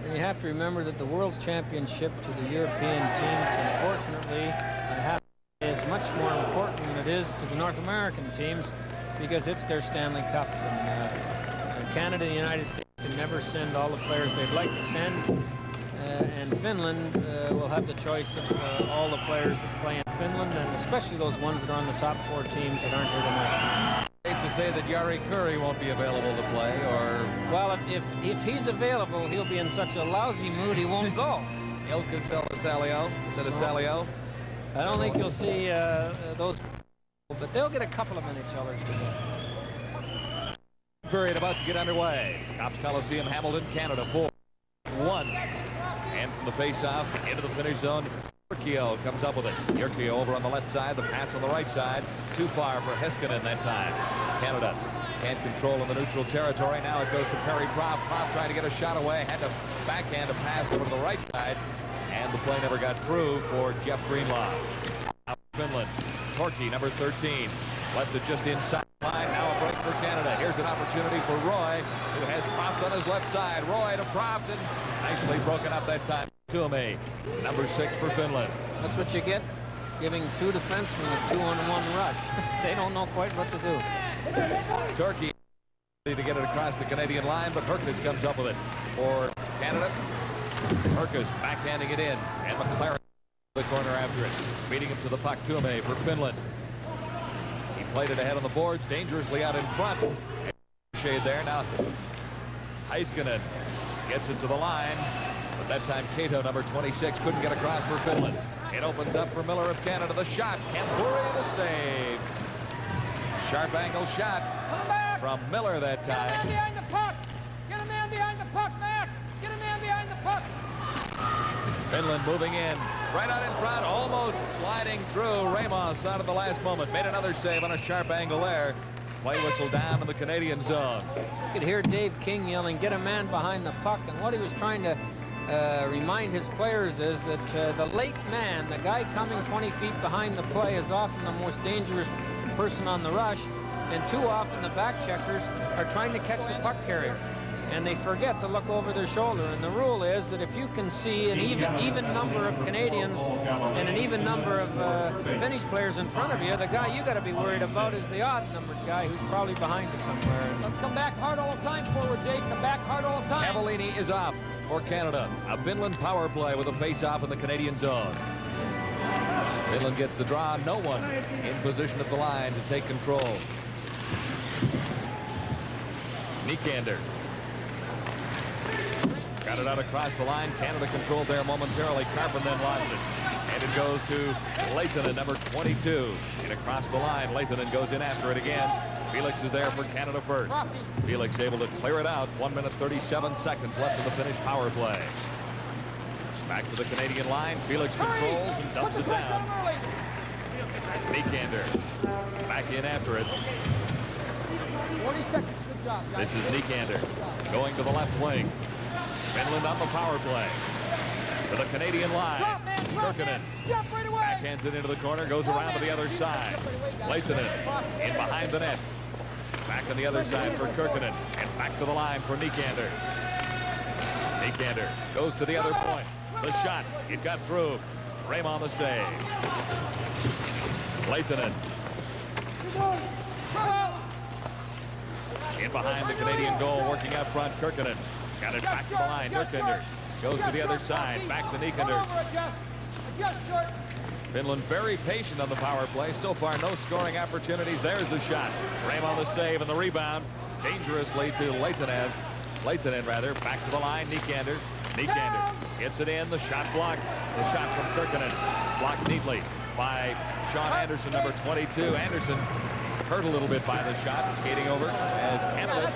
And you have to remember that the World Championship to the European teams, unfortunately, is much more important than it is to the North American teams because it's their Stanley Cup. And Canada and the United States can never send all the players they'd like to send. And Finland will have the choice of all the players that play in Finland, and especially those ones that are on the top 4 teams that aren't here tonight. Safe to say that Jari Kurri won't be available to play, or... Well, if he's available, he'll be in such a lousy mood he won't go. Ilkka Selasalio. I don't think you'll see those, but they'll get a couple of NHLers to go. Period about to get underway. Copps Coliseum, Hamilton, Canada, 4-1. And from the face-off into the finish zone, Jyrkio comes up with it. Jyrkio over on the left side, the pass on the right side. Too far for Heiskanen that time. Canada can't control in the neutral territory. Now it goes to Perry Propp. Propp trying to get a shot away. Had to backhand a pass over to the right side. And the play never got through for Jeff Greenlaw. Out Finland. Torkey, number 13. Left it just inside the line. Now a break for Canada. Here's an opportunity for Roy, who has Propp on his left side. Roy to Propp, and nicely broken up that time. Tuomi, number 6 for Finland. That's what you get, giving 2 defensemen a 2-on-1 rush. They don't know quite what to do. Torkey to get it across the Canadian line, but Herkus comes up with it for Canada. Herkus backhanding it in, and McLaren the corner after it. Beating him to the puck. Tuomi for Finland. He played it ahead on the boards, dangerously out in front. Shade there. Now Heiskanen gets it to the line, but that time Cato, number 26, couldn't get across for Finland. It opens up for Miller of Canada. The shot. Kempuri the save. Sharp angle shot from Miller that time. Get a man behind the puck. Get a man behind the puck, Mac. Get a man behind the puck. Finland moving in. Right out in front, almost sliding through. Ramos out of the last moment. Made another save on a sharp angle there. Play whistle down in the Canadian zone. You could hear Dave King yelling, get a man behind the puck. And what he was trying to remind his players is that the late man, the guy coming 20 feet behind the play, is often the most dangerous person on the rush. And too often the back checkers are trying to catch the puck carrier. And they forget to look over their shoulder. And the rule is that if you can see an even number of Canadians and an even number of Finnish players in front of you, the guy you got to be worried about is the odd-numbered guy who's probably behind you somewhere. Let's come back hard all the time, forwards, Jake. Come back hard all the time. Cavallini is off for Canada. A Finland power play with a face-off in the Canadian zone. Finland gets the draw. No one in position at the line to take control. Nikander. Got it out across the line. Canada controlled there momentarily. Carpin then lost it. And it goes to Lehtinen, number 22. And across the line, Lehtinen goes in after it again. Felix is there for Canada first. Felix able to clear it out. 1 minute 37 seconds left in the Finnish power play. Back to the Canadian line. Felix controls and dumps it down. Nikander back in after it. 40 seconds. Good job, guys. This is Nikander going to the left wing. Finland on the power play. To the Canadian line. Kirkinen Jump right away. backhands it into the corner, goes around to the other side. Lehtinen in behind the net. Back on the other side for Kirkinen. And back to the line for Nikander. Nikander goes to the other point. The shot, it got through. Raymond the save. Lehtinen. In behind the Canadian goal, working out front, Kirkinen. Got it back to the line. Nikander goes to the other side. Back to Nikander. Finland very patient on the power play. So far, no scoring opportunities. There's the shot. Raymond the save and the rebound. Dangerously to Lehtinen. Lehtinen, rather. Back to the line. Nikander. Nikander gets it in. The shot blocked. The shot from Kirkinen. Blocked neatly by Sean Anderson, number 22. Anderson hurt a little bit by the shot, skating over as Canada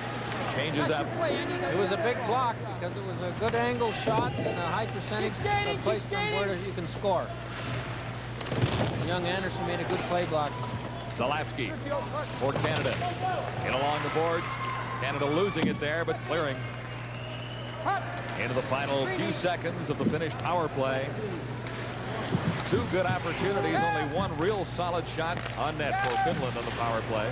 changes up. It was a big block because it was a good angle shot and a high percentage of place from where you can score. Young Anderson made a good play block. Zalapski for Canada. In along the boards. Canada losing it there, but clearing. Into the final few seconds of the Finnish power play. Two good opportunities, only one real solid shot on net for Finland on the power play.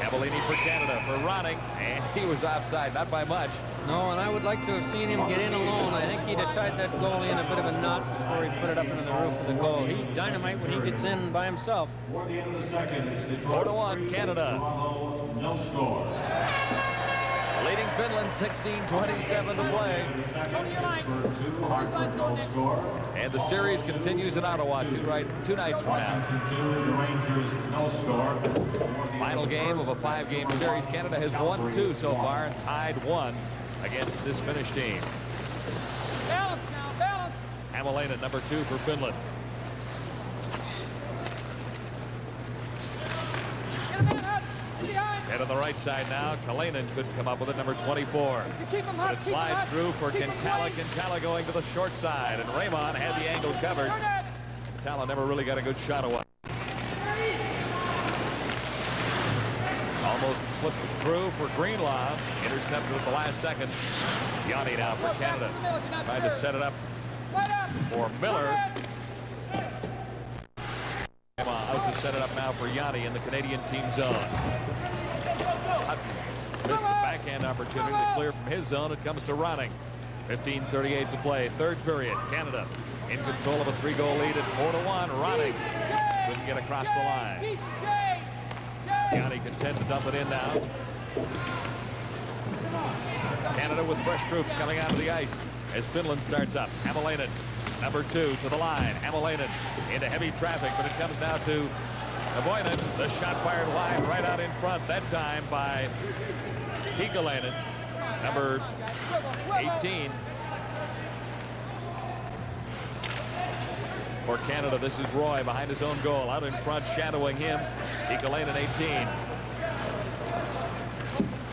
Cavallini for Canada for Ronning, and he was offside, not by much. No, and I would like to have seen him get in alone. I think he'd have tied that goalie in a bit of a knot before he put it up into the roof of the goal. He's dynamite when he gets in by himself. 4-1 Canada. No score. Leading Finland 16:27 to play. And the series continues in Ottawa two nights from now. Final game of a 5-game series. Canada has won 2 so far and tied 1 against this Finnish team. Balance now, balance. Hämäläinen, number 2 for Finland. Head on the right side now. Kalainen couldn't come up with it, number 24. But it slides through for Kintala. Kintala going to the short side, and Raymond had the angle covered. Kintala never really got a good shot away. Almost slipped through for Greenlaw. Intercepted at the last second. Yanni now for Canada. Trying to set it up for Miller. Out to set it up now for Yanni in the Canadian team zone. Hutton missed the backhand opportunity to clear from his zone. It comes to Ronning. 15:38 to play. Third period. Canada in control of a 3-goal lead at 4-1. Ronning couldn't get across the line. Yanni content to dump it in now. Canada with fresh troops coming out of the ice as Finland starts up. Hämäläinen, number 2 to the line. Hämäläinen into heavy traffic, but it comes now to Avoinen. The shot fired wide right out in front, that time by Kikalainen, number 18. For Canada, this is Roy behind his own goal. Out in front, shadowing him. Kikalainen, 18.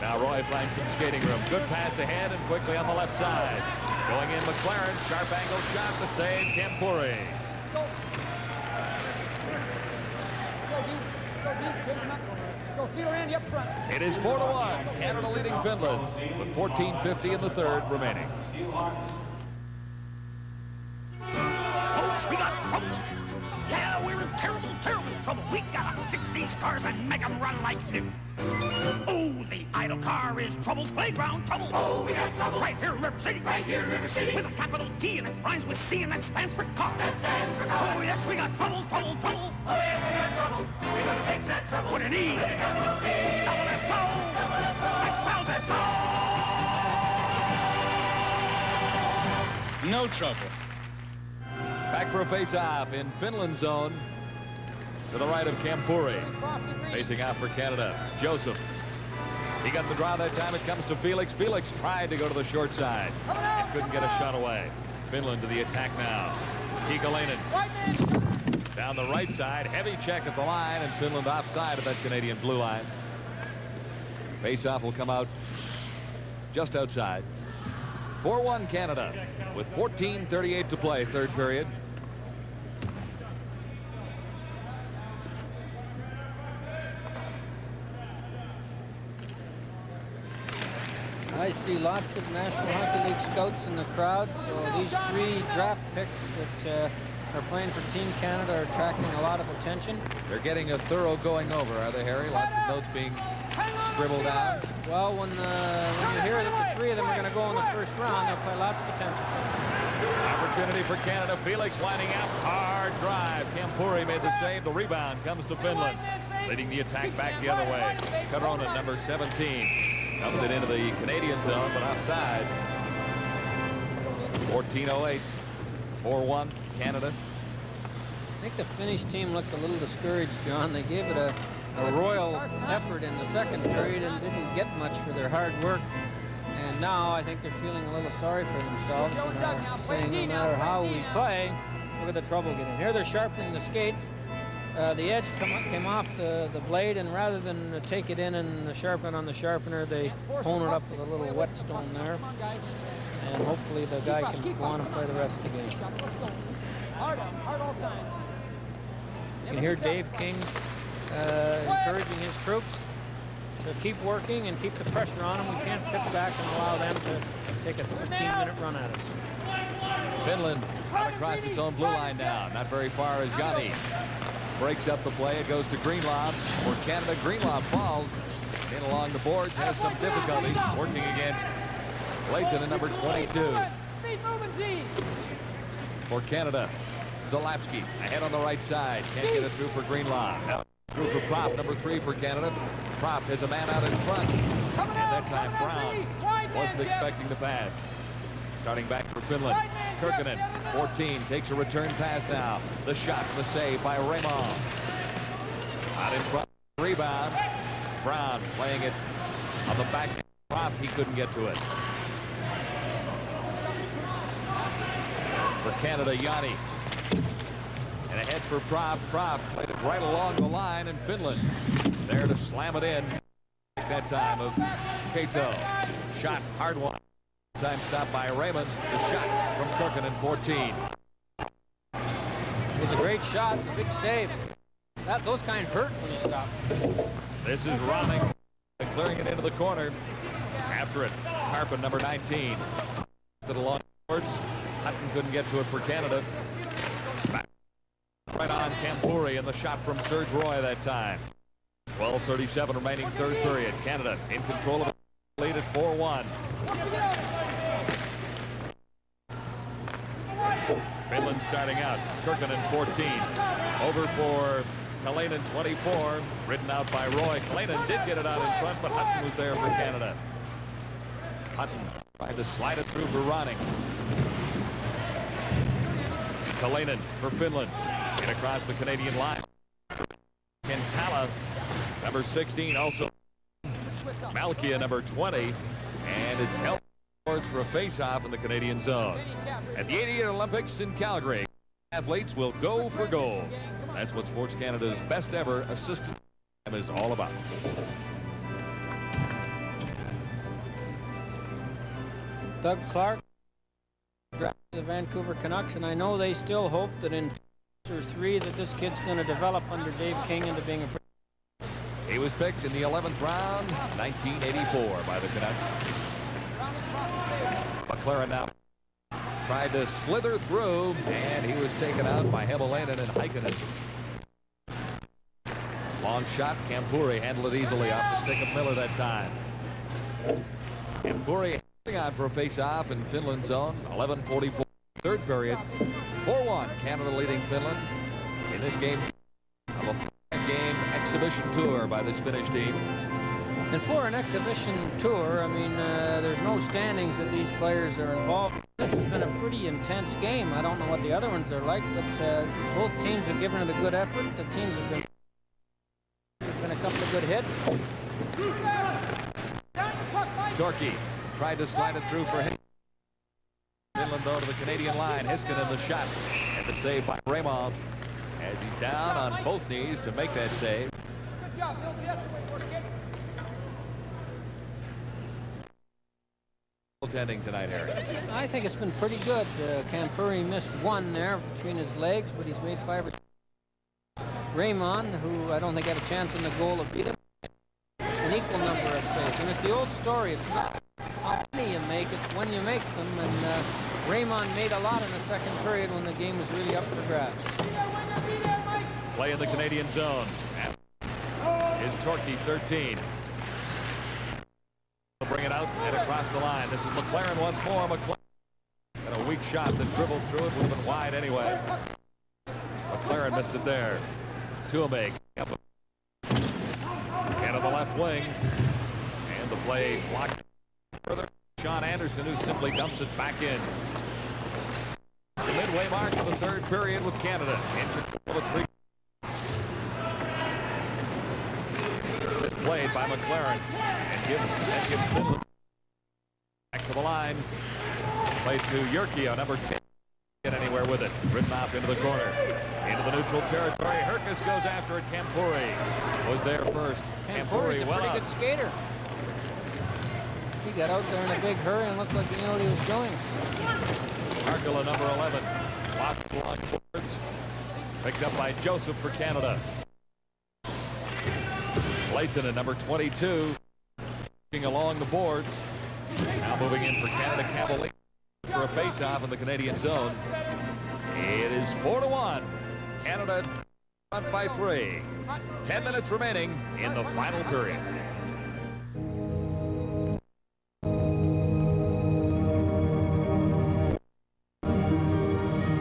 Now Roy finds some skating room. Good pass ahead and quickly on the left side. Going in McLaren, sharp angle shot to save Kempuri. It is 4-1. Canada leading Finland with 14:50 in the third remaining. Folks, we got trouble. Yeah, we're in terrible, terrible trouble. We gotta fix these cars and make them run like new. Oh, the idle car is trouble's playground. Trouble. Oh, we got trouble. Right here in River City. Right here in River City. With a capital T and it rhymes with C and that stands for car. That stands for car. Oh, yes, we got trouble, trouble, trouble. Oh, yes, we got trouble. We're gonna fix that trouble. With an E. Double S-O. That spells S-O. No trouble. Back for a face-off in Finland's zone. To the right of Kempuri. Facing out for Canada. Joseph. He got the draw that time. It comes to Felix. Felix tried to go to the short side and couldn't get a shot away. Finland to the attack now. Kekalainen down the right side. Heavy check at the line, and Finland offside of that Canadian blue line. Face-off will come out just outside. 4-1 Canada with 14:38 to play, third period. I see lots of National Hockey League scouts in the crowd, so these 3 draft picks that are playing for Team Canada are attracting a lot of attention. They're getting a thorough going over, are they, Harry? Lots of notes being scribbled down. Well, when you hear that the 3 of them are going to go in the first round, they'll pay lots of attention. Opportunity for Canada. Felix winding up. Hard drive. Kampuri made the save. The rebound comes to Finland. Leading the attack back the other way. Corona, number 17. Dumped it into the Canadian zone, but offside. 14:08. 4-1 Canada. I think the Finnish team looks a little discouraged, John. They gave it a royal effort in the second period and didn't get much for their hard work. And now I think they're feeling a little sorry for themselves and are saying no matter how we play, look at the trouble getting. Here they're sharpening the skates. The edge came off the blade, and rather than take it in and sharpen on the sharpener, they hone it up with a little whetstone there. And hopefully the guy can go on and play the rest of the game. Hard all time. You can hear Dave King encouraging his troops to keep working and keep the pressure on them. We can't sit back and allow them to take a 15-minute run at us. Finland across its own blue line now. Not very far as Yanni breaks up the play. It goes to Greenlaw for Canada. Greenlaw falls in along the boards, has some difficulty working against Layton at number 22. For Canada, Zalapski ahead on the right side. Can't get it through for Greenlaw. Now through for Propp, number 3 for Canada. Propp has a man out in front. And that time Brown wasn't expecting the pass. Starting back for Finland. Kirkkonen, 14, takes a return pass now. The shot and the save by Raymond. Out in front, rebound. Brown playing it on the back. Propp, he couldn't get to it. For Canada, Yanni. And ahead for Propp. Propp played it right along the line, and Finland there to slam it in. That time of Cato. Shot, hard one. Time stopped by Raymond. The shot from Kirkkonen, 14. It was a great shot, a big save. Those kind hurt when you stop. This is Ronning clearing it into the corner. After it, Harpin, number 19. To the long boards. Hutton couldn't get to it for Canada. Back right on Kampuri, and the shot from Serge Roy that time. 12:37 remaining third period. Canada in control of the lead at 4-1. Finland starting out. Kirkkonen 14. Over for Kalainen 24. Ridden out by Roy. Kalainen did get it out in front, but Hutton was there for Canada. Hutton tried to slide it through for Ronning. Kalainen for Finland. In across the Canadian line. Kentala, number 16, also Malkia, number 20. And it's held for a face-off in the Canadian zone. At the 88 Olympics in Calgary, athletes will go for gold. That's what Sports Canada's best ever assistant is all about. Doug Clark, the Vancouver Canucks, and I know they still hope that in 2 or 3 that this kid's going to develop under Dave King into being a... He was picked in the 11th round, 1984, by the Canucks. McLaren now tried to slither through, and he was taken out by Hemalainen and Heikkinen. Long shot. Kampuri handled it easily off the stick of Miller that time. Kampuri hanging on for a face-off in Finland's zone. 11:44, third period. 4-1, Canada leading Finland in this game of a 5-game exhibition tour by this Finnish team. And for an exhibition tour, I mean, there's no standings that these players are involved in. This has been a pretty intense game. I don't know what the other ones are like, but both teams have given it a good effort. The teams have been a couple of good hits. Torkey tried to slide it through for him. Finland, though, to the Canadian line. Hiskinen the shot. And the save by Raymond as he's down on both knees to make that save. Good job, Bill. That's the way to work it. Goaltending tonight, Harry. I think it's been pretty good. Campuri missed one there between his legs, but he's made 5 or 6. Raymond, who I don't think had a chance in the goal to beat him, an equal number of saves. And it's the old story. It's not how many you make, it's when you make them. And Raymond made a lot in the second period when the game was really up for grabs. Play in the Canadian zone. Is Torkey 13. He'll bring it out and across the line. This is McLaren once more. McLaren. And a weak shot that dribbled through it would have been wide anyway. McLaren missed it there. Tuomeg up and on the left wing. And the play blocked further. Sean Anderson, who simply dumps it back in. The midway mark of the third period with Canada in control of 3. It's played by McLaren and gives Finland back to the line. Played to Jyrkiö, number 10. Get anywhere with it. Ridden off into the corner. Into the neutral territory. Herkus goes after it. Campuri was there first. Campuri's a pretty good skater. He got out there in a big hurry and looked like he knew what he was doing. Arkela, number 11. Lost along the boards. Picked up by Joseph for Canada. Layton at number 22. Looking along the boards. Now moving in for Canada. Campbell for a face-off in the Canadian zone. It is 4-1. Canada front by 3. 10 minutes remaining in the final period.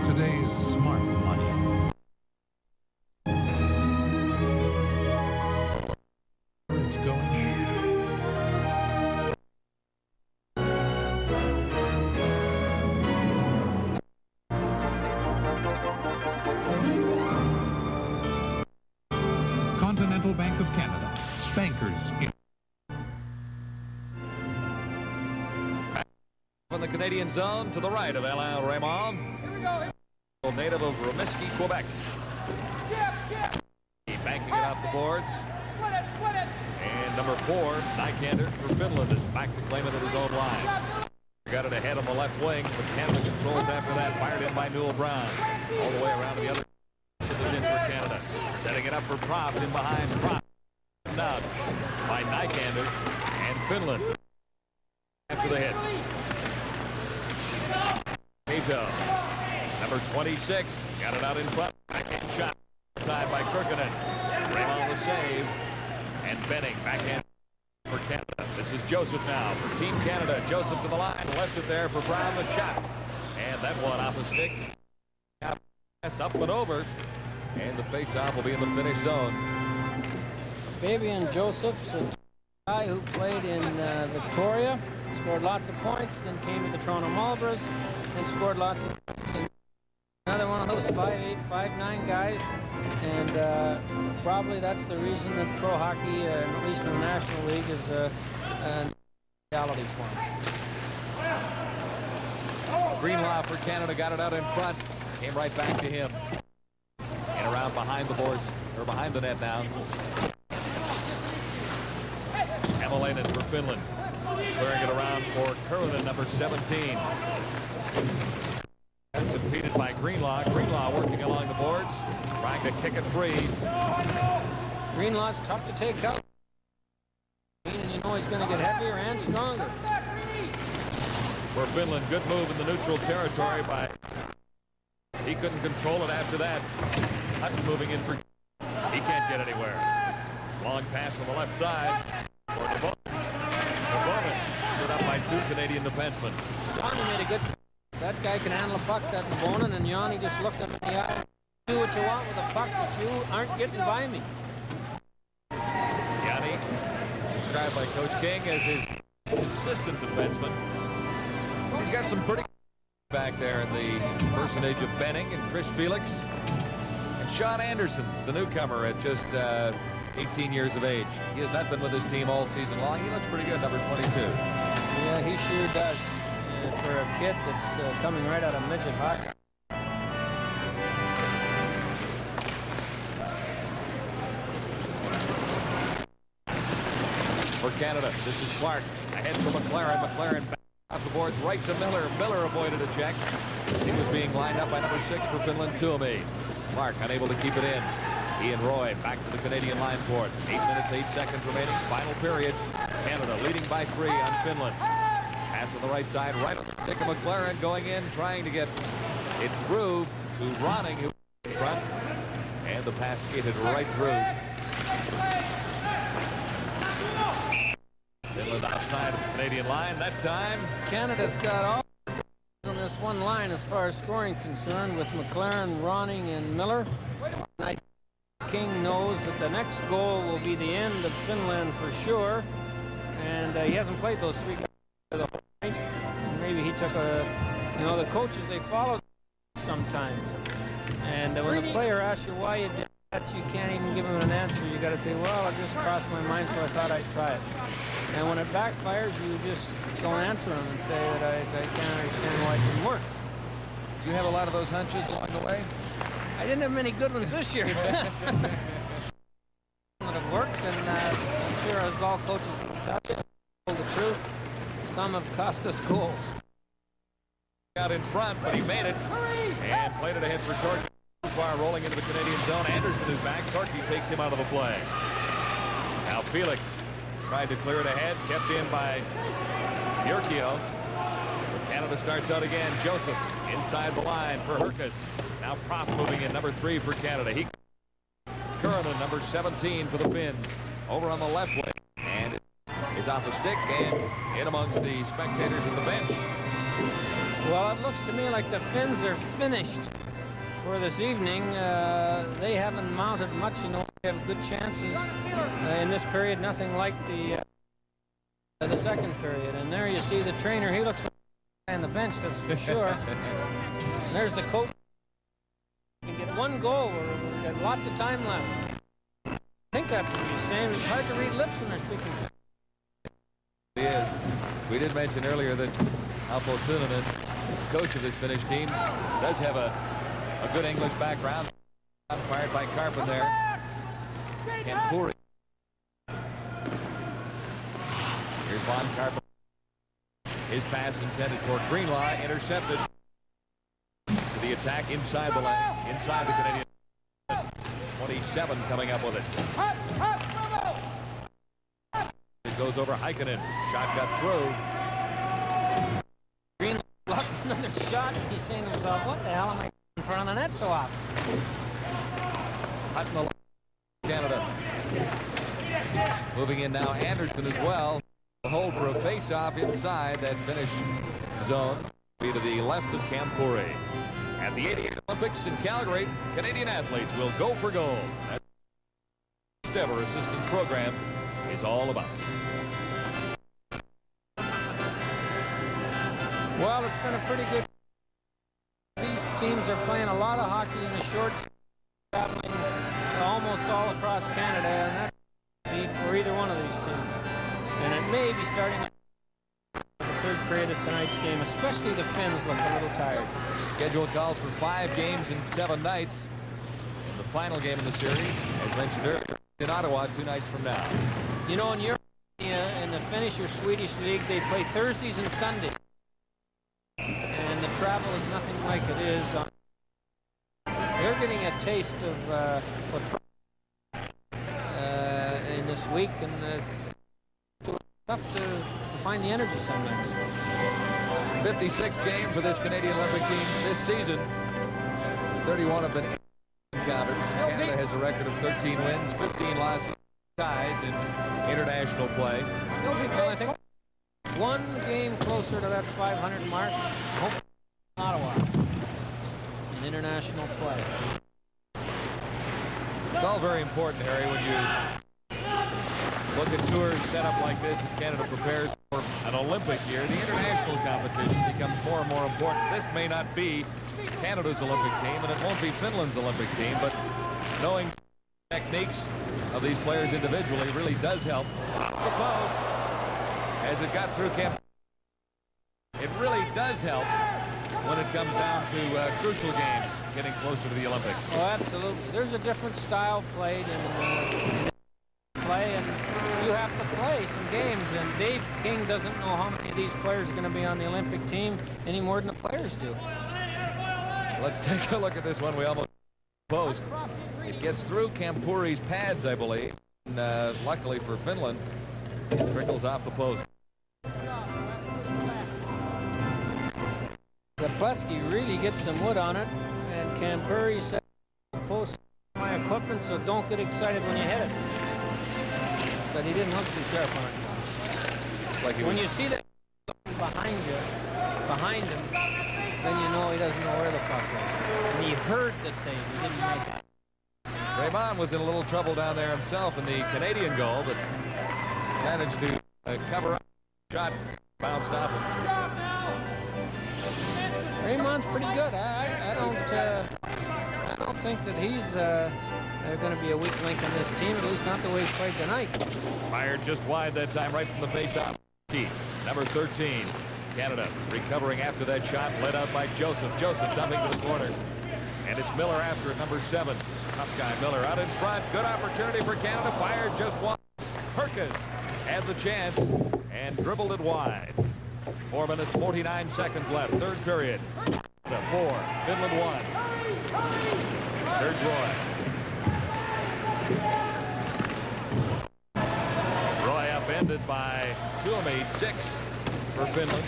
Today's smart money. It's going. Continental Bank of Canada. Bankers. From the Canadian zone to the right of Alain Raymond. Here we go. Native of Rimouski, Quebec. Banking it off the boards. Split it. And number 4, Nykander for Finland, is back to claim it at his own line. Got it ahead on the left wing, but Canada controls after that. Fired in by Newell Brown. All the way around to the other. Is in for Canada. Setting it up for Propp in behind Propp. Out by Nykander and Finland. After the hit. Kato, number 26, got it out in front. Backhand shot. Time by Kirkinen. Raymond the save. And Benning backhand for Canada. This is Joseph now for Team Canada. Joseph to the line. Left it there for Brown. The shot. And that one off a stick. Up and over. And the face-off will be in the finish zone. Fabian Joseph's a guy who played in Victoria, scored lots of points, then came to the Toronto Marlboros and scored lots of points. And another one of those 5'8", 5'9" guys, and probably that's the reason that pro hockey, at least in the National League, is a reality for him. Greenlaw for Canada got it out in front, came right back to him. And around behind the boards, or behind the net now. Hämäläinen for Finland. Clearing it around for Kurlinen, number 17. That's impeded by Greenlaw. Greenlaw working along the boards, trying to kick it free. Greenlaw's tough to take out. And you know he's going to get heavier and stronger. For Finland, good move in the neutral territory by... He couldn't control it after that. Hutton moving in for... He can't get anywhere. Long pass on the left side for Nebonen. Nebonen stood up by 2 Canadian defensemen. Yanni made a good... That guy can handle a puck, that Nebonen, and Yanni just looked up in the eye. Do what you want with a puck, but you aren't getting by me. Yanni, described by Coach King as his consistent defenseman. He's got some pretty... back there in the personage of Benning and Chris Felix. And Sean Anderson, the newcomer at just 18 years of age. He has not been with his team all season long. He looks pretty good, number 22. sure does. For a kid that's coming right out of midget hockey. For Canada, this is Clark. Ahead for McLaren. McLaren back off the boards right to Miller. Miller avoided a check. He was being lined up by number 6 for Finland, Tuomi. Clark unable to keep it in. Ian Roy back to the Canadian line for it. 8 minutes, 8 seconds remaining. Final period. Canada leading by 3 on Finland. Pass on the right side, right on the stick of McLaren, going in, trying to get it through to Ronning, who in front. And the pass skated right through. Finland outside of the Canadian line that time. Canada's got all on this one line as far as scoring concerned with McLaren, Ronning, and Miller. King knows that the next goal will be the end of Finland for sure. And he hasn't played those 3 guys to the whole night. Maybe he took a, you know, the coaches, they follow sometimes. And when the player asks you why you did that, you can't even give him an answer. You got to say, well, it just crossed my mind, so I thought I'd try it. And when it backfires, you just don't answer them and say that I can't understand why it didn't work. Did you have a lot of those hunches along the way? I didn't have many good ones this year. That have worked, and I'm sure as all coaches will tell you, told the truth, some have cost us goals. Out in front, but he made it and played it ahead for Torquay. Far rolling into the Canadian zone. Anderson is back. Torquay takes him out of the play. Now Felix tried to clear it ahead, kept in by Yurkio. Canada starts out again. Joseph inside the line for Herkus. Now Prof moving in, number 3 for Canada. Kurinen, number 17 for the Finns. Over on the left wing, and is off a stick and in amongst the spectators at the bench. Well, it looks to me like the Finns are finished for this evening. They haven't mounted much. You know, they have good chances in this period. Nothing like the second period. And there you see the trainer. He looks like on the bench, that's for sure. And there's the coach. You can get 1 goal. We've got lots of time left. I think that's what he's saying. It's hard to read lips when they're speaking. He is. We did mention earlier that Alpo Sunanen, coach of this Finnish team, does have a good English background. Fired by Karpin there. And Puri. Here's Von Karpin. His pass intended for Greenlaw, intercepted to the attack inside the Canadian. 27 coming up with it. It goes over Heikkinen. Shot got through. Greenlaw blocks another shot. He's saying to himself, what the hell am I in front of the net so often? Hutton, Canada. Moving in now, Anderson as well. A hold for a face-off inside that Finnish zone. Be to the left of Kampuri. At the 88 Olympics in Calgary, Canadian athletes will go for gold. That's what the ever assistance program is all about. Well, it's been a pretty good. These teams are playing a lot of hockey in the short, traveling almost all across Canada, and that's easy for either one of these teams. And it may be starting the 3rd period of tonight's game, especially the Finns look a little tired. Schedule calls for 5 games in 7 nights. The final game in the series, as mentioned earlier, in Ottawa 2 nights from now. You know, in Europe, in the Finnish or Swedish league, they play Thursdays and Sundays. And the travel is nothing like it is. They're getting a taste of what in this week, and it's tough to find the energy sometimes. 56th game for this Canadian Olympic team this season. 31 have been encounters, and Canada has a record of 13 wins, 15 losses, ties in international play. Well, I think 1 game closer to that 500 mark. Hopefully in Ottawa in international play. It's all very important, Harry, when you look at tours set up like this as Canada prepares for an Olympic year. The international competition becomes more and more important. This may not be Canada's Olympic team, and it won't be Finland's Olympic team, but knowing techniques of these players individually really does help. The post as it got through Camp. it really does help when it comes down to crucial games, getting closer to the Olympics. Oh, absolutely. There's a different style played in play, and you have to play some games, and Dave King doesn't know how many of these players are going to be on the Olympic team any more than the players do. Let's take a look at this one. We almost post. It gets through Kampuri's pads, I believe. And, luckily for Finland, it trickles off the post. Pletsky really gets some wood on it, and Kampuri said, "Post my equipment, so don't get excited when you hit it." But he didn't look too sharp on it. Like when you see that behind him, then you know he doesn't know where the puck is. And he heard the save. He didn't make it. Raymond was in a little trouble down there himself in the Canadian goal, but managed to cover up. Shot bounced off him. Raymond's pretty good. I don't think that he's going to be a weak link in this team, at least not the way he's played tonight. Fired just wide that time, right from the face-off. Number 13, Canada recovering after that shot, led out by Joseph. Joseph dumping to the corner. And it's Miller after it, number 7. Tough guy Miller out in front. Good opportunity for Canada. Fired just wide. Herkus had the chance and dribbled it wide. 4 minutes, 49 seconds left. Third period. 4, Finland 1. Serge Roy. Roy upended by Tuomi, 6 for Finland.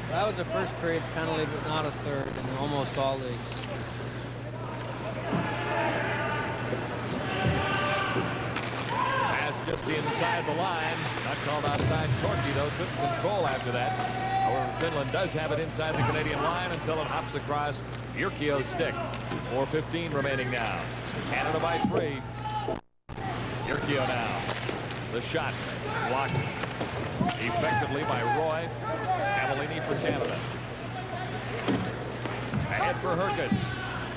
That was a first period penalty, but not a third in almost all leagues. Just inside the line. Not called outside. Torky, though, couldn't control after that. However, Finland does have it inside the Canadian line until it hops across Jyrkio's stick. 4:15 remaining now. Canada by 3. Jyrkio now. The shot blocked effectively by Roy. Cavallini for Canada. Ahead for Herkus.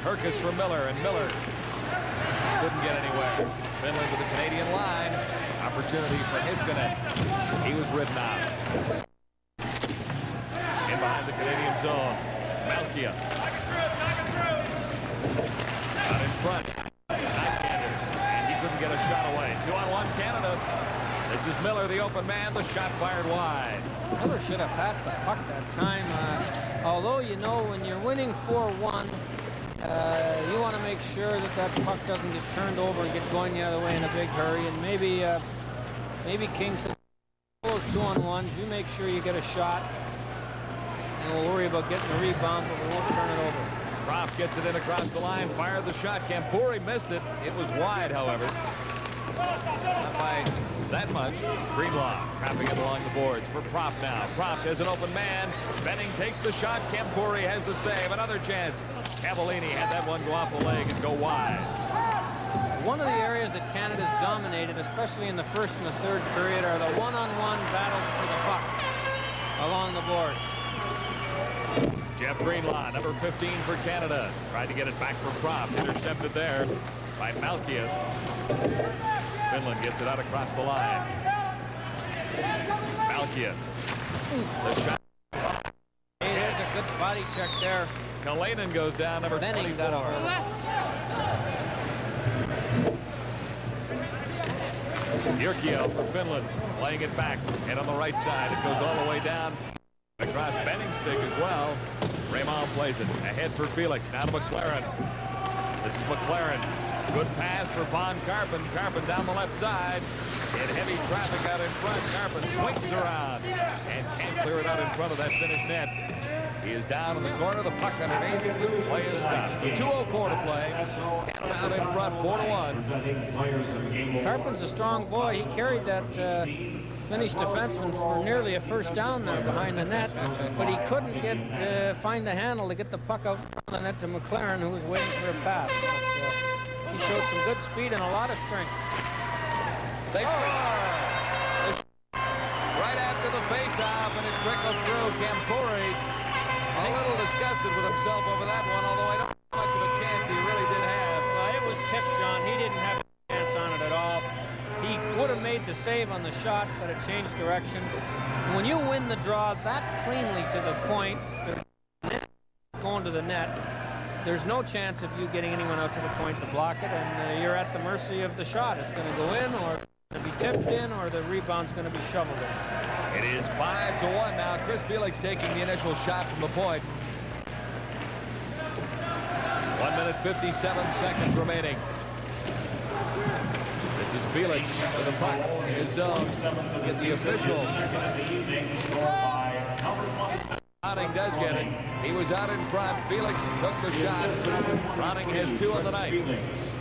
Herkus for Miller, and Miller couldn't get anywhere. Finland to the Canadian line. Opportunity for Heiskanen. He was ridden out. In behind the Canadian zone. Malkia. Out in front. Backhander. And he couldn't get a shot away. 2-on-1 Canada. This is Miller, the open man. The shot fired wide. Miller should have passed the puck that time. Although, you know, when you're winning 4-1, you want to make sure that that puck doesn't get turned over and get going the other way in a big hurry. And maybe King said, those 2-on-1s, you make sure you get a shot, and we'll worry about getting a rebound, but we won't turn it over. Propp gets it in across the line, fired the shot. Kampuri missed it. It was wide, however. Not by that much. Greenlaw trapping it along the boards for Propp now. Propp has an open man. Benning takes the shot. Kampuri has the save. Another chance. Cavallini had that one go off the leg and go wide. One of the areas that Canada's dominated, especially in the first and the third period, are the one-on-one battles for the puck along the boards. Jeff Greenlaw, number 15 for Canada. Tried to get it back for Propp. Intercepted there by Malkia. Finland gets it out across the line. Malkia. The shot. Hey, there's a good body check there. Kalinin goes down, number 24. Jyrkio for Finland, playing it back, and on the right side, it goes all the way down across Benning's stick as well. Raymond plays it ahead for Felix, now to McLaren. This is McLaren. Good pass for Von Karpen. Karpen down the left side. In heavy traffic out in front. Karpen swings around and can't clear it out in front of that Finnish net. He is down in the corner. The puck underneath. Play is stopped. 2:04 to play. Canada out in front, 4-1. Karpen's a strong boy. He carried that Finnish defenseman for nearly a first down there behind the net, but he couldn't find the handle to get the puck out in front of the net to McLaren, who was waiting for a pass. He showed some good speed and a lot of strength. They score! Right after the face-off, and it trickled through. Kampuri a little disgusted with himself over that one, although I don't know how much of a chance he really did have. It was tipped, John. He didn't have a chance on it at all. He would have made the save on the shot, but it changed direction. And when you win the draw that cleanly to the point, going to the net, there's no chance of you getting anyone out to the point to block it, and you're at the mercy of the shot. It's going to go in, or it's going to be tipped in, or the rebound's going to be shoveled in. It is 5-1 now. Chris Felix taking the initial shot from the point. 1 minute 57 seconds remaining. This is Felix with the puck in his zone. Get the official. Browning does get it. He was out in front. Felix took the shot. Browning has 2 on the night.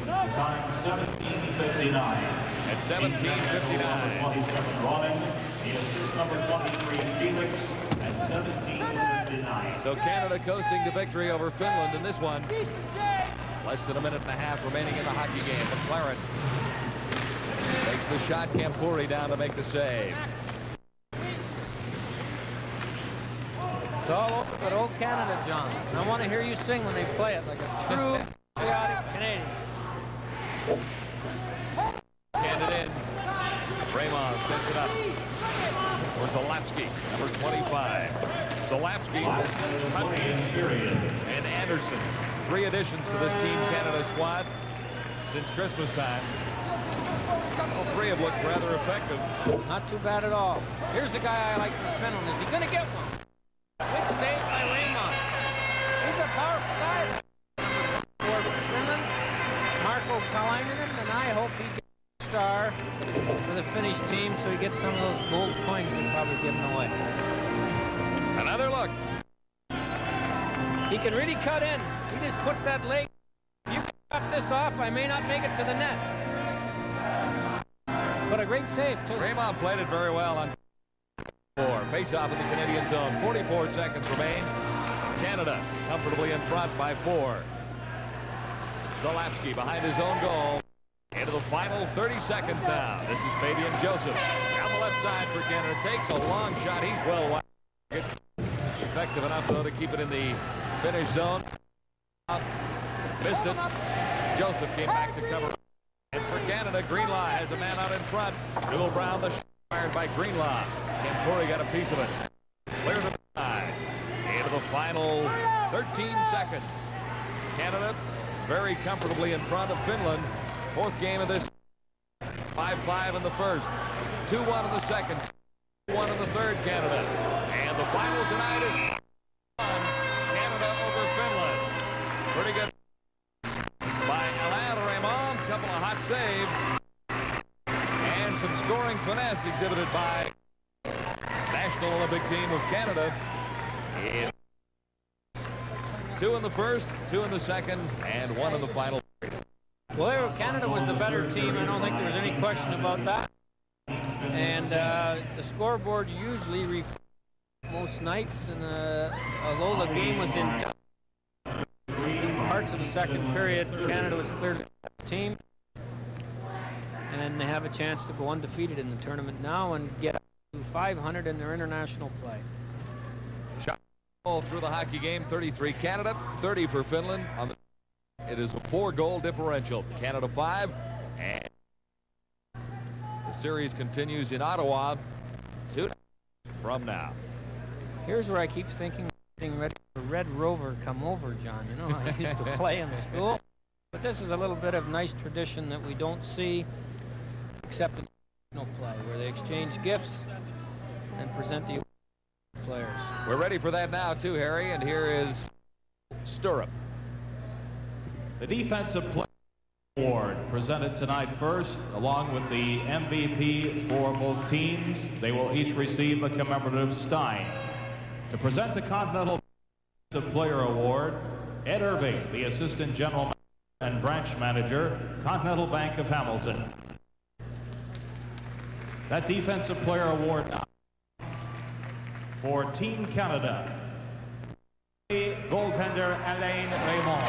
Time 17:59. At 17:59. Browning, the assist number 23, Felix, at 17:59. So Canada coasting to victory over Finland in this one. Less than a minute and a half remaining in the hockey game. McLaren takes the shot. Kampuri down to make the save. It's all over but old Canada, John. I want to hear you sing when they play it like a true patriotic Canadian. Handed in. Raymond sets it up for Zalapski, number 25. Zalapski and Anderson. 3 additions to this Team Canada squad since Christmas time. All 3 have looked rather effective. Not too bad at all. Here's the guy I like from Finland. Is he going to get one? Big save by Raymond. He's a powerful guy. For Finland, Marko Kalainen, and I hope he gets a star for the Finnish team so he gets some of those gold coins they're probably giving away. Another look. He can really cut in. He just puts that leg. If you can cut this off, I may not make it to the net. But a great save, too. Raymond played it very well on 4. Face-off in the Canadian zone. 44 seconds remain. Canada comfortably in front by 4. Zalapski behind his own goal. Into the final 30 seconds now. This is Fabian Joseph. Down the left side for Canada. Takes a long shot. He's well wide. Effective enough, though, to keep it in the Finnish zone. Missed it. Joseph came back to cover. It's for Canada. Greenlaw has a man out in front. Newell Brown, the shot fired by Greenlaw. Kampuri got a piece of it. Clear the side. Into the final 13 seconds. Canada very comfortably in front of Finland. 4th game of this. 5-5 in the first. 2-1 in the second. 1 in the third, Canada. And the final tonight is Canada over Finland. Pretty good by Alain Raymond. Couple of hot saves. And some scoring finesse exhibited by National Olympic Team of Canada. 2 in the first, 2 in the second, and 1 in the final. Well, Canada was the better team. I don't think there was any question about that. And the scoreboard usually reflects most nights. And although the game was in parts of the second period, Canada was clearly the best team. And they have a chance to go undefeated in the tournament now and get up to 500 in their international play. Shot through the hockey game, 33 Canada, 30 for Finland. It is a 4-goal differential. Canada 5, and the series continues in Ottawa 2 from now. Here's where I keep thinking, getting ready for Red Rover come over, John. You know, I used to play in school. But this is a little bit of nice tradition that we don't see except in national play, where they exchange gifts and present the players. We're ready for that now, too, Harry, and here is Stirrup. The Defensive Player Award presented tonight first, along with the MVP for both teams. They will each receive a commemorative stein. To present the Continental Defensive Player Award, Ed Irving, the Assistant General Manager and Branch Manager, Continental Bank of Hamilton. That Defensive Player Award now for Team Canada, goaltender Alain Raymond.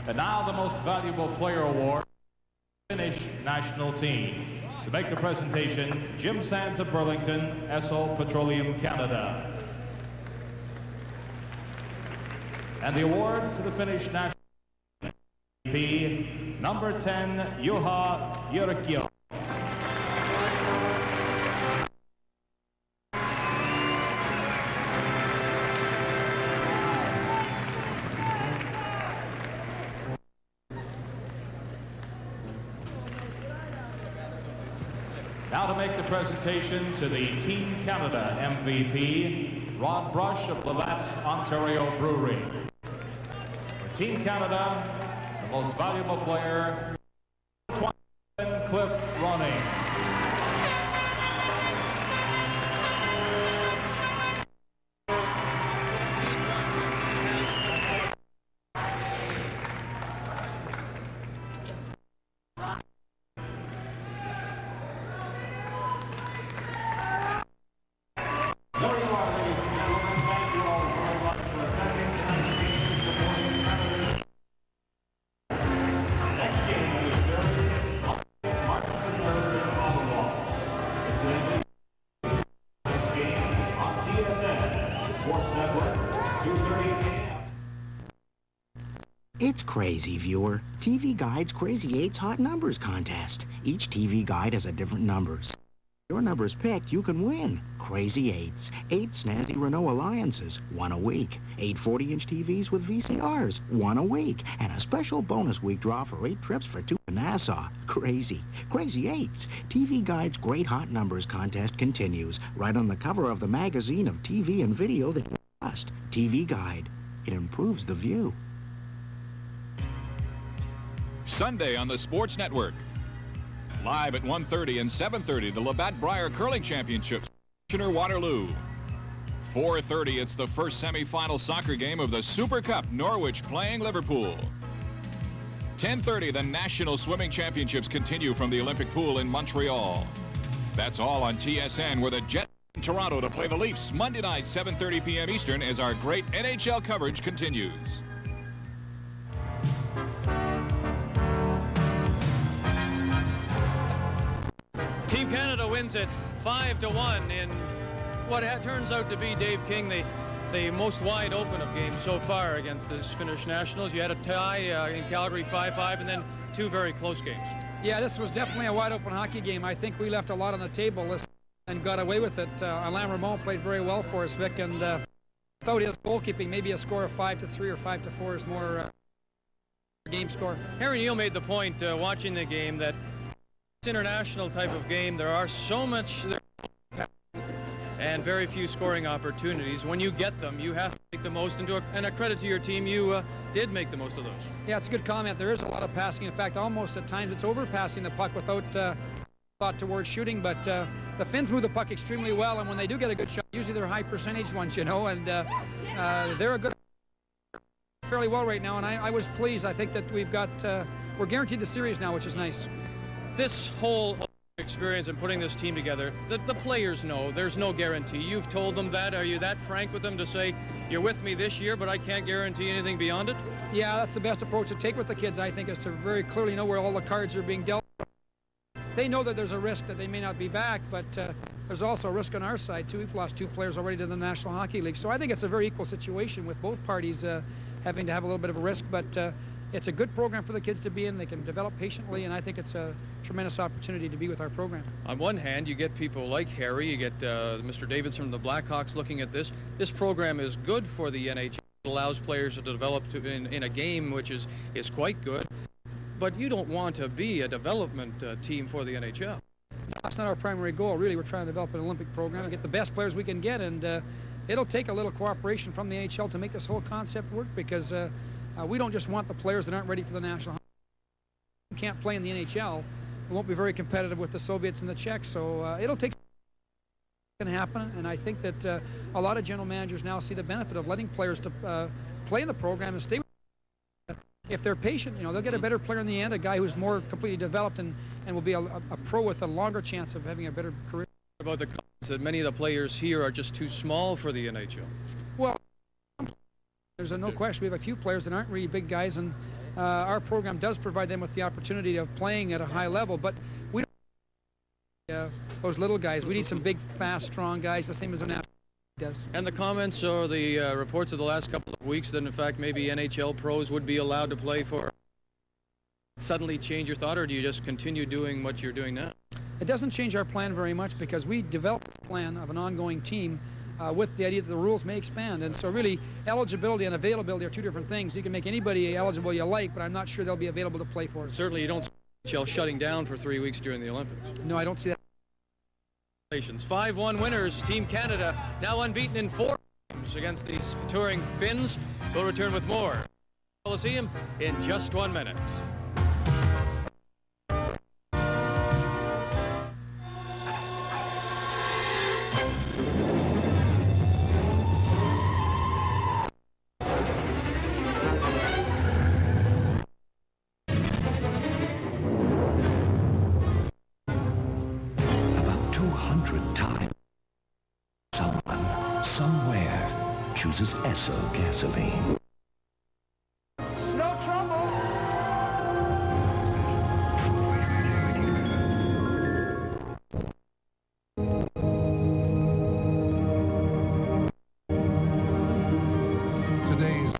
And now the Most Valuable Player Award, Finnish national team. To make the presentation, Jim Sands of Burlington, Esso Petroleum Canada. And the award to the Finnish national team, number 10, Juha Jyrkio. Now to make the presentation to the Team Canada MVP, Rod Brush of Labatt's Ontario Brewery. For Team Canada, the Most Valuable Player, Cliff Ronning. It's crazy, viewer. TV Guide's Crazy 8's Hot Numbers contest. Each TV guide has a different number. Your number's picked, you can win. Crazy 8s. 8 snazzy Renault Alliances, 1 a week. 8 40-inch TVs with VCRs, 1 a week. And a special bonus week draw for 8 trips for 2 to Nassau. Crazy. Crazy 8s. TV Guide's Great Hot Numbers contest continues right on the cover of the magazine of TV and video that you trust. TV Guide. It improves the view. Sunday on the Sports Network. Live at 1:30 and 7:30, the Labatt Brier Curling Championships, Kitchener-Waterloo. 4:30, it's the first semifinal soccer game of the Super Cup, Norwich playing Liverpool. 10:30, the National Swimming Championships continue from the Olympic Pool in Montreal. That's all on TSN, where the Jets in Toronto to play the Leafs Monday night, 7:30 p.m. Eastern, as our great NHL coverage continues. Team Canada wins it 5-1 in what turns out to be, Dave King, the most wide open of games so far against this Finnish nationals. You had a tie in Calgary 5-5 and then 2 very close games. Yeah, this was definitely a wide open hockey game. I think we left a lot on the table and got away with it. Alain Ramon played very well for us, Vic, and without his goalkeeping, maybe a score of 5-3 or 5-4 is more game score. Harry Neal made the point watching the game that international type of game, there are so much and very few scoring opportunities. When you get them, you have to make the most into and a credit to your team, you did make the most of those. Yeah, it's a good comment. There is a lot of passing. In fact, almost at times it's overpassing the puck without thought towards shooting, but the Finns move the puck extremely well, and when they do get a good shot, usually they're high percentage ones, you know, and they're a good fairly well right now, and I was pleased. I think that we've got we're guaranteed the series now, which is nice. This whole experience in putting this team together, the players know there's no guarantee. You've told them that. Are you that frank with them to say, you're with me this year, but I can't guarantee anything beyond it? Yeah, that's the best approach to take with the kids, I think, is to very clearly know where all the cards are being dealt. They know that there's a risk that they may not be back, but there's also a risk on our side, too. We've lost 2 players already to the National Hockey League. So I think it's a very equal situation with both parties having to have a little bit of a risk, but it's a good program for the kids to be in. They can develop patiently, and I think it's a tremendous opportunity to be with our program. On one hand, you get people like Harry, you get Mr. Davidson from the Blackhawks looking at this. This program is good for the NHL. It allows players to develop in a game which is quite good. But you don't want to be a development team for the NHL. No, that's not our primary goal, really. We're trying to develop an Olympic program and get the best players we can get, and it'll take a little cooperation from the NHL to make this whole concept work, because we don't just want the players that aren't ready for the national hockey. We can't play in the NHL. We won't be very competitive with the Soviets and the Czechs, so it'll take can happen, and I think that a lot of general managers now see the benefit of letting players to play in the program and stay with them. If they're patient, you know, they'll get a better player in the end, a guy who's more completely developed and will be a pro with a longer chance of having a better career. About the comments that many of the players here are just too small for the NHL. Well, there's no question we have a few players that aren't really big guys, and our program does provide them with the opportunity of playing at a high level, but we don't those little guys. We need some big, fast, strong guys, the same as the national does. And the comments or the reports of the last couple of weeks that in fact maybe NHL pros would be allowed to play for, suddenly change your thought, or do you just continue doing what you're doing now? It doesn't change our plan very much because we developed a plan of an ongoing team with the idea that the rules may expand. And so really, eligibility and availability are two different things. You can make anybody eligible you like, but I'm not sure they'll be available to play for us. Certainly you don't see NHL shutting down for 3 weeks during the Olympics. No, I don't see that. 5-1 winners. Team Canada now unbeaten in 4 games against these touring Finns. We'll return with more Coliseum in just 1 minute. Chooses Esso gasoline. No trouble. Today's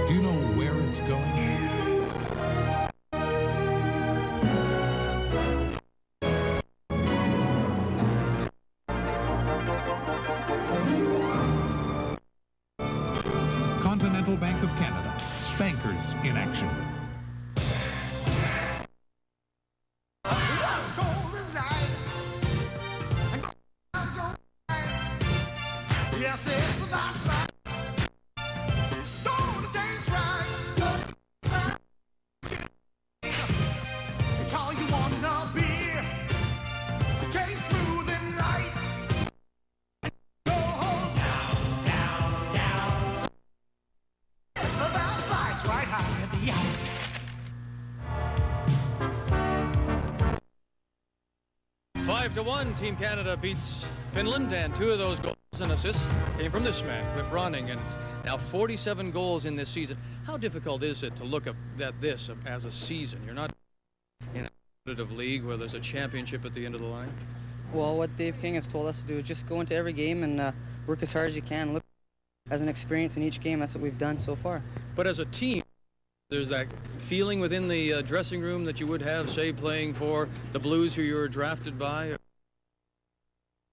Do you know where it's going? Bank of Canada. Bankers in action. Yes, it's the last night. Don't taste right. It's all you wanna be. Taste smooth and light. Goes down, down, down. It's the last night, right high in the ice. Five to 1, Team Canada beats Finland, and 2 of those goals and assists came from this man, Cliff Ronning, and it's now 47 goals in this season. How difficult is it to look at this as a season? You're not in a competitive league where there's a championship at the end of the line. Well, what Dave King has told us to do is just go into every game and work as hard as you can. Look as an experience in each game. That's what we've done so far. But as a team, there's that feeling within the dressing room that you would have, say, playing for the Blues who you were drafted by.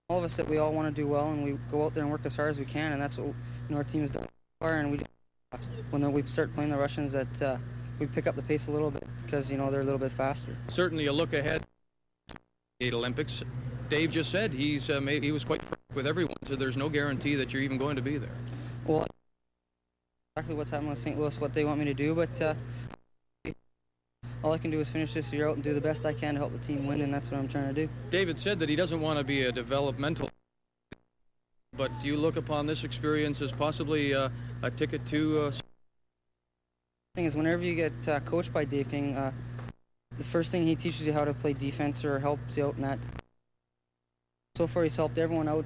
All of us that we all want to do well, and we go out there and work as hard as we can, and that's what our team has done so far. And when we start playing the Russians, that we pick up the pace a little bit because they're a little bit faster. Certainly, a look ahead to the Olympics. Dave just said he was quite frank with everyone, so there's no guarantee that you're even going to be there. Well, exactly what's happening with St. Louis, what they want me to do, but all I can do is finish this year out and do the best I can to help the team win, and that's what I'm trying to do. David said that he doesn't want to be a developmental, but do you look upon this experience as possibly a ticket to... The thing is, whenever you get coached by Dave King, the first thing he teaches you how to play defense or helps you out in that. So far, he's helped everyone out.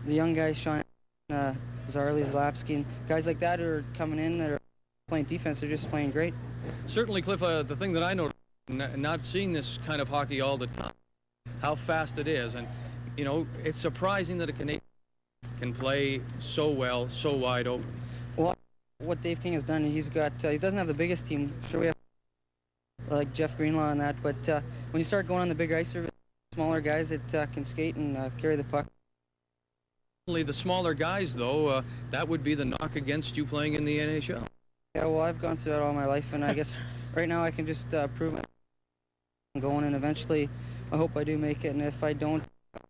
The young guys, Sean, Zarley, Zlapsky, and guys like that who are coming in that are playing defense, they're just playing great. Certainly, Cliff, the thing that I noticed, not seeing this kind of hockey all the time, how fast it is. And, it's surprising that a Canadian can play so well, so wide open. Well, what Dave King has done, he doesn't have the biggest team. Sure, we have like Jeff Greenlaw and that, but when you start going on the big ice surface, smaller guys that can skate and carry the puck. The smaller guys, though, that would be the knock against you playing in the NHL. Yeah, well, I've gone through that all my life, and I guess right now I can just prove I'm going, and eventually I hope I do make it, and if I don't,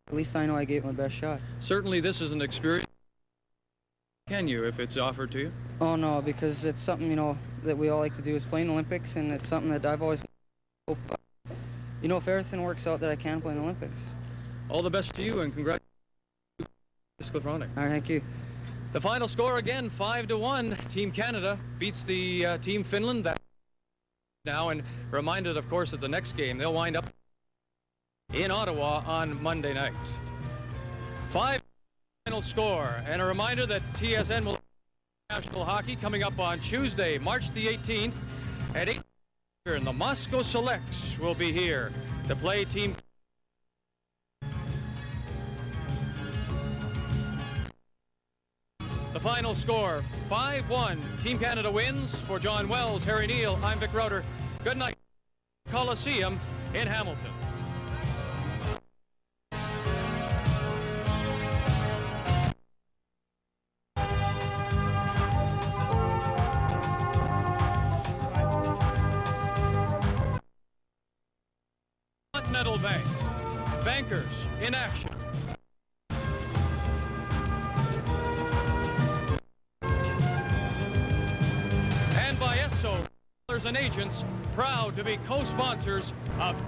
at least I know I gave it my best shot. Certainly this is an experience. Can you, if it's offered to you? Oh, no, because it's something, that we all like to do is play in the Olympics, and it's something that I've always hoped, if everything works out, that I can play in the Olympics. All the best to you, and congratulations, Cliff Ronning. All right, thank you. The final score again, 5-1. Team Canada beats the Team Finland now, and reminded, of course, that the next game they'll wind up in Ottawa on Monday night. 5 final score. And a reminder that TSN will National Hockey coming up on Tuesday, March the 18th at 8. And the Moscow Selects will be here to play Team. The final score, 5-1. Team Canada wins. For John Wells, Harry Neal, I'm Vic Rauter. Good night. Coliseum in Hamilton. Continental Bank. Bankers in action. And by Esso, and agents, proud to be co-sponsors of